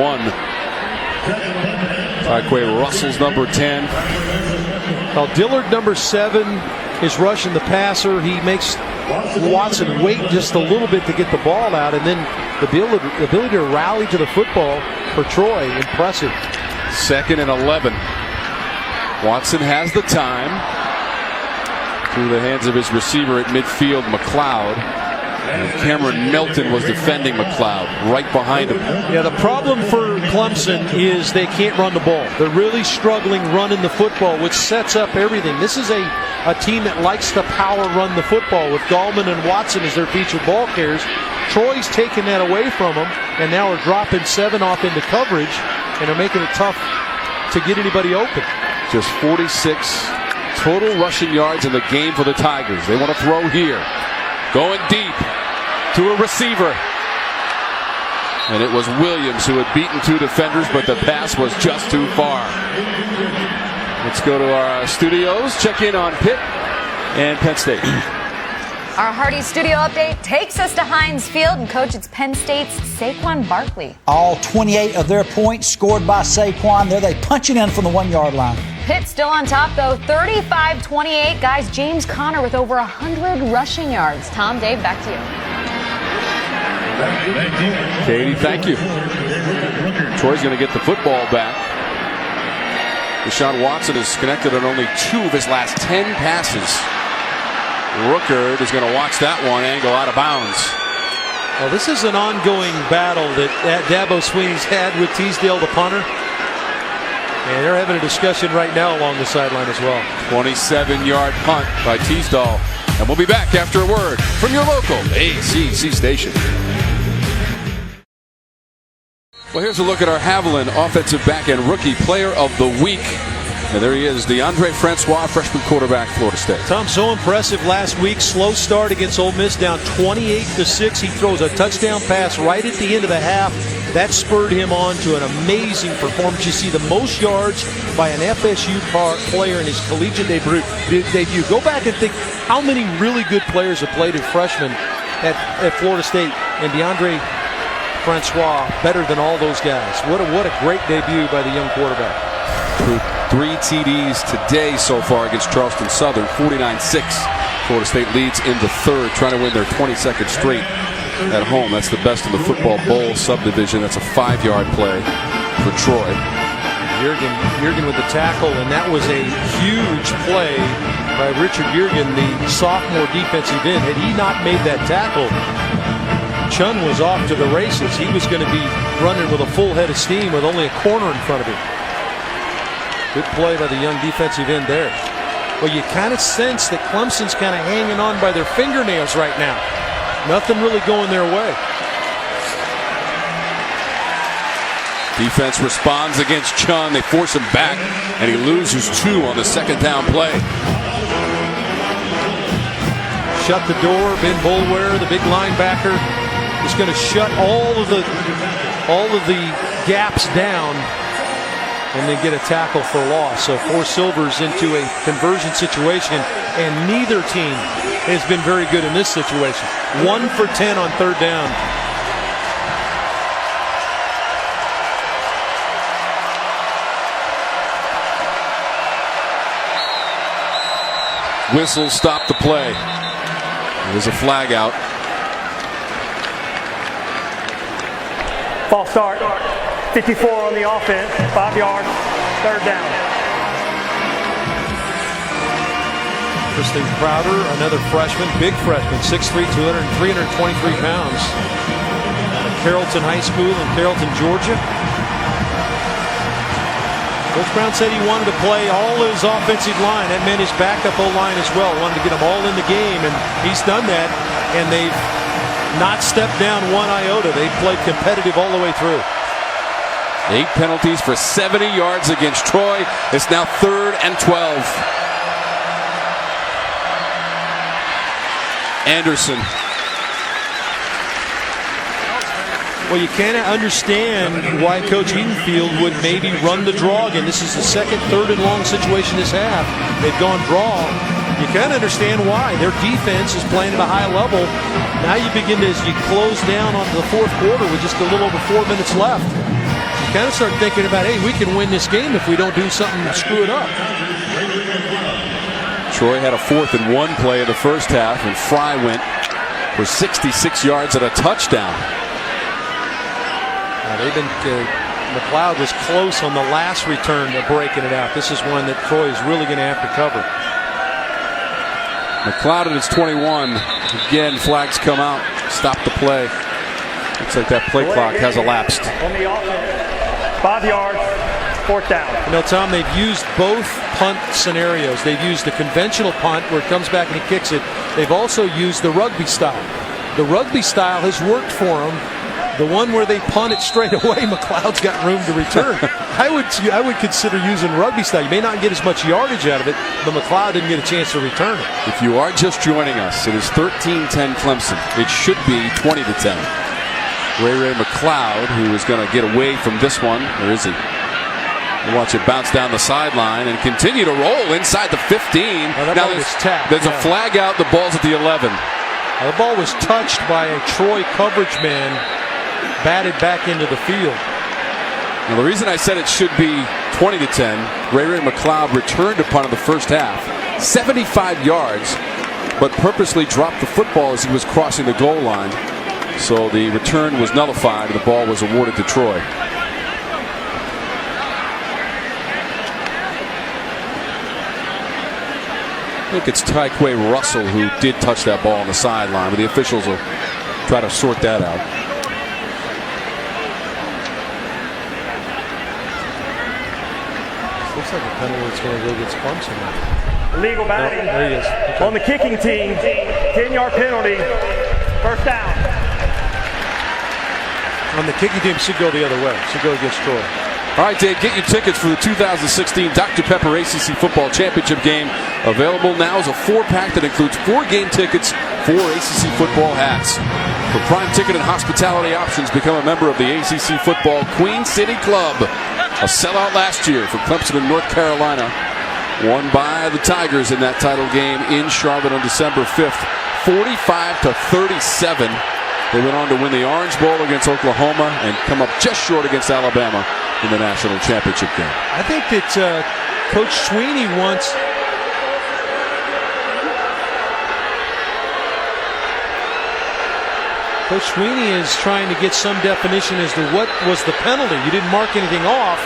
Tyquay Russell's number 10. Well, Dillard, number 7, is rushing the passer. He makes Watson wait just a little bit to get the ball out, and then the ability to rally to the football for Troy, impressive. 2nd and 11. Watson has the time through the hands of his receiver at midfield, McLeod. And Cameron Melton was defending McLeod right behind him. Yeah, the problem for Clemson is they can't run the ball. They're really struggling running the football, which sets up everything. This is a team that likes to power run the football with Gallman and Watson as their featured ball carriers. Troy's taking that away from them, and now are dropping 7 off into coverage, and are making it tough to get anybody open. Just 46 total rushing yards in the game for the Tigers. They want to throw here. Going deep to a receiver. And it was Williams who had beaten 2 defenders, but the pass was just too far. Let's go to our studios, check in on Pitt and Penn State. Our Hardy studio update takes us to Heinz Field, and Coach, it's Penn State's Saquon Barkley. All 28 of their points scored by Saquon. There they punching in from the 1-yard line. Pitt still on top, though, 35-28. Guys, James Conner with over 100 rushing yards. Tom, Dave, back to you. Katie, thank you. Troy's going to get the football back. Deshaun Watson is connected on only 2 of his last 10 passes. Rookert is going to watch that one and go out of bounds. Well, this is an ongoing battle that Dabo Sweeney's had with Teasdale, the punter. And they're having a discussion right now along the sideline as well. 27-yard punt by Teasdale. And we'll be back after a word from your local ACC station. Well, here's a look at our Haviland offensive back and rookie player of the week. And there he is, DeAndre Francois, freshman quarterback, Florida State. Tom, so impressive last week. Slow start against Ole Miss, down 28-6. He throws a touchdown pass right at the end of the half. That spurred him on to an amazing performance. You see the most yards by an FSU player in his collegiate debut. Go back and think how many really good players have played as freshmen at Florida State. And DeAndre Francois, better than all those guys. What a great debut by the young quarterback. 3 TDs today so far against Charleston Southern, 49-6. Florida State leads in the 3rd, trying to win their 22nd straight at home. That's the best in the football bowl subdivision. That's a 5-yard play for Troy. Juergen with the tackle, and that was a huge play by Richard Juergen, the sophomore defensive end. Had he not made that tackle, Chun was off to the races. He was going to be running with a full head of steam with only a corner in front of him. Good play by the young defensive end there. Well, you kind of sense that Clemson's kind of hanging on by their fingernails right now. Nothing really going their way. Defense responds against Chun. They force him back, and he loses 2 on the 2nd down play. Shut the door. Ben Boulware, the big linebacker, is going to shut all of the gaps down, and then get a tackle for loss. So 4 Silvers into a conversion situation, and neither team has been very good in this situation. 1 for 10 on 3rd down. Whistle stopped the play. There's a flag out. False start. 54 on the offense, 5 yards, third down. Christine Crowder, another freshman, big freshman, 6'3", 323 pounds. Out of Carrollton High School in Carrollton, Georgia. Coach Brown said he wanted to play all his offensive line. That meant his backup O-line as well. Wanted to get them all in the game, and he's done that. And they've not stepped down one iota. They've played competitive all the way through. 8 penalties for 70 yards against Troy. It's now 3rd and 12. Anderson. Well, you can't understand why Coach Edenfield would maybe run the draw again. This is the second, 3rd and long situation this half. They've gone draw. You can't understand why. Their defense is playing at a high level. Now you begin to, as you close down on the 4th quarter with just a little over 4 minutes left, you kind of start thinking about, hey, we can win this game if we don't do something to screw it up. Troy had a 4th and 1 play in the first half, and Fry went for 66 yards and a touchdown. They've been McLeod was close on the last return to breaking it out. This is one that Troy is really going to have to cover. McLeod at his 21. Again, flags come out. Stop the play. Looks like that play clock has elapsed. On the offense, 5 yards, 4th down. You know, Tom, they've used both punt scenarios. They've used the conventional punt where it comes back and he kicks it. They've also used the rugby style. The rugby style has worked for them. The one where they punt it straight away, McLeod's got room to return. I would consider using rugby style. You may not get as much yardage out of it, but McLeod didn't get a chance to return it. If you are just joining us, it is 13-10 Clemson. It should be 20-10. Ray McLeod, who is going to get away from this one. Where is he? We'll watch it bounce down the sideline and continue to roll inside the 15. Now there's a flag out. The ball's at the 11. The ball was touched by a Troy coverage man, batted back into the field. Now, the reason I said it should be 20-10, Ray McLeod returned a punt in the first half, 75 yards, but purposely dropped the football as he was crossing the goal line. So the return was nullified and the ball was awarded to Troy. I think it's Tyquay Russell who did touch that ball on the sideline, but the officials will try to sort that out. Looks like a penalty that's going to go against Clemson. Illegal batting. There he is. Okay. On the kicking team, 10-yard penalty, 1st down. On the kicking team, should go the other way. Should go against Troy. All right, Dave, get your tickets for the 2016 Dr. Pepper ACC Football Championship game. Available now is a 4-pack that includes 4 game tickets, 4 ACC football hats. For prime ticket and hospitality options, become a member of the ACC Football Queen City Club. A sellout last year for Clemson in North Carolina. Won by the Tigers in that title game in Charlotte on December 5th, 45-37. They went on to win the Orange Bowl against Oklahoma and come up just short against Alabama in the national championship game. I think that Coach Sweeney wants Coach Sweeney is trying to get some definition as to what was the penalty. You didn't mark anything off,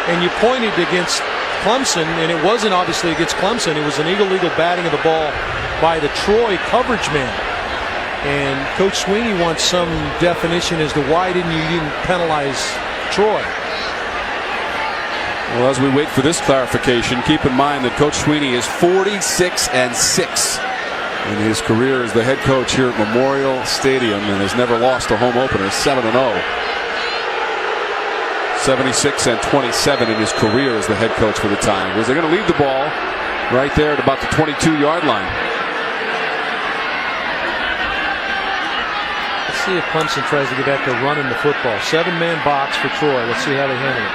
and you pointed against Clemson, and it wasn't obviously against Clemson. It was an illegal batting of the ball by the Troy coverage man. And Coach Sweeney wants some definition as to why you didn't penalize Troy. Well, as we wait for this clarification, keep in mind that Coach Sweeney is 46-6 in his career as the head coach here at Memorial Stadium and has never lost a home opener, 7-0. 76-27 in his career as the head coach for the Tigers. They're going to leave the ball right there at about the 22-yard line. Let's see if Clemson tries to get back to running the football. 7-man box for Troy. Let's see how they handle it.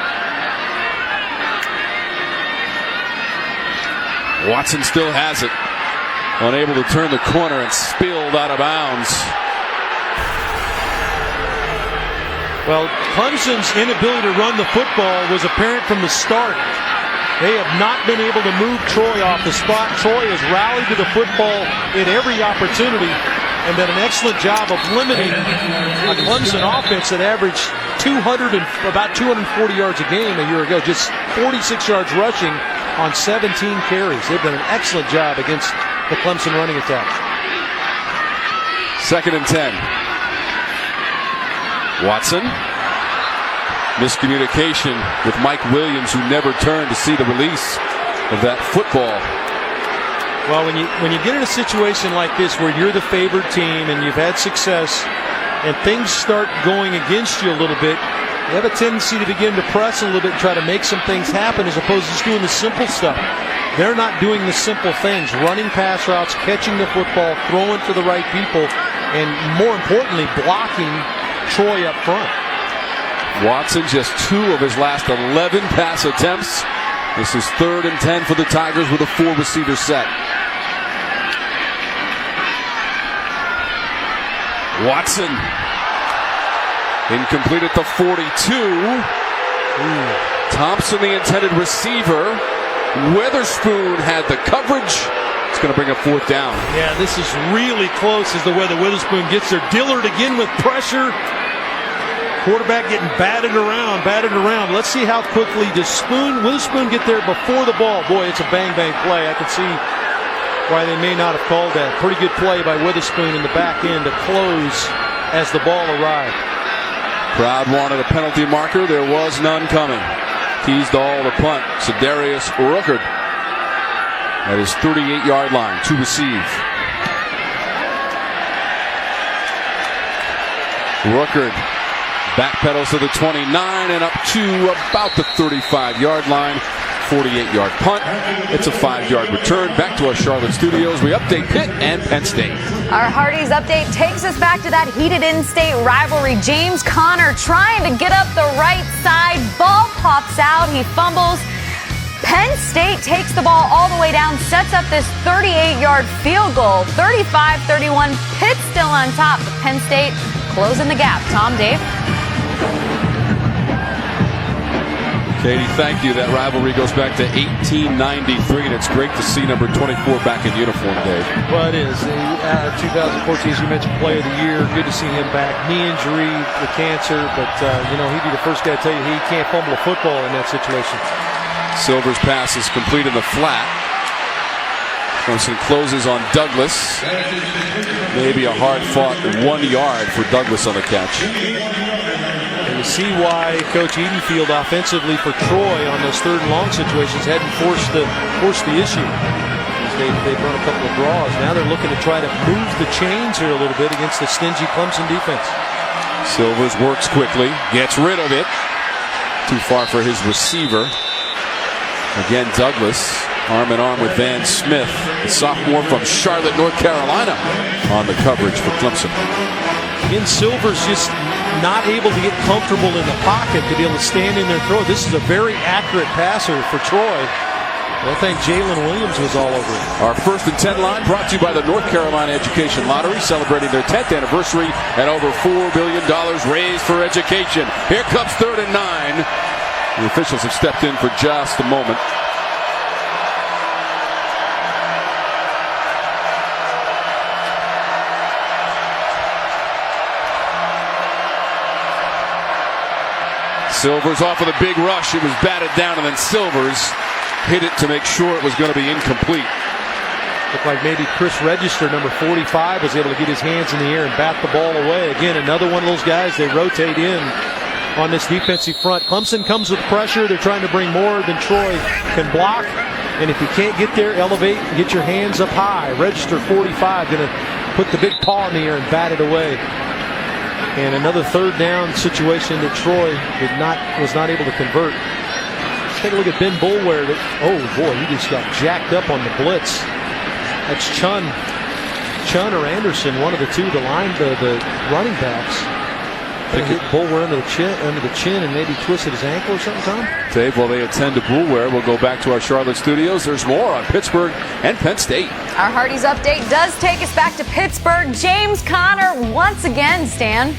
Watson still has it. Unable to turn the corner and spilled out of bounds. Well, Clemson's inability to run the football was apparent from the start. They have not been able to move Troy off the spot. Troy has rallied to the football in every opportunity and done an excellent job of limiting a Clemson offense that averaged about 240 yards a game a year ago, just 46 yards rushing on 17 carries. They've done an excellent job against the Clemson running attack. 2nd and 10. Watson. Miscommunication with Mike Williams, who never turned to see the release of that football. Well, when you get in a situation like this where you're the favored team and you've had success and things start going against you a little bit, you have a tendency to begin to press a little bit and try to make some things happen as opposed to just doing the simple stuff. They're not doing the simple things, running pass routes, catching the football, throwing to the right people, and more importantly, blocking Troy up front. Watson just 2 of his last 11 pass attempts. This is 3rd and 10 for the Tigers with a 4-receiver set. Watson. Incomplete at the 42. Thompson, the intended receiver. Witherspoon had the coverage. It's going to bring a 4th down. Yeah, this is really close as to whether Witherspoon gets there. Dillard again with pressure. Quarterback getting batted around. Let's see how quickly does Witherspoon get there before the ball. Boy, it's a bang-bang play. I can see why they may not have called that. Pretty good play by Witherspoon in the back end to close as the ball arrived. Crowd wanted a penalty marker. There was none coming. Teased all the punt. Sedarius Ruckert at his 38-yard line to receive. Ruckert backpedals to the 29 and up to about the 35-yard line. 48-yard punt. It's a 5-yard return. Back to our Charlotte studios. We update Pitt and Penn State. Our Hardee's update takes us back to that heated in-state rivalry. James Conner trying to get up the right side. Ball pops out. He fumbles. Penn State takes the ball all the way down, sets up this 38-yard field goal. 35-31. Pitt still on top. But Penn State closing the gap. Tom, Dave? Katie, thank you. That rivalry goes back to 1893, and it's great to see number 24 back in uniform, Dave. Well, it is. 2014, as you mentioned, Player of the Year. Good to see him back. Knee injury, the cancer, but, he'd be the first guy to tell you he can't fumble a football in that situation. Silver's pass is complete in the flat. Clemson closes on Douglas. Maybe a hard-fought 1 yard for Douglas on the catch. You see why Coach Edenfield offensively for Troy on those 3rd and long situations hadn't forced the issue. They've run a couple of draws. Now they're looking to try to move the chains here a little bit against the stingy Clemson defense. Silvers works quickly, gets rid of it. Too far for his receiver. Again, Douglas, arm in arm with Van Smith, the sophomore from Charlotte, North Carolina, on the coverage for Clemson. Again, Silver's just not able to get comfortable in the pocket to be able to stand in there and throw. This is a very accurate passer for Troy. I think Jalen Williams was all over it. Our 1st and 10 line brought to you by the North Carolina Education Lottery, celebrating their 10th anniversary and over $4 billion raised for education. Here comes 3rd and 9. The officials have stepped in for just a moment. Silvers off with a big rush. It was batted down, and then Silvers hit it to make sure it was going to be incomplete. Looked like maybe Chris Register, number 45, was able to get his hands in the air and bat the ball away. Again, another one of those guys they rotate in on this defensive front. Clemson comes with pressure. They're trying to bring more than Troy can block. And if you can't get there, elevate and get your hands up high. Register 45 going to put the big paw in the air and bat it away. And another 3rd down situation that Troy was not able to convert. Let's take a look at Ben Boulware. Oh boy, he just got jacked up on the blitz. That's Chun or Anderson, one of the two, the running backs. Hit Boulware under the chin and maybe twisted his ankle or something, Tom? Dave, while they attend to Boulware, we'll go back to our Charlotte studios. There's more on Pittsburgh and Penn State. Our Hardee's update does take us back to Pittsburgh. James Conner once again, Stan.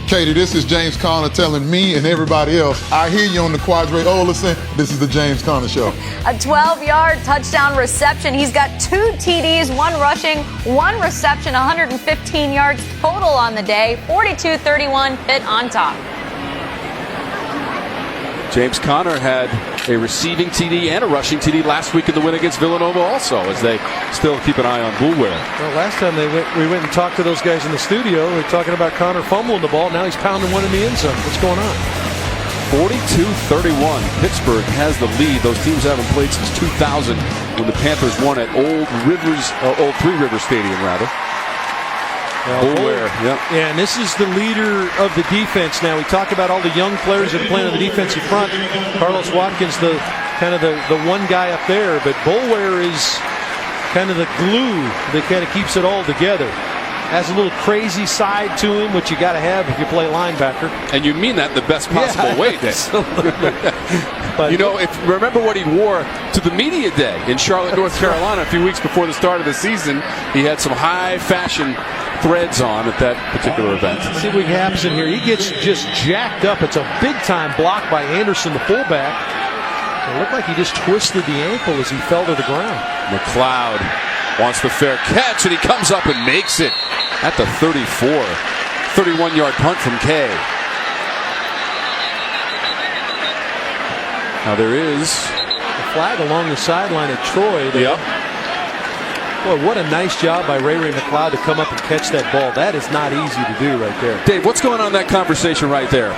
Katie, this is James Conner telling me and everybody else, I hear you on the Quadre Olison. This is the James Conner Show. A 12-yard touchdown reception. He's got 2 TDs, 1 rushing, 1 reception, 115 yards total on the day. 42-31, Pitt on top. James Conner had a receiving TD and a rushing TD last week in the win against Villanova also, as they still keep an eye on Boulware. Well, last time we went and talked to those guys in the studio. We're talking about Conner fumbling the ball. Now he's pounding one in the end zone. What's going on? 42-31. Pittsburgh has the lead. Those teams haven't played since 2000 when the Panthers won at Old Three Rivers Stadium, rather. Yeah, and this is the leader of the defense now. We talk about all the young players that are playing on the defensive front. Carlos Watkins, the one guy up there, but Boulware is kind of the glue that kind of keeps it all together. Has a little crazy side to him, which you got to have if you play linebacker. And you mean that in the best possible way, Dave. But remember what he wore to the media day in Charlotte, North Carolina, a few weeks before the start of the season. He had some high fashion threads on at that particular event. Let's see what happens in here. He gets just jacked up. It's a big time block by Anderson, the fullback. It looked like he just twisted the ankle as he fell to the ground. McLeod wants the fair catch, and he comes up and makes it at the 34. 31-yard punt from Kay. Now there is a flag along the sideline at Troy. Yep. Boy, what a nice job by Ray McLeod to come up and catch that ball. That is not easy to do right there. Dave, what's going on in that conversation right there?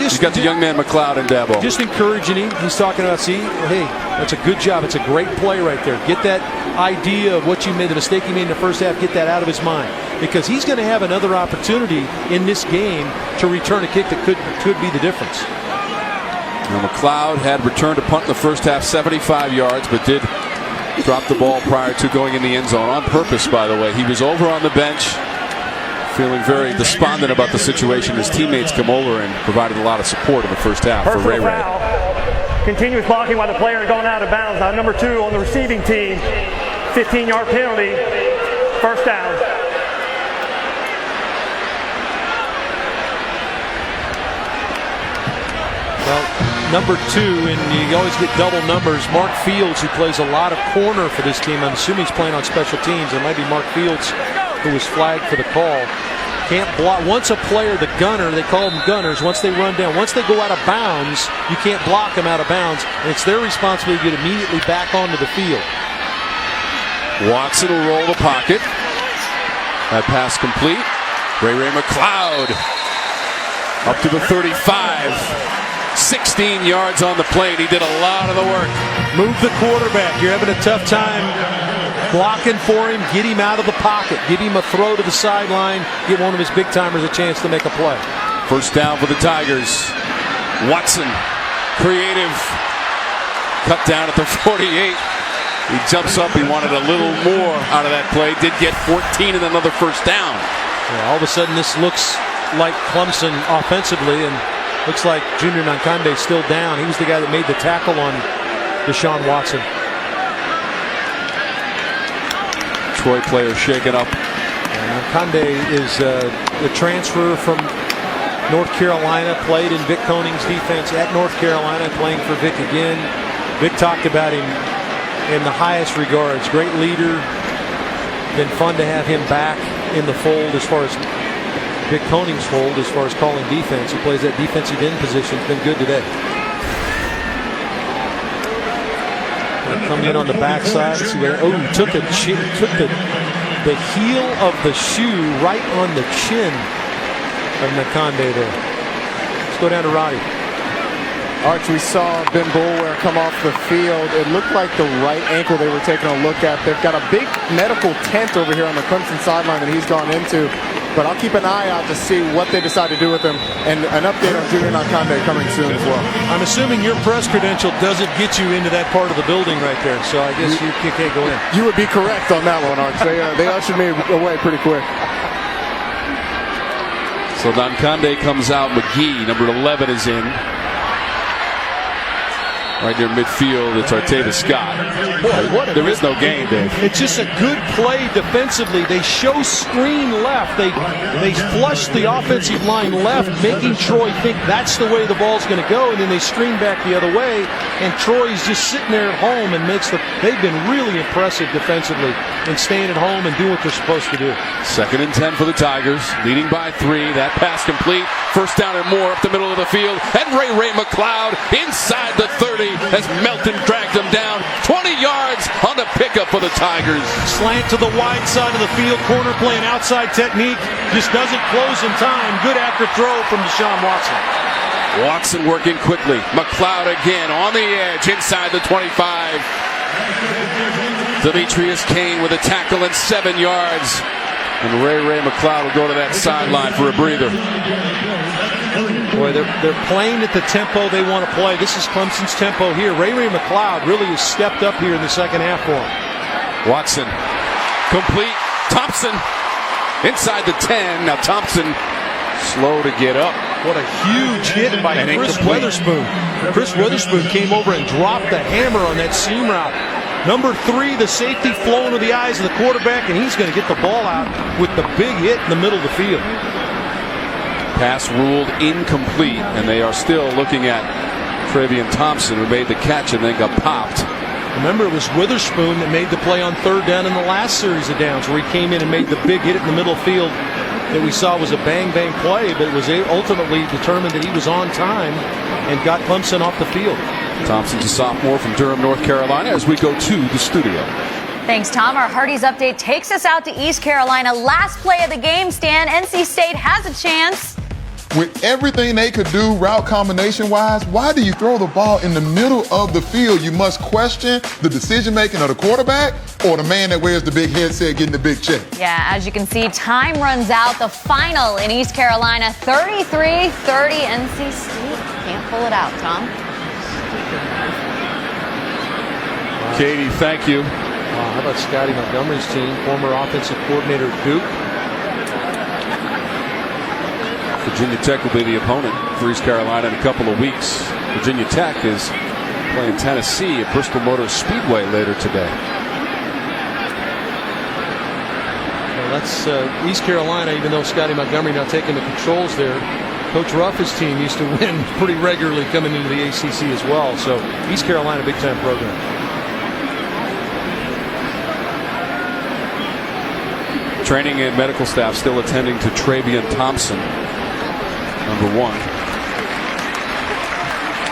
You got the young man McLeod and Dabo. Just encouraging him. He's talking about, hey, that's a good job. It's a great play right there. Get that idea of what you made, the mistake you made in the first half, get that out of his mind. Because he's going to have another opportunity in this game to return a kick that could be the difference. Now McLeod had returned a punt in the first half, 75 yards, but did drop the ball prior to going in the end zone on purpose, by the way. He was over on the bench, feeling very despondent about the situation. His teammates come over and provided a lot of support in the first half for Ray Ray. Continuous blocking by the player going out of bounds. Now number 2 on the receiving team. 15-yard penalty. First down. Well, number 2, and you always get double numbers. Mark Fields, who plays a lot of corner for this team. I'm assuming he's playing on special teams. It might be Mark Fields who was flagged for the call. Can't block. Once a player, the gunner, they call them gunners, once they run down, once they go out of bounds, you can't block them out of bounds, and it's their responsibility to get immediately back onto the field. Watson will roll the pocket. That pass complete. Ray McLeod up to the 35. 16 yards on the plate. He did a lot of the work. Move the quarterback. You're having a tough time blocking for him. Get him out of the pocket. Give him a throw to the sideline. Give one of his big timers a chance to make a play. First down for the Tigers. Watson, creative. Cut down at the 48. He jumps up. He wanted a little more out of that play. Did get 14 and another first down. Yeah, all of a sudden, this looks like Clemson offensively, and looks like Junior Nankande still down. He was the guy that made the tackle on Deshaun Watson. Troy player shaken up. Nankande is a transfer from North Carolina, played in Vic Koning's defense at North Carolina, playing for Vic again. Vic talked about him in the highest regards. Great leader. Been fun to have him back in the fold as far as Vic Koning's fold, as far as calling defense. He plays that defensive end position. It's been good today. Come in on the backside. See where, took the heel of the shoe right on the chin of Nakande there. Let's go down to Roddy. Arch, we saw Ben Boulware come off the field. It looked like the right ankle they were taking a look at. They've got a big medical tent over here on the Clemson sideline that he's gone into. But I'll keep an eye out to see what they decide to do with him. And an update on Junior Nankande coming soon as well. I'm assuming your press credential doesn't get you into that part of the building right there. So I guess you can't go in. You would be correct on that one, Arch. They ushered me away pretty quick. So Nankande comes out. McGee, number 11, is in. Right near midfield, it's Artavis Scott. Boy, there is no game, Dave. It's just a good play defensively. They show screen left. They flush the offensive line left, making Troy think that's the way the ball's going to go, and then they screen back the other way, and Troy's just sitting there at home and they've been really impressive defensively in staying at home and doing what they're supposed to do. 2nd and 10 for the Tigers, leading by 3. That pass complete. First down and more up the middle of the field, and Ray McLeod inside the 30 as Melton dragged him down 20 yards on the pickup for the Tigers. Slant to the wide side of the field, corner play, an outside technique, just doesn't close in time. Good after throw from Deshaun Watson. Watson working quickly. McLeod again on the edge inside the 25. Demetrius Kane with a tackle and 7 yards. And Ray McLeod will go to that sideline for a breather. Boy, they're playing at the tempo they want to play. This is Clemson's tempo here. Ray McLeod really has stepped up here in the second half for him. Watson, complete. Thompson inside the 10. Now Thompson slow to get up. What a huge hit by Chris Witherspoon. Chris Witherspoon came over and dropped the hammer on that seam route. Number 3, the safety flowing to the eyes of the quarterback, and he's going to get the ball out with the big hit in the middle of the field. Pass ruled incomplete, and they are still looking at Travion Thompson, who made the catch and then got popped. Remember, it was Witherspoon that made the play on 3rd down in the last series of downs, where he came in and made the big hit in the middle field that we saw was a bang-bang play, but it was ultimately determined that he was on time and got Clemson off the field. Thompson's a sophomore from Durham, North Carolina, as we go to the studio. Thanks, Tom. Our Hardee's update takes us out to East Carolina. Last play of the game, Stan. NC State has a chance. With everything they could do route combination-wise, why do you throw the ball in the middle of the field? You must question the decision-making of the quarterback or the man that wears the big headset getting the big check. Yeah, as you can see, time runs out. The final in East Carolina, 33-30. NC State can't pull it out, Tom. Katie, thank you. Wow, how about Scotty Montgomery's team, former offensive coordinator at Duke? Virginia Tech will be the opponent for East Carolina in a couple of weeks. Virginia Tech is playing Tennessee at Bristol Motor Speedway later today. Well, that's East Carolina, even though Scotty Montgomery now taking the controls there. Coach Ruff's team used to win pretty regularly coming into the ACC as well. So East Carolina, big-time program. Training and medical staff still attending to Travion Thompson, number 1.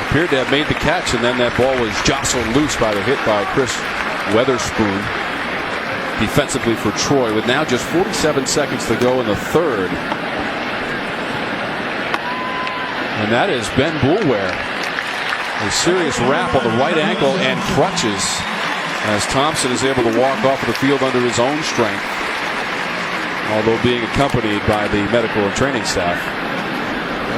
Appeared to have made the catch, and then that ball was jostled loose by the hit by Chris Witherspoon. Defensively for Troy, with now just 47 seconds to go in the 3rd. And that is Ben Boulware. A serious wrap on the right ankle and crutches as Thompson is able to walk off of the field under his own strength, although being accompanied by the medical and training staff.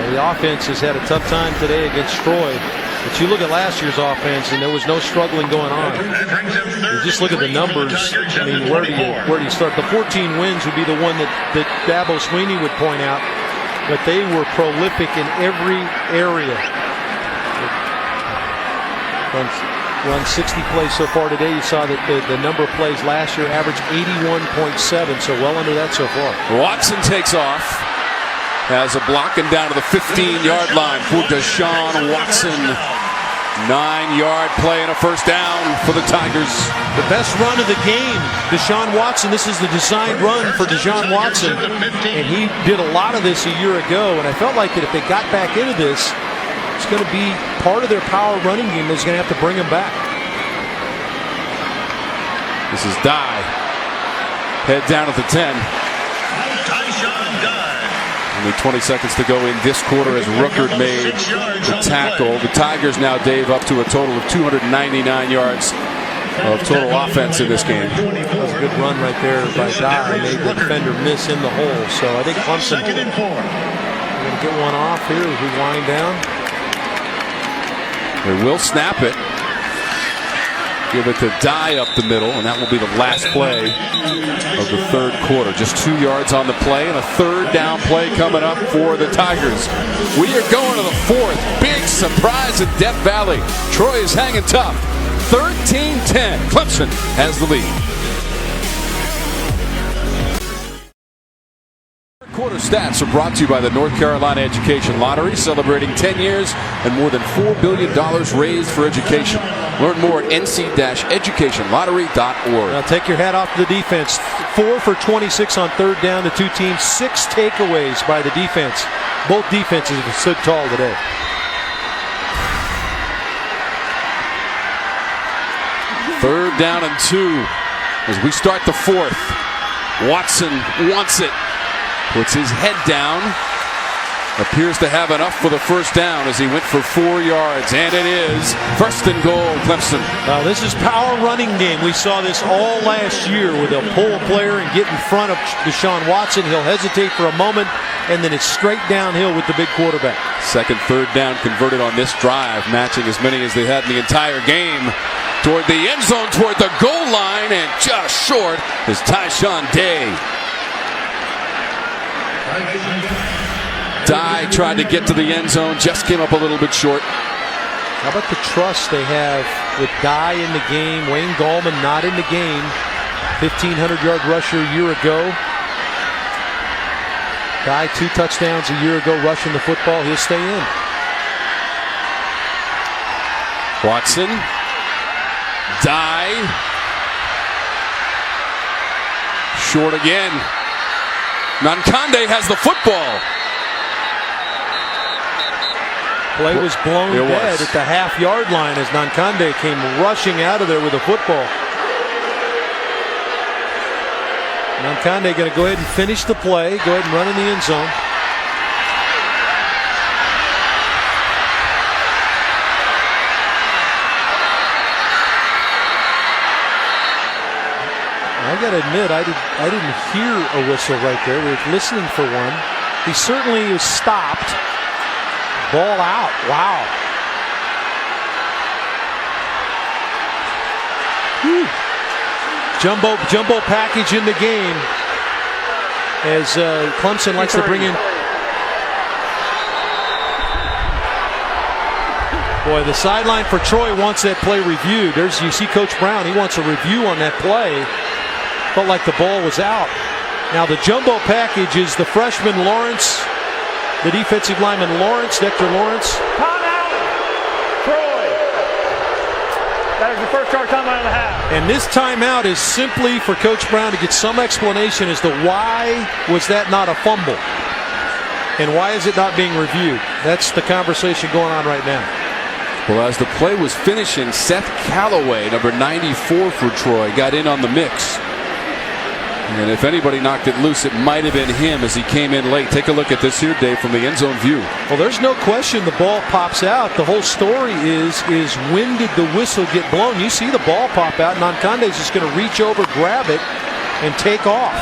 The offense has had a tough time today against Troy. But you look at last year's offense, and there was no struggling going on. You just look at the numbers. I mean, where do you start? The 14 wins would be the one that Dabo Swinney would point out. But they were prolific in every area. Run 60 plays so far today. You saw that the number of plays last year averaged 81.7, so well under that so far. Watson takes off. Has a block and down to the 15-yard line for Deshaun Watson. 9-yard play and a first down for the Tigers. The best run of the game, Deshaun Watson. This is the designed run for Deshaun Watson. And he did a lot of this a year ago. And I felt like that if they got back into this, it's going to be part of their power running game that's going to have to bring them back. This is Dye. Head down at the 10. Only 20 seconds to go in this quarter as Ruckert made the tackle. The Tigers now, Dave, up to a total of 299 yards of total offense in this game. That was a good run right there by Dye. Made the defender miss in the hole. So I think Clemson going to get one off here as we wind down. They will snap it. Give it to Dye up the middle, and that will be the last play of the third quarter. Just 2 yards on the play, and a third down play coming up for the Tigers. We are going to the fourth. Big surprise in Death Valley. Troy is hanging tough. 13-10. Clemson has the lead. Quarter stats are brought to you by the North Carolina Education Lottery, celebrating 10 years and more than $4 billion raised for education. Learn more at nc-educationlottery.org. Now take your hat off to the defense. 4 for 26 on third down. The two teams, 6 takeaways by the defense. Both defenses have stood tall today. Third down and 2 as we start the fourth. Watson wants it. Puts his head down. Appears to have enough for the first down as he went for 4 yards. And it is first and goal, Clemson. Now this is power running game. We saw this all last year where they'll pull a player and get in front of Deshaun Watson. He'll hesitate for a moment, and then it's straight downhill with the big quarterback. Second third down converted on this drive, matching as many as they had in the entire game. Toward the end zone, toward the goal line, and just short is Tyshawn Day. Dye tried to get to the end zone, just came up a little bit short. How about the trust they have with Dye in the game, Wayne Gallman not in the game, 1,500-yard rusher a year ago. Dye 2 touchdowns a year ago rushing the football. He'll stay in. Watson. Dye. Short again. Nankande has the football. Play was blown dead at the half-yard line as Nankande came rushing out of there with a football. Nankande going to go ahead and finish the play. Go ahead and run in the end zone. I got to admit, I didn't hear a whistle right there. We were listening for one. He certainly was stopped. Ball out. Wow. Whew. Jumbo package in the game as Clemson likes to bring in. Boy, the sideline for Troy wants that play reviewed. You see Coach Brown. He wants a review on that play. Felt like the ball was out. Now the jumbo package is the freshman Lawrence, the defensive lineman Lawrence, Dexter Lawrence. Timeout, Troy. That is the first yard timeout of the half. And this timeout is simply for Coach Brown to get some explanation as to why was that not a fumble, and why is it not being reviewed. That's the conversation going on right now. Well, as the play was finishing, Seth Callaway, number 94 for Troy, got in on the mix. And if anybody knocked it loose, it might have been him as he came in late. Take a look at this here, Dave, from the end zone view. Well, there's no question the ball pops out. The whole story is when did the whistle get blown? You see the ball pop out, and Nankande's just going to reach over, grab it, and take off.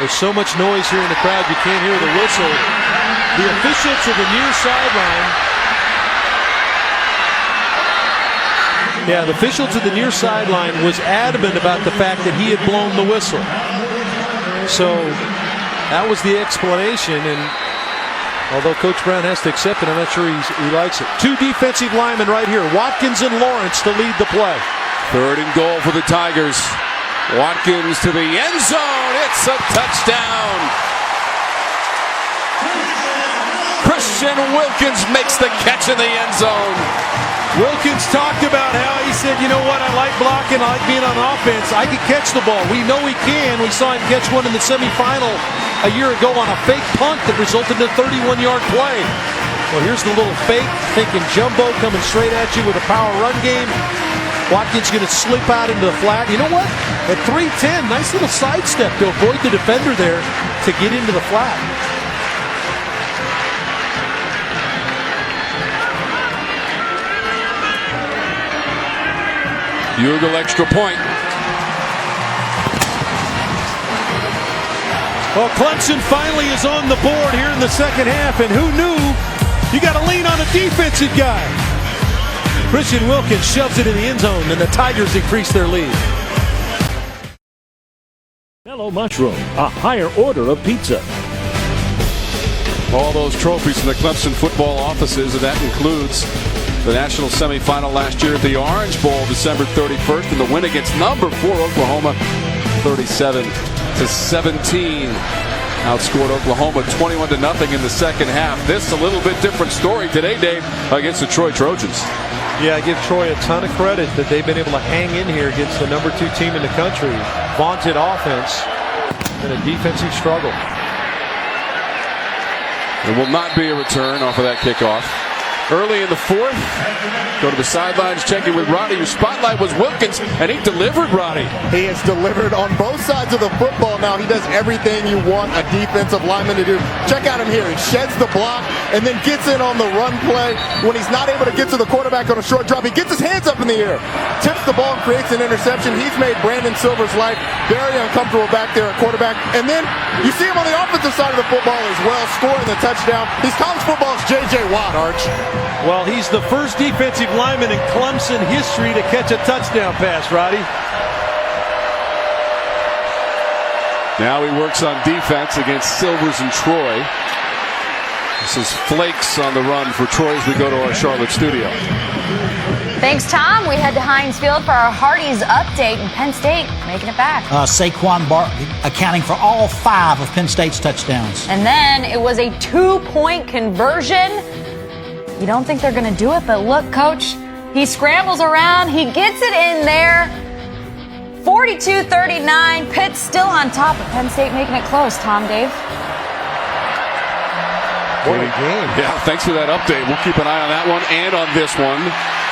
There's so much noise here in the crowd, you can't hear the whistle. The official to the near sideline. Yeah, the official to the near sideline was adamant about the fact that he had blown the whistle. So that was the explanation, and although Coach Brown has to accept it, I'm not sure he likes it. 2 defensive linemen right here, Watkins and Lawrence, to lead the play. Third and goal for the Tigers. Watkins to the end zone. It's a touchdown. Christian Wilkins makes the catch in the end zone. Wilkins talked about how he said, you know what, I like blocking, I like being on offense. I can catch the ball. We know he can. We saw him catch one in the semifinal a year ago on a fake punt that resulted in a 31-yard play. Well, here's the little fake, thinking jumbo coming straight at you with a power run game. Watkins going to slip out into the flat. You know what? At 310, nice little sidestep to avoid the defender there to get into the flat. Bugle extra point. Well, Clemson finally is on the board here in the second half, and who knew you got to lean on a defensive guy. Christian Wilkins shoves it in the end zone, and the Tigers increase their lead. Mellow Mushroom, a higher order of pizza. All those trophies in the Clemson football offices, and that includes the national semifinal last year at the Orange Bowl, December 31st, and the win against number 4 Oklahoma, 37-17. Outscored Oklahoma 21-0 in the second half. This a little bit different story today, Dave, against the Troy Trojans. Yeah, I give Troy a ton of credit that they've been able to hang in here against the number 2 team in the country. Vaunted offense and a defensive struggle. There will not be a return off of that kickoff. Early in the fourth, go to the sidelines, check in with Roddy. Your spotlight was Wilkins, and he delivered, Roddy. He has delivered on both sides of the football now. He does everything you want a defensive lineman to do. Check out him here. He sheds the block and then gets in on the run play. When he's not able to get to the quarterback on a short drop, he gets his hands up in the air, tips the ball, creates an interception. He's made Brandon Silver's life very uncomfortable back there at quarterback. And then you see him on the offensive side of the football as well, scoring the touchdown. He's college football's J.J. Watt, Arch. Well, he's the first defensive lineman in Clemson history to catch a touchdown pass, Roddy. Now he works on defense against Silvers and Troy. This is Flakes on the run for Troy as we go to our Charlotte studio. Thanks, Tom. We head to Heinz Field for our Hardee's update, and Penn State making it back. Saquon Barkley accounting for all 5 of Penn State's touchdowns. And then it was a 2-point conversion. You don't think they're going to do it, but look, Coach, he scrambles around, he gets it in there. 42-39, Pitt's still on top of Penn State, making it close. Tom, Dave? What a game. Yeah, thanks for that update. We'll keep an eye on that one and on this one.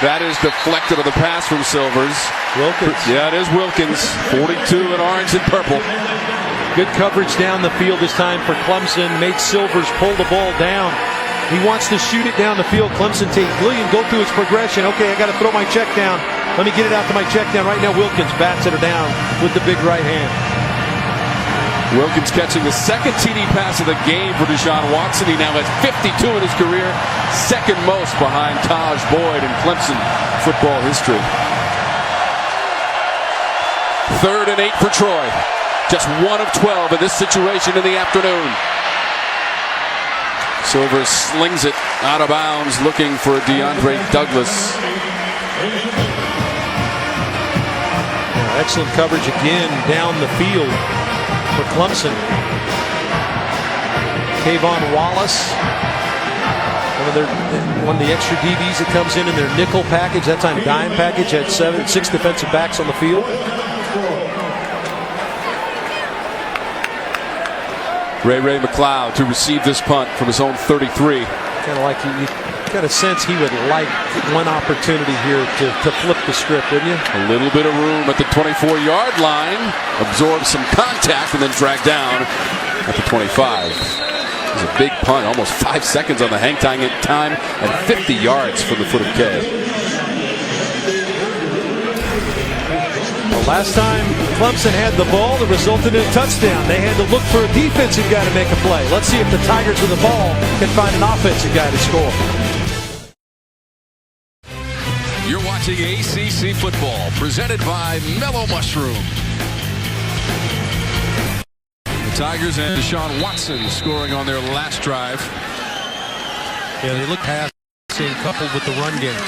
That is deflected on the pass from Silvers. Wilkins. Yeah, it is Wilkins. 42 in orange and purple. Good coverage down the field this time for Clemson. Made Silvers pull the ball down. He wants to shoot it down the field. Clemson take William, go through his progression. Okay, I got to throw my check down. Let me get it out to my check down. Right now, Wilkins bats it down with the big right hand. Wilkins catching the second TD pass of the game for Deshaun Watson. He now has 52 in his career, second most behind Taj Boyd in Clemson football history. 3rd and 8 for Troy. Just 1 of 12 in this situation in the afternoon. Silver slings it out of bounds, looking for DeAndre Douglas. Excellent coverage again down the field for Clemson. Kayvon Wallace, one of the extra DBs that comes in their nickel package, that time dime package, had 6 defensive backs on the field. Ray McLeod to receive this punt from his own 33. Kind of like you got a sense he would like one opportunity here to flip the script, wouldn't you? A little bit of room at the 24-yard line, absorb some contact, and then drag down at the 25. It was a big punt, almost 5 seconds on the hang time and 50 yards from the foot of K. Last time Clemson had the ball, it resulted in a touchdown. They had to look for a defensive guy to make a play. Let's see if the Tigers with the ball can find an offensive guy to score. You're watching ACC football, presented by Mellow Mushroom. The Tigers and Deshaun Watson scoring on their last drive. Yeah, they look passing coupled with the run game.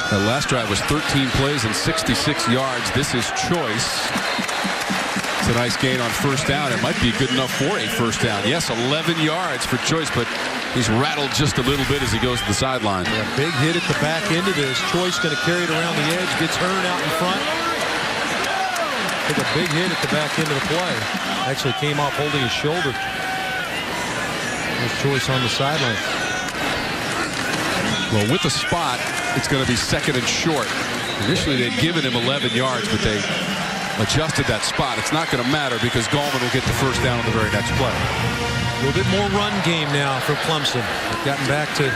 The last drive was 13 plays and 66 yards. This is Choice. It's a nice gain on first down. It might be good enough for a first down. Yes, 11 yards for Choice, but he's rattled just a little bit as he goes to the sideline. Yeah, big hit at the back end of this. Choice going to carry it around the edge. Gets Hearn out in front. Took a big hit at the back end of the play. Actually came off holding his shoulder. There's Choice on the sideline. Well, with the spot, it's going to be second and short. Initially, they'd given him 11 yards, but they adjusted that spot. It's not going to matter because Gallman will get the first down on the very next play. A little bit more run game now for Clemson. They've gotten back to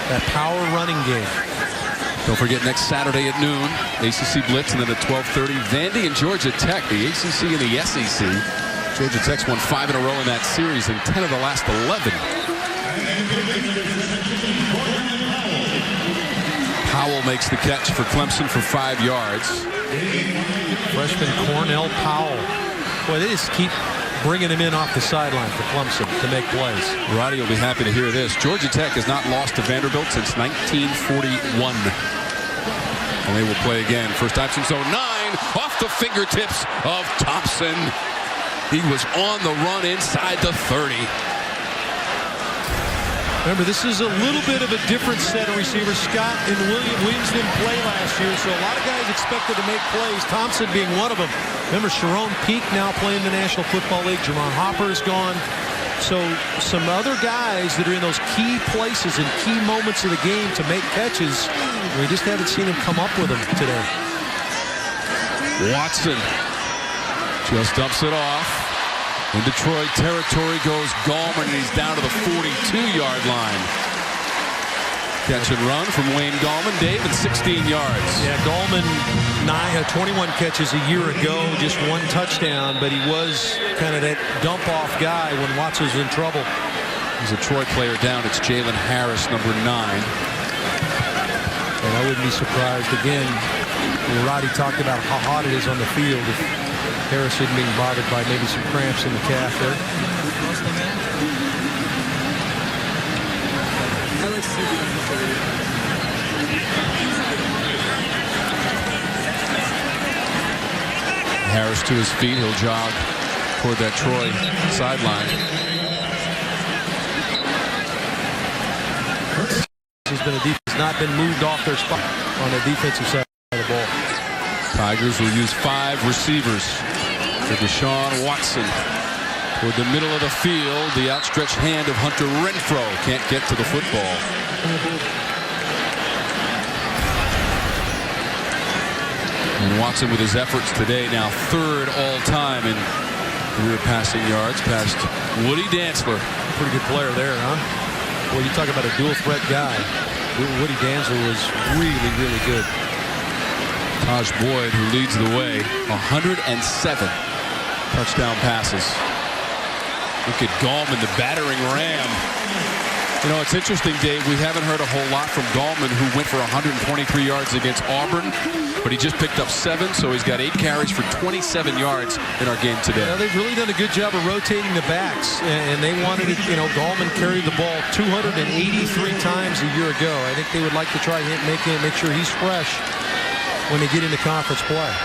that power running game. Don't forget, next Saturday at noon, ACC Blitz, and then at 12:30, Vandy and Georgia Tech, the ACC and the SEC. Georgia Tech's won 5 in a row in that series and 10 of the last 11. Powell makes the catch for Clemson for 5 yards. Freshman Cornell Powell. Boy, they just keep bringing him in off the sideline for Clemson to make plays. Roddy will be happy to hear this. Georgia Tech has not lost to Vanderbilt since 1941. And they will play again. First time since 09. Off the fingertips of Thompson. He was on the run inside the 30. Remember, this is a little bit of a different set of receivers. Scott and Williams didn't play last year, so a lot of guys expected to make plays, Thompson being one of them. Remember, Sharon Peak now playing in the National Football League. Jermon Hopper is gone. So some other guys that are in those key places and key moments of the game to make catches, we just haven't seen him come up with them today. Watson just dumps it off. In Detroit territory goes Gallman, and he's down to the 42-yard line. Catch and run from Wayne Gallman, Dave, and 16 yards. Yeah, Gallman had 21 catches a year ago, just 1 touchdown, but he was kind of that dump-off guy when Watson was in trouble. There's a Troy player down. It's Jalen Harris, number 9. And I wouldn't be surprised, again, Roddy talked about how hot it is on the field. If Harris isn't being bothered by maybe some cramps in the calf there. Harris to his feet. He'll jog toward that Troy sideline. Has been a defense not been moved off their spot on the defensive side of the ball. Tigers will use 5 receivers. For Deshaun Watson. Toward the middle of the field, the outstretched hand of Hunter Renfro can't get to the football. And Watson with his efforts today now 3rd all-time in career passing yards past Woody Dantzler. Pretty good player there, huh? Well, you talk about a dual threat guy. Woody Dantzler was really, really good. Taj Boyd, who leads the way, 107 touchdown passes. Look at Gallman, the battering ram. You know, it's interesting, Dave, we haven't heard a whole lot from Gallman, who went for 123 yards against Auburn, but he just picked up 7, so he's got 8 carries for 27 yards in our game today. Well, they've really done a good job of rotating the backs, and they wanted it, you know, Gallman carried the ball 283 times a year ago. I think they would like to try to make sure he's fresh when they get into conference play.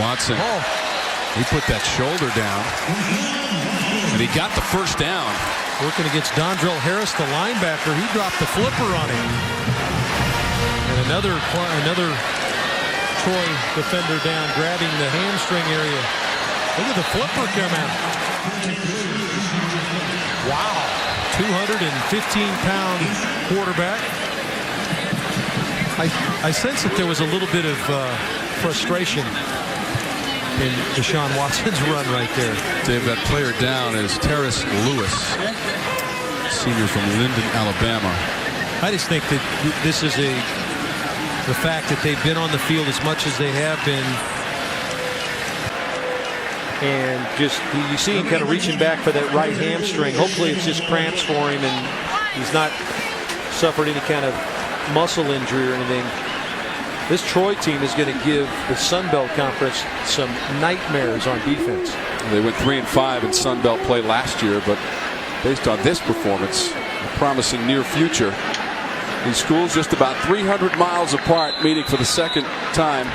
Watson. He put that shoulder down, and he got the first down. Working against Dondrell Harris, the linebacker. He dropped the flipper on him. And another Troy defender down, grabbing the hamstring area. Look at the flipper come out. Wow. 215-pound quarterback. I sense that there was a little bit of frustration in Deshaun Watson's run right there. Dave, that player down is Terrace Lewis, senior from Linden, Alabama. I just think that this is the fact that they've been on the field as much as they have been, and just you see him kind of reaching back for that right hamstring. Hopefully it's just cramps for him and he's not suffered any kind of muscle injury or anything. This Troy team is going to give the Sun Belt Conference some nightmares on defense. They went 3-5 in Sun Belt play last year, but based on this performance, a promising near future. These schools just about 300 miles apart, meeting for the second time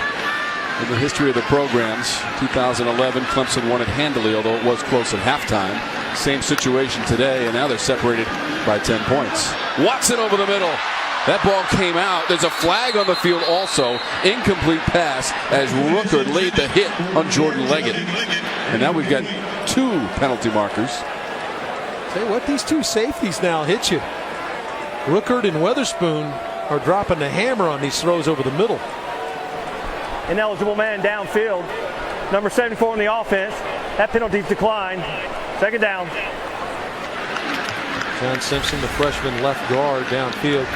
in the history of the programs. 2011, Clemson won it handily, although it was close at halftime. Same situation today, and now they're separated by 10 points. Watson over the middle. That ball came out. There's a flag on the field also. Incomplete pass as Rooker laid the hit on Jordan Leggett. And now we've got 2 penalty markers. Say what, these 2 safeties now hit you. Rooker and Weatherspoon are dropping the hammer on these throws over the middle. Ineligible man downfield. Number 74 in the offense. That penalty's declined. 2nd down. John Simpson, the freshman left guard downfield.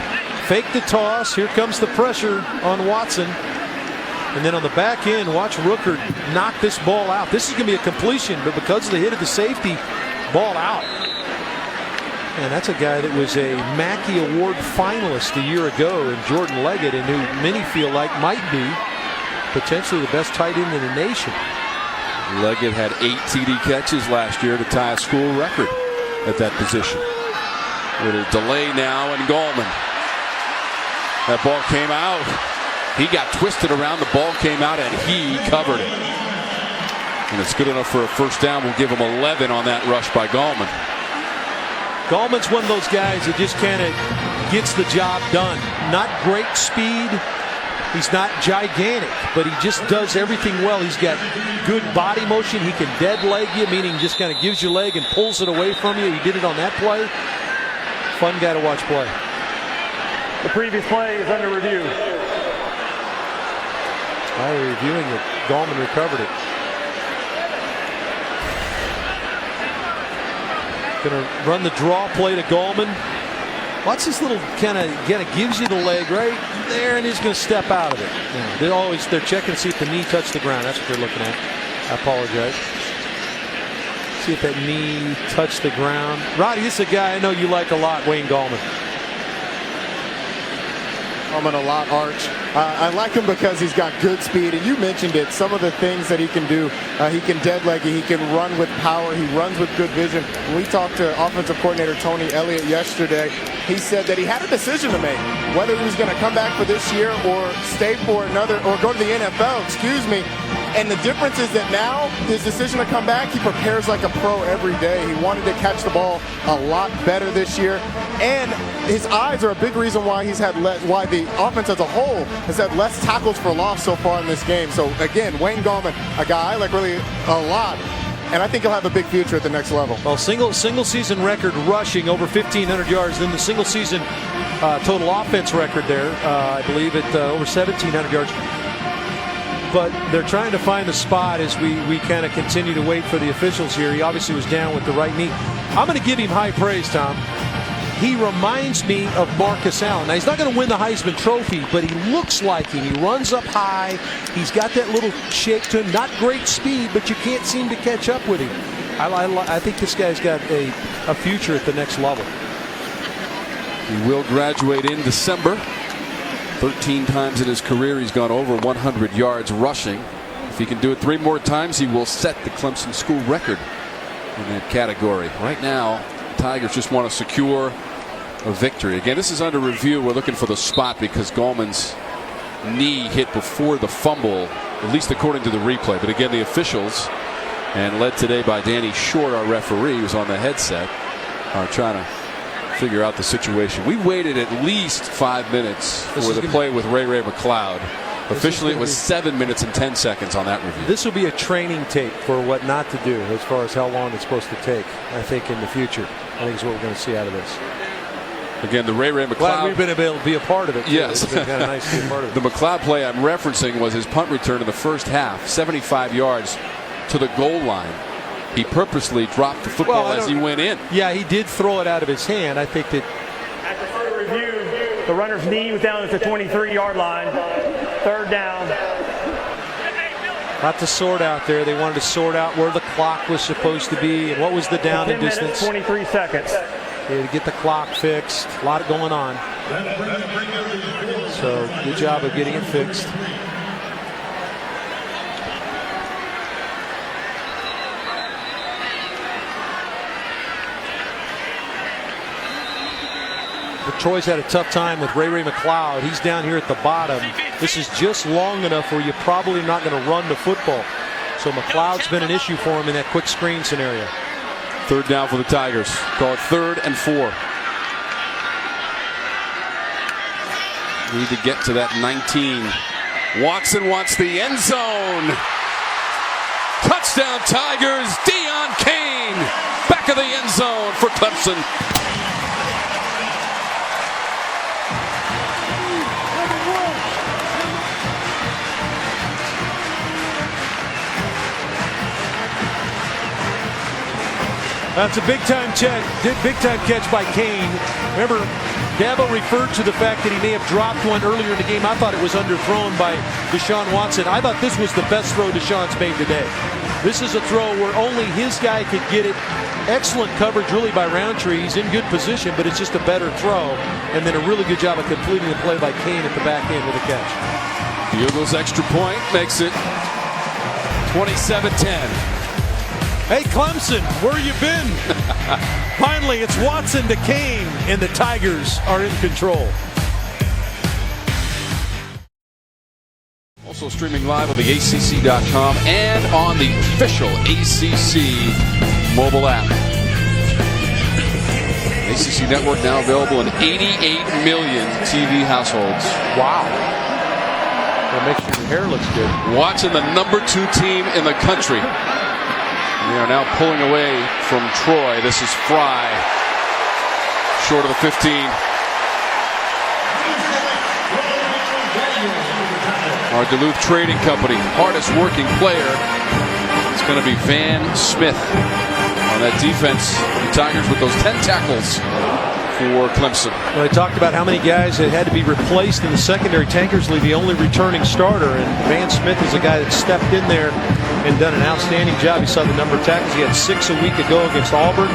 Fake the toss. Here comes the pressure on Watson. And then on the back end, watch Rooker knock this ball out. This is going to be a completion, but because of the hit of the safety, ball out. And that's a guy that was a Mackey Award finalist a year ago in Jordan Leggett, and who many feel like might be potentially the best tight end in the nation. Leggett had 8 TD catches last year to tie a school record at that position. With a delay now, and Gallman. That ball came out. He got twisted around. The ball came out, and he covered it. And it's good enough for a first down. We'll give him 11 on that rush by Gallman. Gallman's one of those guys that just kind of gets the job done. Not great speed. He's not gigantic, but he just does everything well. He's got good body motion. He can dead leg you, meaning just kind of gives you leg and pulls it away from you. He did it on that play. Fun guy to watch play. The previous play is under review. While they're reviewing it, Gallman recovered it. Going to run the draw play to Gallman. Watch this little kind of gives you the leg right there, and he's going to step out of it. Yeah, they're checking to see if the knee touched the ground. That's what they're looking at. I apologize. See if that knee touched the ground. Roddy, this is a guy I know you like a lot, Wayne Gallman. A lot, Arch. I like him because he's got good speed, and you mentioned it. Some of the things that he can do, he can dead leg, he can run with power, he runs with good vision. When we talked to offensive coordinator Tony Elliott yesterday, he said that he had a decision to make, whether he was going to come back for this year or stay for another, or go to the NFL, And the difference is that now, his decision to come back, he prepares like a pro every day. He wanted to catch the ball a lot better this year. And his eyes are a big reason why why the offense as a whole has had less tackles for loss so far in this game. So again, Wayne Gallman, a guy I like really a lot, and I think he'll have a big future at the next level. Well, single season record rushing over 1,500 yards, then the single season total offense record there, I believe at over 1,700 yards. But they're trying to find the spot as we kind of continue to wait for the officials here. He obviously was down with the right knee. I'm going to give him high praise, Tom. He reminds me of Marcus Allen. Now, he's not going to win the Heisman Trophy, but he looks like him. He runs up high. He's got that little shake to him. Not great speed, but you can't seem to catch up with him. I think this guy's got a future at the next level. He will graduate in December. 13 times in his career, he's gone over 100 yards rushing. If he can do it 3 more times, he will set the Clemson school record in that category. Right now, Tigers just want to secure a victory. Again, this is under review. We're looking for the spot because Gallman's knee hit before the fumble, at least according to the replay. But again, the officials, and led today by Danny Short, our referee, who's on the headset, are trying to figure out the situation. We waited at least 5 minutes for the play with Ray McLeod. Officially, it was 7 minutes and 10 seconds on that review. This will be a training tape for what not to do as far as how long it's supposed to take, I think, in the future. I think is what we're going to see out of this. Again, the Ray McLeod. Glad we've been able to be a part of it. Yes. It's been kind of nice to be a part of it. The McLeod play I'm referencing was his punt return in the first half, 75 yards to the goal line. He purposely dropped the football as he went in. Yeah, he did throw it out of his hand. I think that. After further review, the runner's knee was down at the 23-yard line. 3rd down. Lot to sort out there. They wanted to sort out where the clock was supposed to be and what was the down and distance. 23 seconds. Yeah, to get the clock fixed. A lot going on. So good job of getting it fixed. But Troy's had a tough time with Ray McLeod. He's down here at the bottom. This is just long enough where you're probably not going to run the football. So McLeod's been an issue for him in that quick screen scenario. 3rd down for the Tigers. Call it 3rd and 4. Need to get to that 19. Watson wants the end zone. Touchdown Tigers. Deion Kane. Back of the end zone for Clemson. That's a big time catch by Kane. Remember, Dabo referred to the fact that he may have dropped one earlier in the game. I thought it was underthrown by Deshaun Watson. I thought this was the best throw Deshaun's made today. This is a throw where only his guy could get it. Excellent coverage really by Roundtree. He's in good position, but it's just a better throw. And then a really good job of completing the play by Kane at the back end with a catch. The Eagles' extra point makes it 27-10. Hey, Clemson, where you been? Finally, it's Watson to Kane, and the Tigers are in control. Also streaming live on the ACC.com and on the official ACC mobile app. ACC Network now available in 88 million TV households. Wow. That makes sure your hair looks good. Watching the #2 team in the country. They are now pulling away from Troy. This is Fry. Short of the 15. Our Duluth Trading Company, hardest working player. It's going to be Van Smith on that defense. The Tigers with those 10 tackles for Clemson. Well, they talked about how many guys that had to be replaced in the secondary. Tankersley, the only returning starter, and Van Smith is a guy that stepped in there and done an outstanding job. You saw the number of tackles. He had 6 a week ago against Auburn.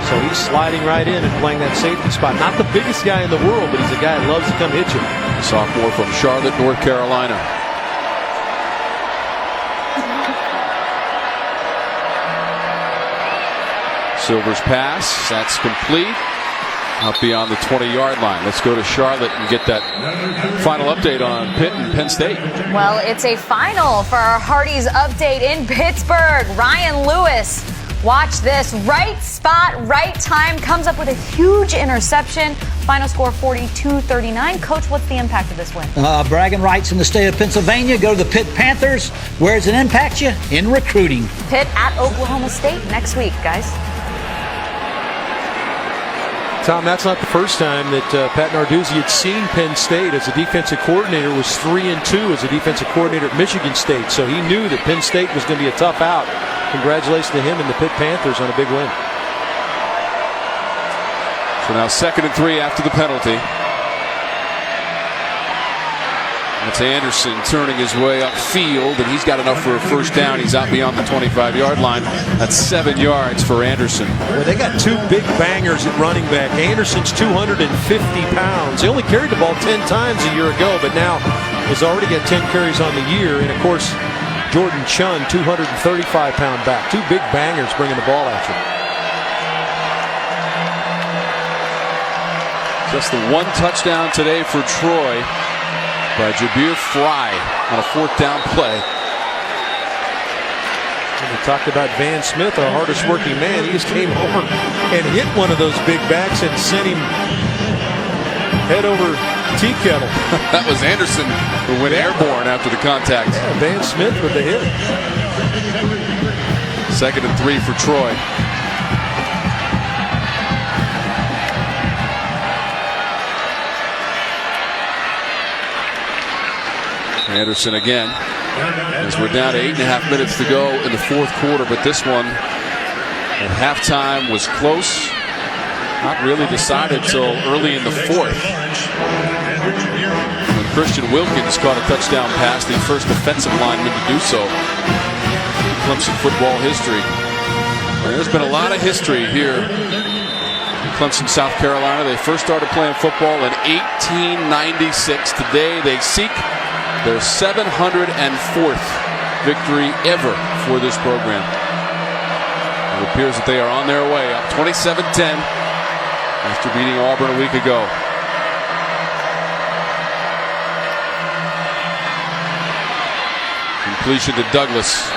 So he's sliding right in and playing that safety spot. Not the biggest guy in the world, but he's a guy that loves to come hit you. Sophomore from Charlotte, North Carolina. Silver's pass, that's complete. Out beyond the 20-yard line. Let's go to Charlotte and get that final update on Pitt and Penn State. Well, it's a final for our Hardy's update in Pittsburgh. Ryan Lewis, watch this. Right spot, right time, comes up with a huge interception. Final score 42-39. Coach, what's the impact of this win? Bragging rights in the state of Pennsylvania. Go to the Pitt Panthers. Where does it impact you? In recruiting. Pitt at Oklahoma State next week, guys. Tom, that's not the first time that Pat Narduzzi had seen Penn State as a defensive coordinator. Was 3-2 as a defensive coordinator at Michigan State. So he knew that Penn State was going to be a tough out. Congratulations to him and the Pitt Panthers on a big win. So now 2nd and 3 after the penalty. That's Anderson turning his way upfield, and he's got enough for a first down. He's out beyond the 25-yard line. That's 7 yards for Anderson. Well, they got 2 big bangers at running back. Anderson's 250 pounds. He only carried the ball 10 times a year ago, but now has already got 10 carries on the year. And, of course, Jordan Chunn, 235-pound back. 2 big bangers bringing the ball at you. Just the 1 touchdown today for Troy by Jabir Fry on a 4th down play. And we talked about Van Smith, our hardest working man. He just came over and hit one of those big backs and sent him head over tea kettle. That was Anderson who went airborne after the contact. Yeah, Van Smith with the hit. 2nd and 3 for Troy. Anderson again, as we're down to 8.5 minutes to go in the 4th quarter, but this one at halftime was close. Not really decided till early in the 4th. When Christian Wilkins caught a touchdown pass, the first defensive lineman to do so in Clemson football history. And there's been a lot of history here in Clemson, South Carolina. They first started playing football in 1896. Today they seek their 704th victory ever for this program. It appears that they are on their way up 27-10 after beating Auburn a week ago. Completion to Douglas.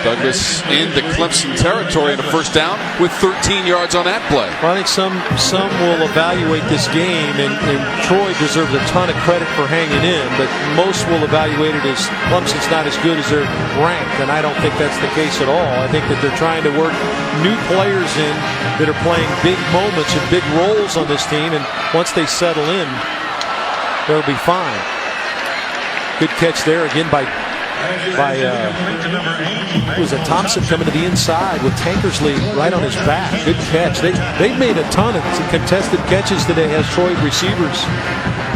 Douglas into Clemson territory in the 1st down with 13 yards on that play. Well, I think some will evaluate this game, and Troy deserves a ton of credit for hanging in, but most will evaluate it as Clemson's not as good as they're ranked, and I don't think that's the case at all. I think that they're trying to work new players in that are playing big moments and big roles on this team, and once they settle in, they'll be fine. Good catch there again by by was it Thompson coming to the inside with Tankersley right on his back. Good catch. They've made a ton of contested catches today as Troy receivers.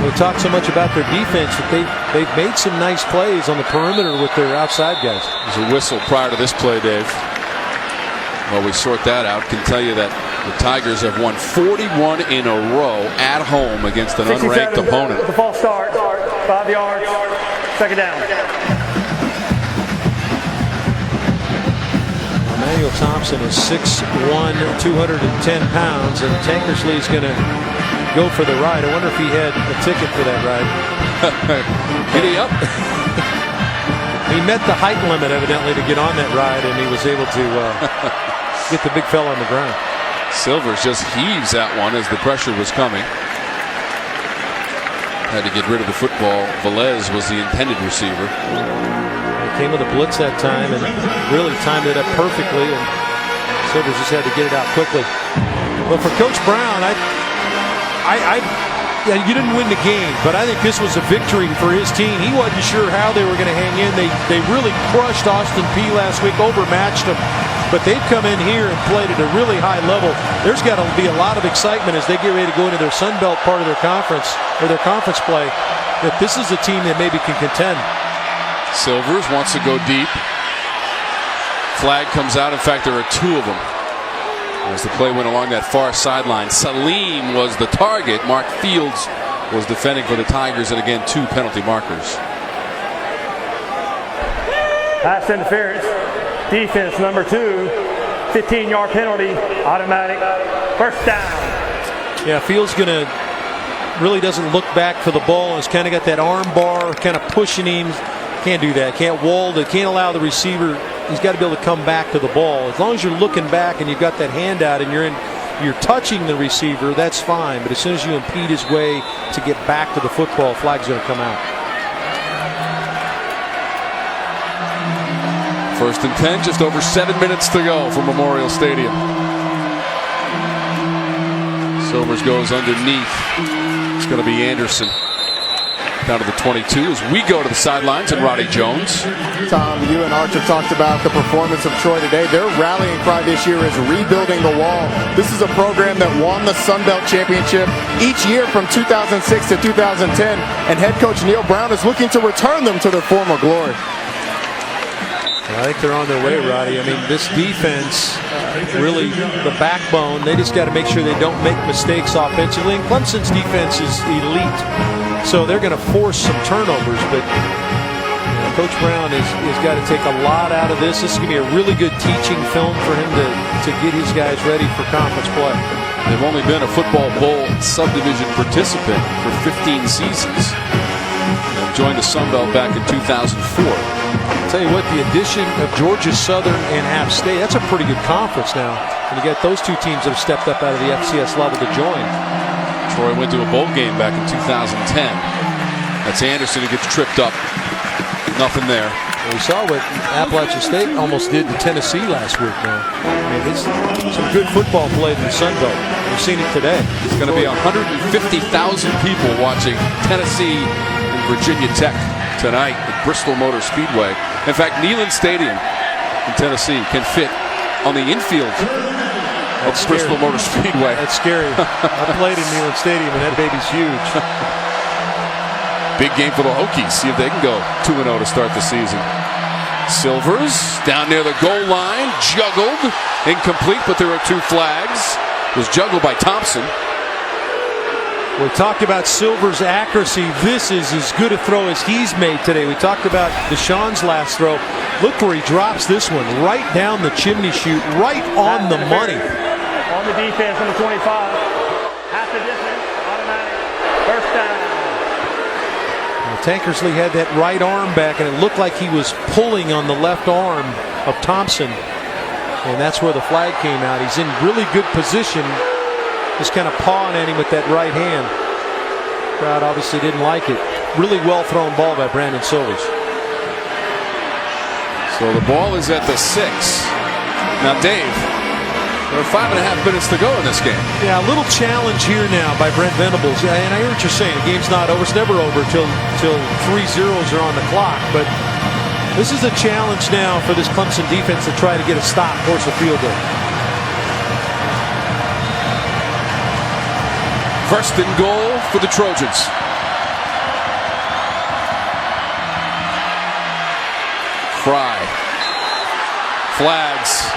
We talk so much about their defense that they've made some nice plays on the perimeter with their outside guys. There's a whistle prior to this play, Dave. Well, we sort that out. Can tell you that the Tigers have won 41 in a row at home against an unranked opponent. The false start, 5 yards, second down. Emmanuel Thompson is 6'1", 210 pounds, and Tankersley is going to go for the ride. I wonder if he had a ticket for that ride. Giddy up. He met the height limit, evidently, to get on that ride, and he was able to get the big fella on the ground. Silvers just heaves that one as the pressure was coming. Had to get rid of the football. Velez was the intended receiver. He came with a blitz that time and really timed it up perfectly, and Silvers just had to get it out quickly. But for Coach Brown, yeah, you didn't win the game, but I think this was a victory for his team. He wasn't sure how they were going to hang in. They really crushed Austin Peay last week, overmatched them. But they've come in here and played at a really high level. There's got to be a lot of excitement as they get ready to go into their Sun Belt part of their conference, or their conference play, that this is a team that maybe can contend. Silvers wants to go deep. Flag comes out. In fact, there are two of them. As the play went along that far sideline, Salim was the target. Mark Fields was defending for the Tigers, and again, two penalty markers. Pass interference. Defense number 2. 15-yard penalty. Automatic. First down. Yeah, Fields really doesn't look back for the ball. It's kind of got that arm bar kind of pushing him. Can't do that. Can't wall it. Can't allow the receiver. He's got to be able to come back to the ball. As long as you're looking back and you've got that hand out and you're touching the receiver, that's fine. But as soon as you impede his way to get back to the football, flag's going to come out. 1st and 10, just over 7 minutes to go from Memorial Stadium. Silvers goes underneath. It's going to be Anderson. Down to the 22 as we go to the sidelines, and Roddy Jones. Tom, you and Archer talked about the performance of Troy today. Their rallying cry this year is rebuilding the wall. This is a program that won the Sun Belt Championship each year from 2006 to 2010, and head coach Neil Brown is looking to return them to their former glory. I think they're on their way, Roddy. I mean, this defense, really the backbone. They just got to make sure they don't make mistakes offensively. And Clemson's defense is elite, so they're going to force some turnovers. But Coach Brown has got to take a lot out of this. This is going to be a really good teaching film for him to get his guys ready for conference play. They've only been a Football Bowl subdivision participant for 15 seasons. And joined the Sun Belt back in 2004. I'll tell you what, the addition of Georgia Southern and App State, that's a pretty good conference now. And you got those two teams that have stepped up out of the FCS level to join. Troy went to a bowl game back in 2010. That's Anderson who gets tripped up. Nothing there. Well, we saw what Appalachian State almost did to Tennessee last week now. I mean, it's some good football played in the Sun Belt. We've seen it today. It's going to be 150,000 people watching Tennessee and Virginia Tech tonight at Bristol Motor Speedway. In fact, Neyland Stadium in Tennessee can fit on the infield of Bristol Motor Speedway. That's scary. I played in Neyland Stadium, and that baby's huge. Big game for the Hokies. See if they can go 2-0 to start the season. Silvers down near the goal line, juggled, incomplete, but there are two flags. It was juggled by Thompson. We talked about Silver's accuracy. This is as good a throw as he's made today. We talked about Deshaun's last throw. Look where he drops this one, right down the chimney chute, right on the money. On the defense, number 25. Half the distance, automatic. First down. Tankersley had that right arm back, and it looked like he was pulling on the left arm of Thompson. And that's where the flag came out. He's in really good position, just kind of pawing at him with that right hand. Crowd obviously didn't like it. Really well thrown ball by Brandon Silvers. So the ball is at the 6. Now, Dave, there are 5.5 minutes to go in this game. Yeah, a little challenge here now by Brent Venables. And I hear what you're saying. The game's not over. It's never over till 3 zeros are on the clock. But This is a challenge now for this Clemson defense to try to get a stop, force a field goal. First and goal for the Trojans. Fry. Flags.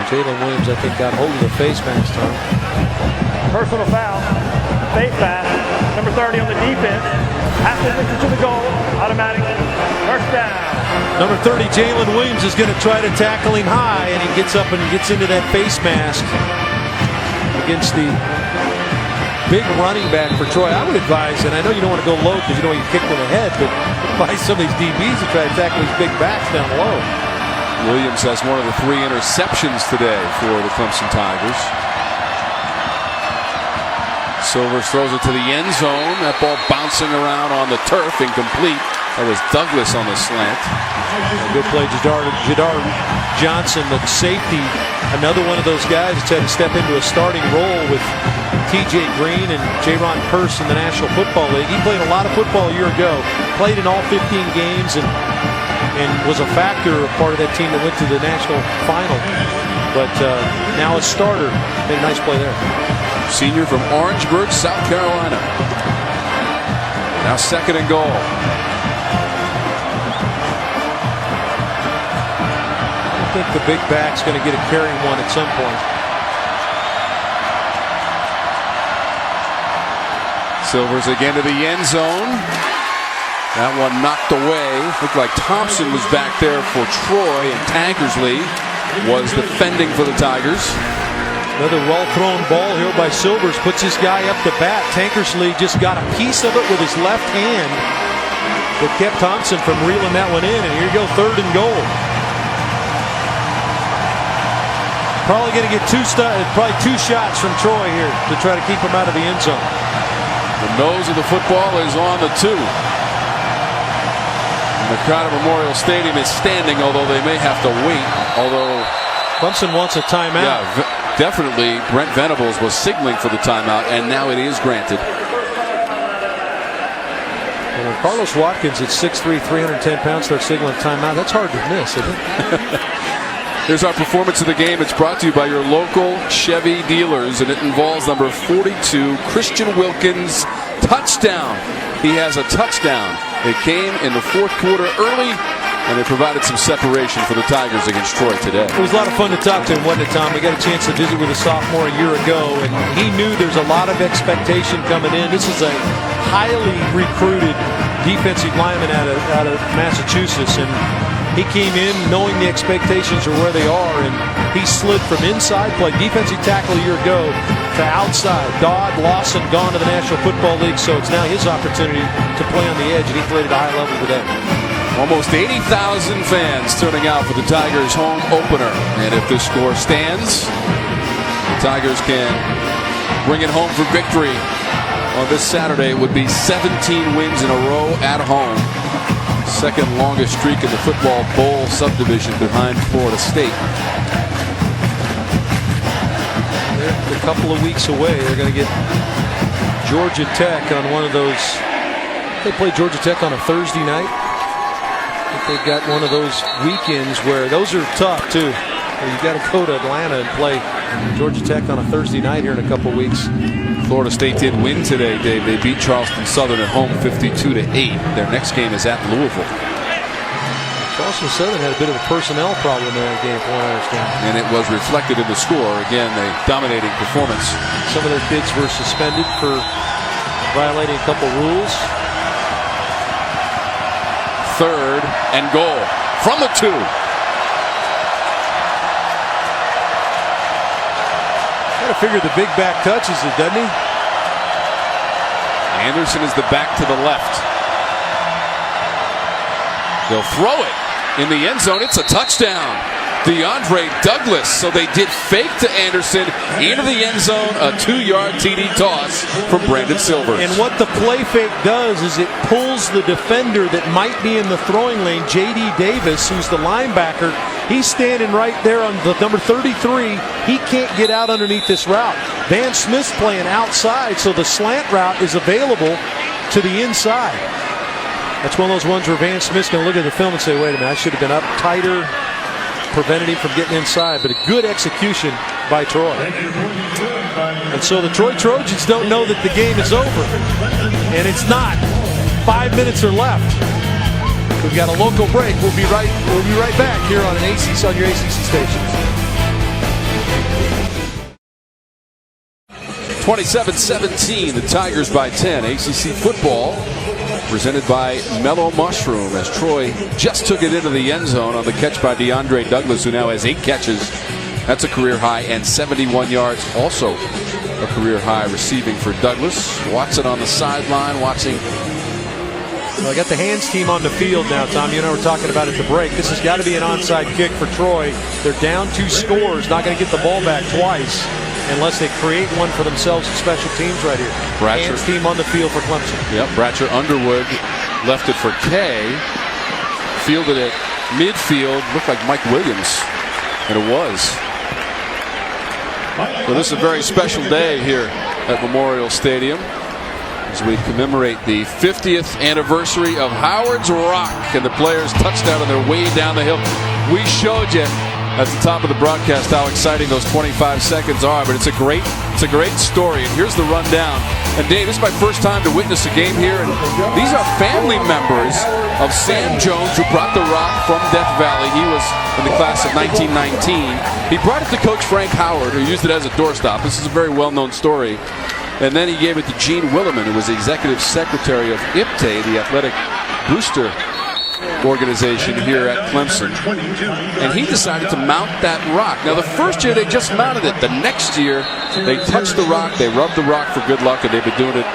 Jalen Williams, I think, got hold of the face mask, Tom. Personal foul. Face mask. Number 30 on the defense. After to the goal. Automatic. First down. Number 30, Jalen Williams, is going to try to tackle him high, and he gets up and gets into that face mask against the big running back for Troy. I would advise, and I know you don't want to go low because you don't want to get kicked in the head, but advise some of these DBs to try to tackle these big backs down low. Williams has one of the 3 interceptions today for the Clemson Tigers. Silvers throws it to the end zone. That ball bouncing around on the turf, incomplete. That was Douglas on the slant. Good play, Jadar Johnson, the safety. Another one of those guys that's had to step into a starting role with T.J. Green and J-Ron Purse in the National Football League. He played a lot of football a year ago. Played in all 15 games and was a factor, a part of that team that went to the national final. But now a starter. Made a nice play there. Senior from Orangeburg, South Carolina. Now second and goal. I think the big back's going to get a carrying one at some point. Silvers again to the end zone. That one knocked away. Looked like Thompson was back there for Troy, and Tankersley was defending for the Tigers. Another well-thrown ball here by Silvers. Puts this guy up the bat. Tankersley just got a piece of it with his left hand that kept Thompson from reeling that one in. And here you go, third and goal. Probably going to get two shots from Troy here to try to keep him out of the end zone. The nose of the football is on the 2. And the crowd at Memorial Stadium is standing, although they may have to wait. Although Clemson wants a timeout. Yeah, definitely. Brent Venables was signaling for the timeout, and now it is granted. When Carlos Watkins at 6'3", 310 pounds starts signaling timeout, that's hard to miss, isn't it? Here's our performance of the game. It's brought to you by your local Chevy dealers, and it involves number 42, Christian Wilkins, touchdown. He has a touchdown. It came in the 4th quarter early, and it provided some separation for the Tigers against Troy today. It was a lot of fun to talk to him, wasn't it, Tom? We got a chance to visit with a sophomore a year ago, and he knew there's a lot of expectation coming in. This is a highly recruited defensive lineman out of Massachusetts, and he came in knowing the expectations are where they are, and he slid from inside play, defensive tackle a year ago, to outside. Dodd, Lawson gone to the National Football League, so it's now his opportunity to play on the edge, and he played at a high level today. Almost 80,000 fans turning out for the Tigers' home opener. And if this score stands, the Tigers can bring it home for victory on this Saturday. It would be 17 wins in a row at home. Second longest streak in the football bowl subdivision behind Florida State. They're a couple of weeks away. They're going to get Georgia Tech on one of those. They play Georgia Tech on a Thursday night. They've got one of those weekends where those are tough too. You got to go to Atlanta and play Georgia Tech on a Thursday night here in a couple weeks. Florida State did win today, Dave. They beat Charleston Southern at home 52-8. Their next game is at Louisville. Charleston Southern had a bit of a personnel problem in that game, from what I understand. And it was reflected in the score. Again, a dominating performance. Some of their kids were suspended for violating a couple rules. Third and goal from the 2. Got to figure the big back touches it, doesn't he? Anderson is the back to the left. They'll throw it in the end zone. It's a touchdown. DeAndre Douglas. So they did fake to Anderson into the end zone. A 2-yard TD toss from Brandon Silvers. And what the play fake does is it pulls the defender that might be in the throwing lane, J.D. Davis, who's the linebacker, He's standing right there on the number 33. He can't get out underneath this route. Van Smith's playing outside, so the slant route is available to the inside. That's one of those ones where Van Smith's going to look at the film and say, wait a minute, I should have been up tighter, prevented him from getting inside. But a good execution by Troy. And so the Troy Trojans don't know that the game is over. And it's not. 5 minutes are left. We've got a local break. We'll be right back here on on your ACC stations. 27-17, the Tigers by 10. ACC football presented by Mellow Mushroom as Troy just took it into the end zone on the catch by DeAndre Douglas, who now has 8 catches. That's a career high, and 71 yards, also a career high receiving for Douglas. Watson on the sideline watching. Well, I got the hands team on the field now, Tom. You and I were talking about at the break. This has got to be an onside kick for Troy. They're down 2 scores, not going to get the ball back twice unless they create one for themselves in special teams right here. Hands team on the field for Clemson. Yep, Bratcher Underwood left it for Kay. Fielded it midfield. Looked like Mike Williams, and it was. Well, this is a very special day here at Memorial Stadium as we commemorate the 50th anniversary of Howard's Rock and the players' touchdown on their way down the hill. We showed you at the top of the broadcast how exciting those 25 seconds are, but it's a great story. And here's the rundown. And Dave, this is my first time to witness a game here, and these are family members of Sam Jones, who brought the rock from Death Valley. He was in the class of 1919. He brought it to Coach Frank Howard, who used it as a doorstop. This is a very well-known story. And then he gave it to Gene Williman, who was the executive secretary of IPTE, the athletic booster organization here at Clemson, and he decided to mount that rock. Now, the first year they just mounted it. The next year they touched the rock, they rubbed the rock for good luck, and they've been doing it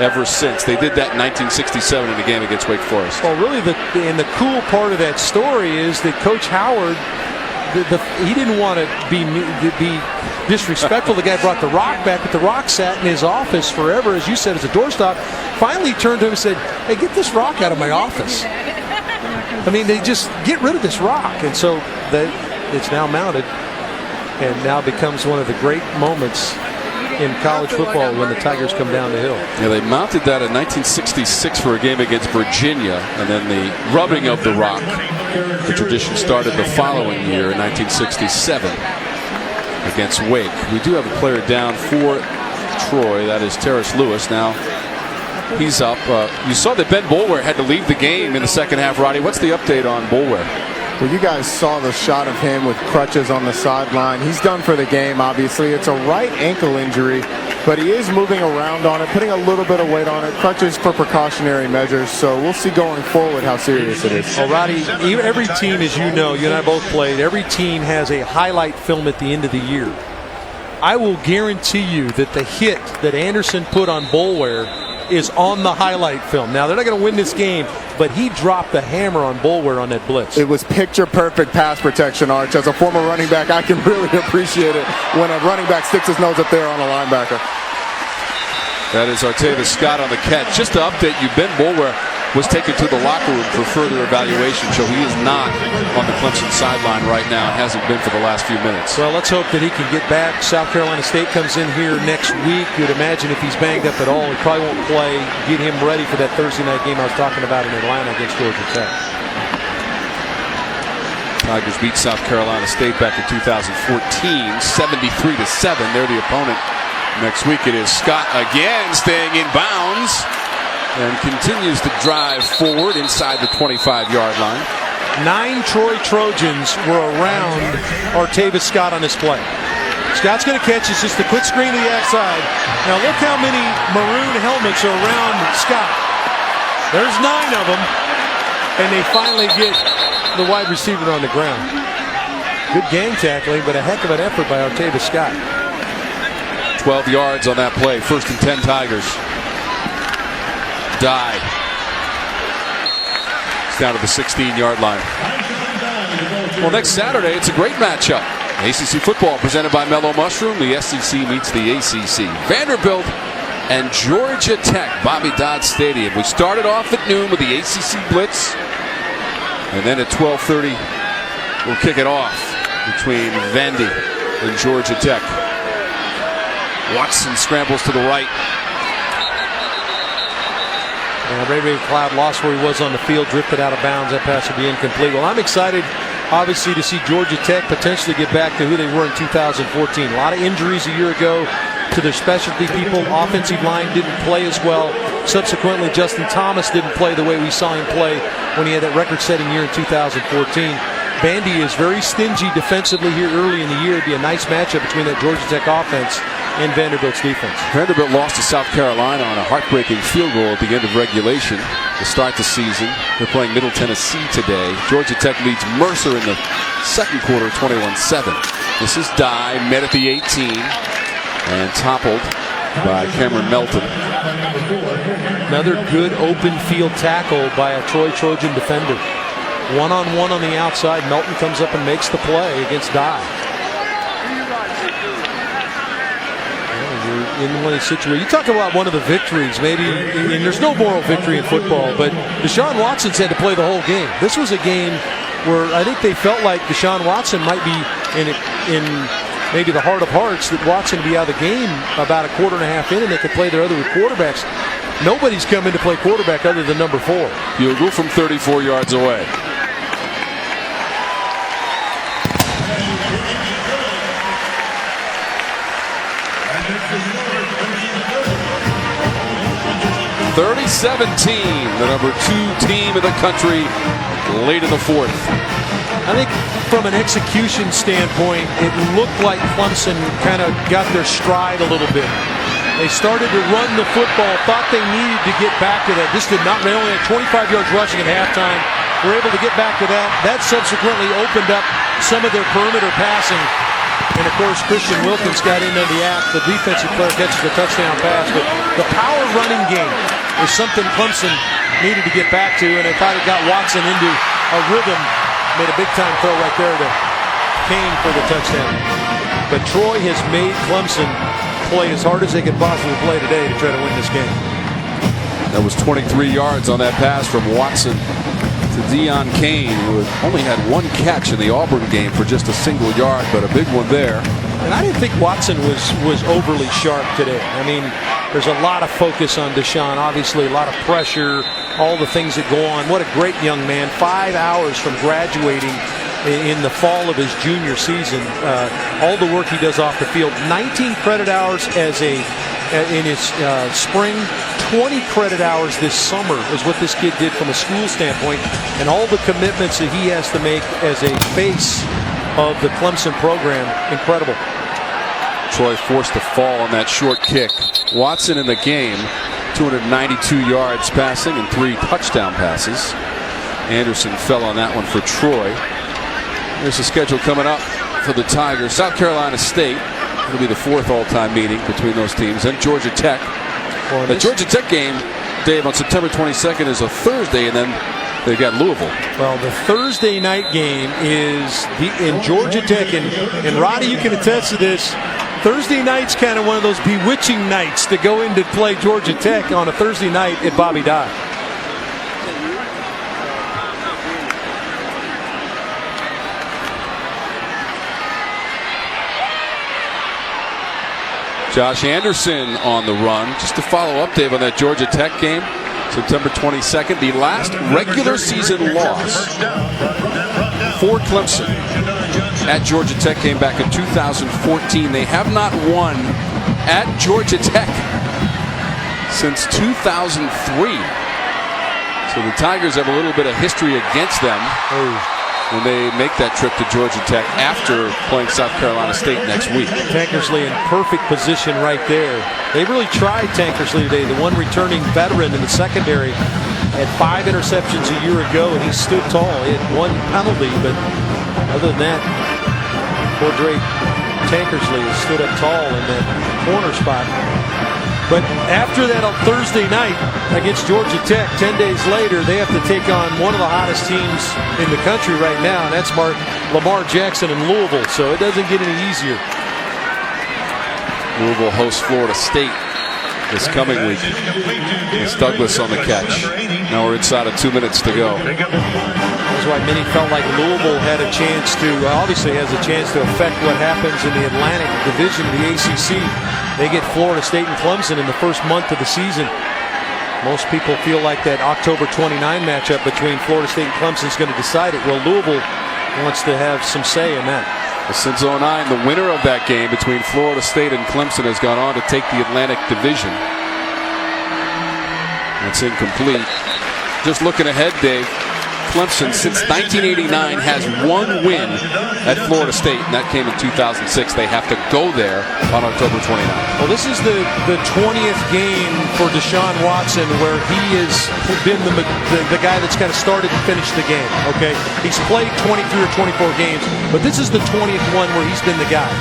ever since. They did that in 1967 in the game against Wake Forest. Well, really, the cool part of that story is that Coach Howard, he didn't want to be disrespectful. The guy brought the rock back, but the rock sat in his office forever, as you said, as a doorstop. Finally, he turned to him and said, "Hey, get this rock out of my office." I mean, they just get rid of this rock, and so it's now mounted, and now becomes one of the great moments in college football when the Tigers come down the hill. Yeah, they mounted that in 1966 for a game against Virginia, and then the rubbing of the rock, the tradition started the following year in 1967 against Wake. We do have a player down for Troy. That is Terrace Lewis. Now he's up. You saw that Ben Boulware had to leave the game in the second half, Roddy. What's the update on Boulware? Well, you guys saw the shot of him with crutches on the sideline. He's done for the game, obviously. It's a right ankle injury, but he is moving around on it, putting a little bit of weight on it. Crutches for precautionary measures, so we'll see going forward how serious it is. Well, Roddy, every team, as you know, you and I both played, every team has a highlight film at the end of the year. I will guarantee you that the hit that Anderson put on Boulware is on the highlight film. Now, they're not going to win this game, but he dropped the hammer on Boulware on that blitz. It was picture-perfect pass protection, Arch. As a former running back, I can really appreciate it when a running back sticks his nose up there on a linebacker. That is Artavis Scott on the catch. Just to update you, Ben Boulware was taken to the locker room for further evaluation, so he is not on the Clemson sideline right now. It hasn't been for the last few minutes. Well, let's hope that he can get back. South Carolina State comes in here next week. You'd imagine if he's banged up at all, he probably won't play. Get him ready for that Thursday night game I was talking about in Atlanta against Georgia Tech. Tigers beat South Carolina State back in 2014, 73-7. They're the opponent. Next week it is Scott again, staying in bounds and continues to drive forward inside the 25-yard line. 9 Troy Trojans were around Artavis Scott on this play. Scott's going to catch. It's just a quick screen to the outside. Now look how many maroon helmets are around Scott. There's 9 of them, and they finally get the wide receiver on the ground. Good gang tackling, but a heck of an effort by Artavis Scott. 12 yards on that play. 1st and 10 Tigers. Died. It's down to the 16-yard line. Well, next Saturday, it's a great matchup. ACC football presented by Mellow Mushroom. The SEC meets the ACC. Vanderbilt and Georgia Tech, Bobby Dodd Stadium. We started off at noon with the ACC Blitz. And then at 12:30, will kick it off between Vandy and Georgia Tech. Watson scrambles to the right. Ray McLeod lost where he was on the field, drifted out of bounds. That pass will be incomplete. Well, I'm excited, obviously, to see Georgia Tech potentially get back to who they were in 2014. A lot of injuries a year ago to their specialty people. Offensive line didn't play as well. Subsequently, Justin Thomas didn't play the way we saw him play when he had that record-setting year in 2014. Vandy is very stingy defensively here early in the year. It'd be a nice matchup between that Georgia Tech offense and Vanderbilt's defense. Vanderbilt lost to South Carolina on a heartbreaking field goal at the end of regulation to start the season. They're playing Middle Tennessee today. Georgia Tech leads Mercer in the second quarter, 21-7. This is Dye, met at the 18 and toppled by Cameron Melton. Another good open field tackle by a Troy Trojan defender. One-on-one on the outside. Melton comes up and makes the play against Dye. You're in one of these situations. You talk about one of the victories, maybe, and there's no moral victory in football, but Deshaun Watson's had to play the whole game. This was a game where I think they felt like Deshaun Watson might be in maybe the heart of hearts that Watson would be out of the game about a quarter and a half in, and they could play their other quarterbacks. Nobody's come in to play quarterback other than number 4. Field goal from 34 yards away. (30-17), the number 2 team in the country late in the fourth. I think from an execution standpoint, it looked like Clemson kind of got their stride a little bit. They started to run the football, thought they needed to get back to that. This did not, they only had 25 yards rushing at halftime. Were able to get back to that. That subsequently opened up some of their perimeter passing. And of course, Christian Wilkins got into the act. The defensive player catches the touchdown pass. But the power running game is something Clemson needed to get back to. And I thought it got Watson into a rhythm. Made a big-time throw right there to Kane for the touchdown. But Troy has made Clemson play as hard as they could possibly play today to try to win this game. That was 23 yards on that pass from Watson to Deion Kane, who only had 1 catch in the Auburn game for just a single yard, but a big one there. And I didn't think Watson was overly sharp today. I mean, there's a lot of focus on Deshaun, obviously a lot of pressure, all the things that go on. What a great young man. 5 hours from graduating in the fall of his junior season. All the work he does off the field. 19 credit hours in his spring. 20 credit hours this summer is what this kid did from a school standpoint, and all the commitments that he has to make as a face of the Clemson program. Incredible. Troy forced to fall on that short kick. Watson in the game, 292 yards passing and 3 touchdown passes. Anderson fell on that one for Troy. There's a schedule coming up for the Tigers. South Carolina State. It'll be the 4th all-time meeting between those teams, and Georgia Tech. Well, the Georgia Tech game, Dave, on September 22nd is a Thursday, and then they've got Louisville. Well, the Thursday night game is in Georgia Tech, and Roddy, you can attest to this. Thursday night's kind of one of those bewitching nights to go in to play Georgia Tech on a Thursday night at Bobby Dodd. Josh Anderson on the run. Just to follow up, Dave, on that Georgia Tech game, September 22nd, the last regular season loss for Clemson at Georgia Tech came back in 2014. They have not won at Georgia Tech since 2003. So the Tigers have a little bit of history against them when they make that trip to Georgia Tech after playing South Carolina State next week. Tankersley in perfect position right there. They really tried Tankersley today, the one returning veteran in the secondary. Had 5 interceptions a year ago, and he stood tall. He had 1 penalty, but other than that, poor Drake Tankersley has stood up tall in that corner spot. But after that on Thursday night against Georgia Tech, 10 days later, they have to take on one of the hottest teams in the country right now, and that's Lamar Jackson in Louisville, so it doesn't get any easier. Louisville hosts Florida State this coming week. It's Douglas on the catch. Now we're inside of 2 minutes to go. That's why many felt like Louisville had a chance to, obviously has a chance to affect what happens in the Atlantic Division of the ACC. They get Florida State and Clemson in the first month of the season. Most people feel like that October 29 matchup between Florida State and Clemson is going to decide it. Well, Louisville wants to have some say in that. Since 09, the winner of that game between Florida State and Clemson has gone on to take the Atlantic Division. That's incomplete. Just looking ahead, Dave, Clemson since 1989 has one win at Florida State, and that came in 2006. They have to go there on October 29th. Well, this is the 20th game for Deshaun Watson where he has been the guy that's kind of started and finished the game. Okay, he's played 23 or 24 games, but this is the 20th one where he's been the guy.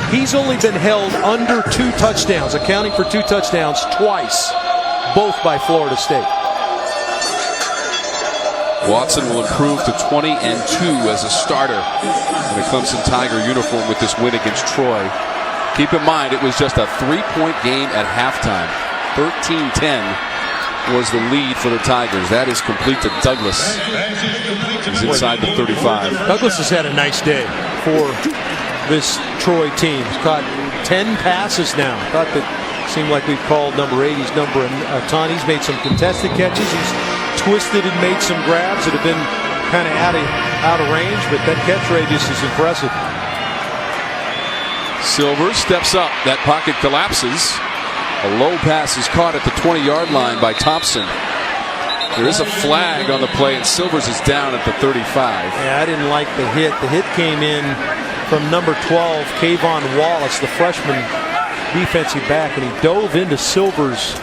He's only been held under 2 touchdowns, accounting for 2 touchdowns twice, both by Florida State. Watson will improve to 20-2 as a starter in a Clemson Tiger uniform with this win against Troy. Keep in mind, it was just a 3-point game at halftime. 13-10 was the lead for the Tigers. That is complete to Douglas. He's inside the 35. Douglas has had a nice day for this Troy team. He's caught 10 passes now. Thought that seemed like we've called number 80's number a ton. He's made some contested catches. He's twisted and made some grabs that have been kind of out of range, but that catch radius is impressive. Silver steps up. That pocket collapses. A low pass is caught at the 20-yard line by Thompson. There is a flag on the play, and Silvers is down at the 35. Yeah, I didn't like the hit. The hit came in from number 12, Kayvon Wallace, the freshman defensive back, and he dove into Silvers'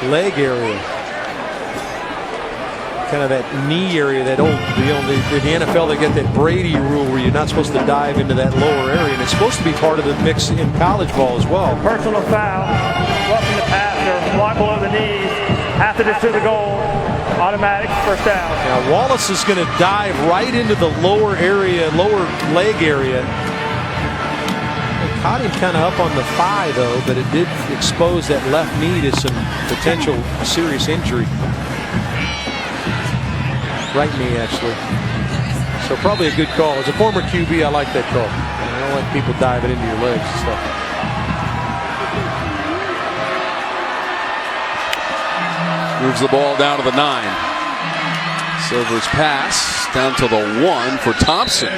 leg area. Kind of that knee area, that old, in the NFL they get that Brady rule where you're not supposed to dive into that lower area, and it's supposed to be part of the mix in college ball as well. Personal foul, roughing the passer, block below the knees, after this to the goal, automatic first down. Now Wallace is going to dive right into the lower area, lower leg area. They caught him kind of up on the thigh though, but it did expose that left knee to some potential serious injury. Right knee, actually. So probably a good call. As a former QB, I like that call. I don't like people diving into your legs and stuff. Moves the ball down to the 9. Silver's pass down to the 1 for Thompson.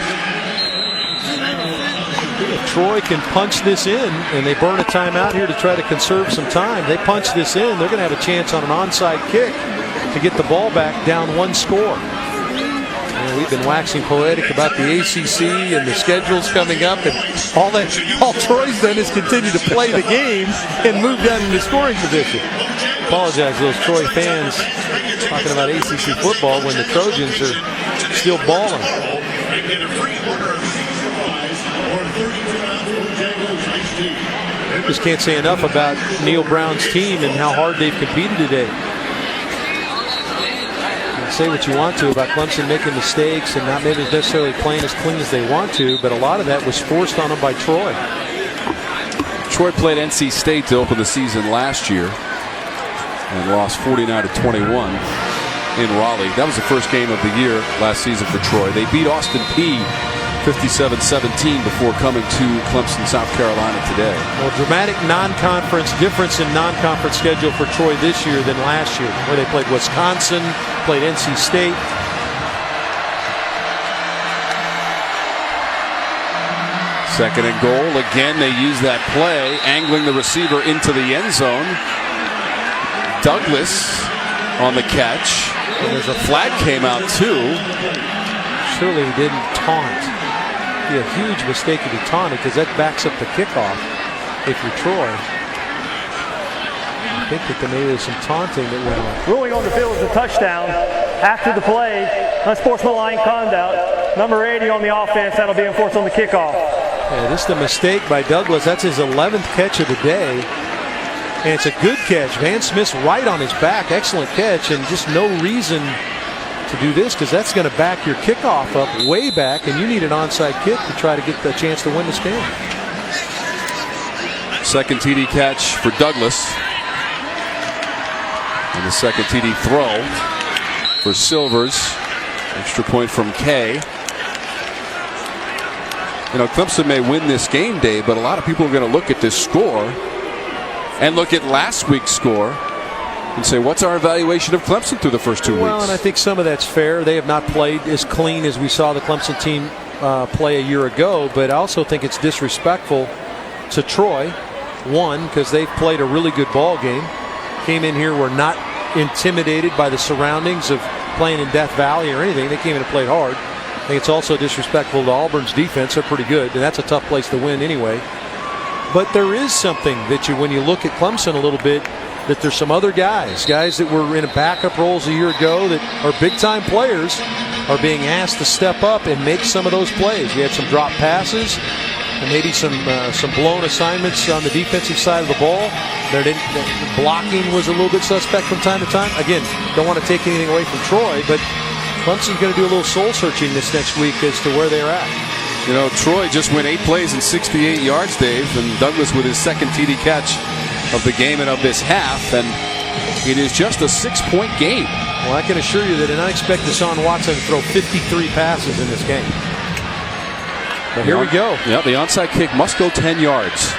If Troy can punch this in, and they burn a timeout here to try to conserve some time, they punch this in, they're going to have a chance on an onside kick to get the ball back down 1 score. And we've been waxing poetic about the ACC and the schedules coming up, and all Troy's done is continue to play the game and move down into scoring position. Apologize to those Troy fans talking about ACC football when the Trojans are still balling. Just can't say enough about Neil Brown's team and how hard they've competed today. Say what you want to about Clemson making mistakes and not maybe necessarily playing as clean as they want to, but a lot of that was forced on them by Troy. Troy played NC State to open the season last year and lost 49-21 in Raleigh. That was the first game of the year last season for Troy. They beat Austin Peay 57-17 before coming to Clemson, South Carolina today. Well, dramatic non-conference difference in non-conference schedule for Troy this year than last year, where they played Wisconsin, played NC State. Second and goal. Again, they use that play, angling the receiver into the end zone. Douglas on the catch. And there's a flag came out too. Surely he didn't taunt. Be a huge mistake if he taunted, because that backs up the kickoff if you're Troy. I think that maybe there's some taunting that went on. Ruling on the field is a touchdown. After the play, unsportsmanlike conduct. Number 80 on the offense, that'll be enforced on the kickoff. Yeah, this is a mistake by Douglas. That's his 11th catch of the day. And it's a good catch. Van Smith's right on his back. Excellent catch, and just no reason to do this, because that's going to back your kickoff up way back, and you need an onside kick to try to get the chance to win this game. Second TD catch for Douglas. And the second TD throw for Silvers. Extra point from Kay. You know, Clemson may win this game, Dave, but a lot of people are going to look at this score and look at last week's score and say, what's our evaluation of Clemson through the first 2 weeks? Well, and I think some of that's fair. They have not played as clean as we saw the Clemson team play a year ago, but I also think it's disrespectful to Troy. One, because they've played a really good ball game. Came in here, were not intimidated by the surroundings of playing in Death Valley or anything. They came in and played hard. I think it's also disrespectful to Auburn's defense. They're pretty good, and that's a tough place to win anyway. But there is something that when you look at Clemson a little bit, that there's some other guys that were in backup roles a year ago that are big-time players are being asked to step up and make some of those plays. We had some drop passes and maybe some blown assignments on the defensive side of the ball. The blocking was a little bit suspect from time to time. Again, don't want to take anything away from Troy, but Clemson's going to do a little soul-searching this next week as to where they're at. You know, Troy just went 8 plays and 68 yards, Dave, and Douglas with his second TD catch of the game and of this half, and it is just a 6-point game. Well, I can assure you that I did not expect Deshaun Watson to throw 53 passes in this game. But here we go. Yeah, the onside kick must go 10 yards.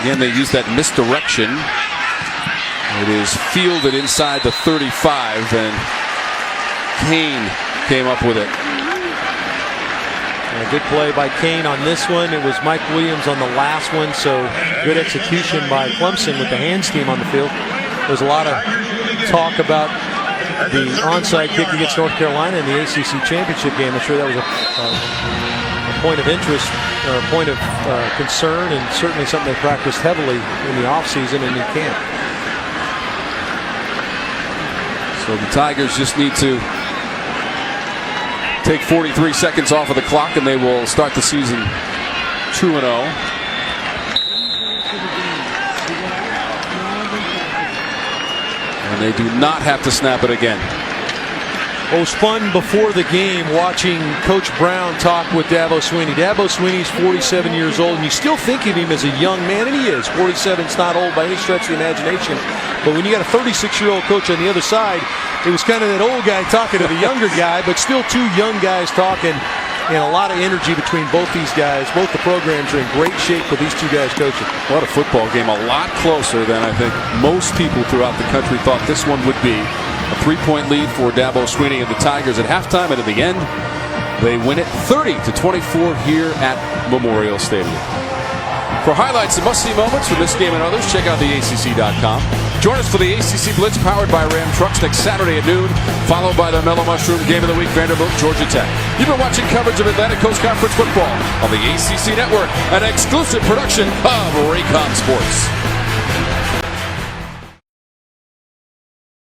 Again, they use that misdirection. It is fielded inside the 35, and Kane came up with it. A good play by Kane on this one. It was Mike Williams on the last one, so good execution by Clemson with the hands team on the field. There's a lot of talk about the onside kick against North Carolina in the ACC championship game. I'm sure that was a point of interest, or a point of concern, and certainly something they practiced heavily in the offseason and in camp. So the Tigers just need to take 43 seconds off of the clock, and they will start the season 2-0. And they do not have to snap it again. It was fun before the game watching Coach Brown talk with Dabo Swinney. Dabo Swinney's 47 years old, and you still think of him as a young man, and he is. 47's not old by any stretch of the imagination. But when you got a 36-year-old coach on the other side, it was kind of that old guy talking to the younger guy, but still two young guys talking, and a lot of energy between both these guys. Both the programs are in great shape with these two guys coaching. What a football game. A lot closer than I think most people throughout the country thought this one would be. A 3-point lead for Dabo Swinney and the Tigers at halftime, and at the end, they win it 30-24 here at Memorial Stadium. For highlights and must-see moments from this game and others, check out theACC.com. Join us for the ACC Blitz powered by Ram Trucks next Saturday at noon, followed by the Mellow Mushroom Game of the Week, Vanderbilt, Georgia Tech. You've been watching coverage of Atlantic Coast Conference football on the ACC Network, an exclusive production of Raycom Sports.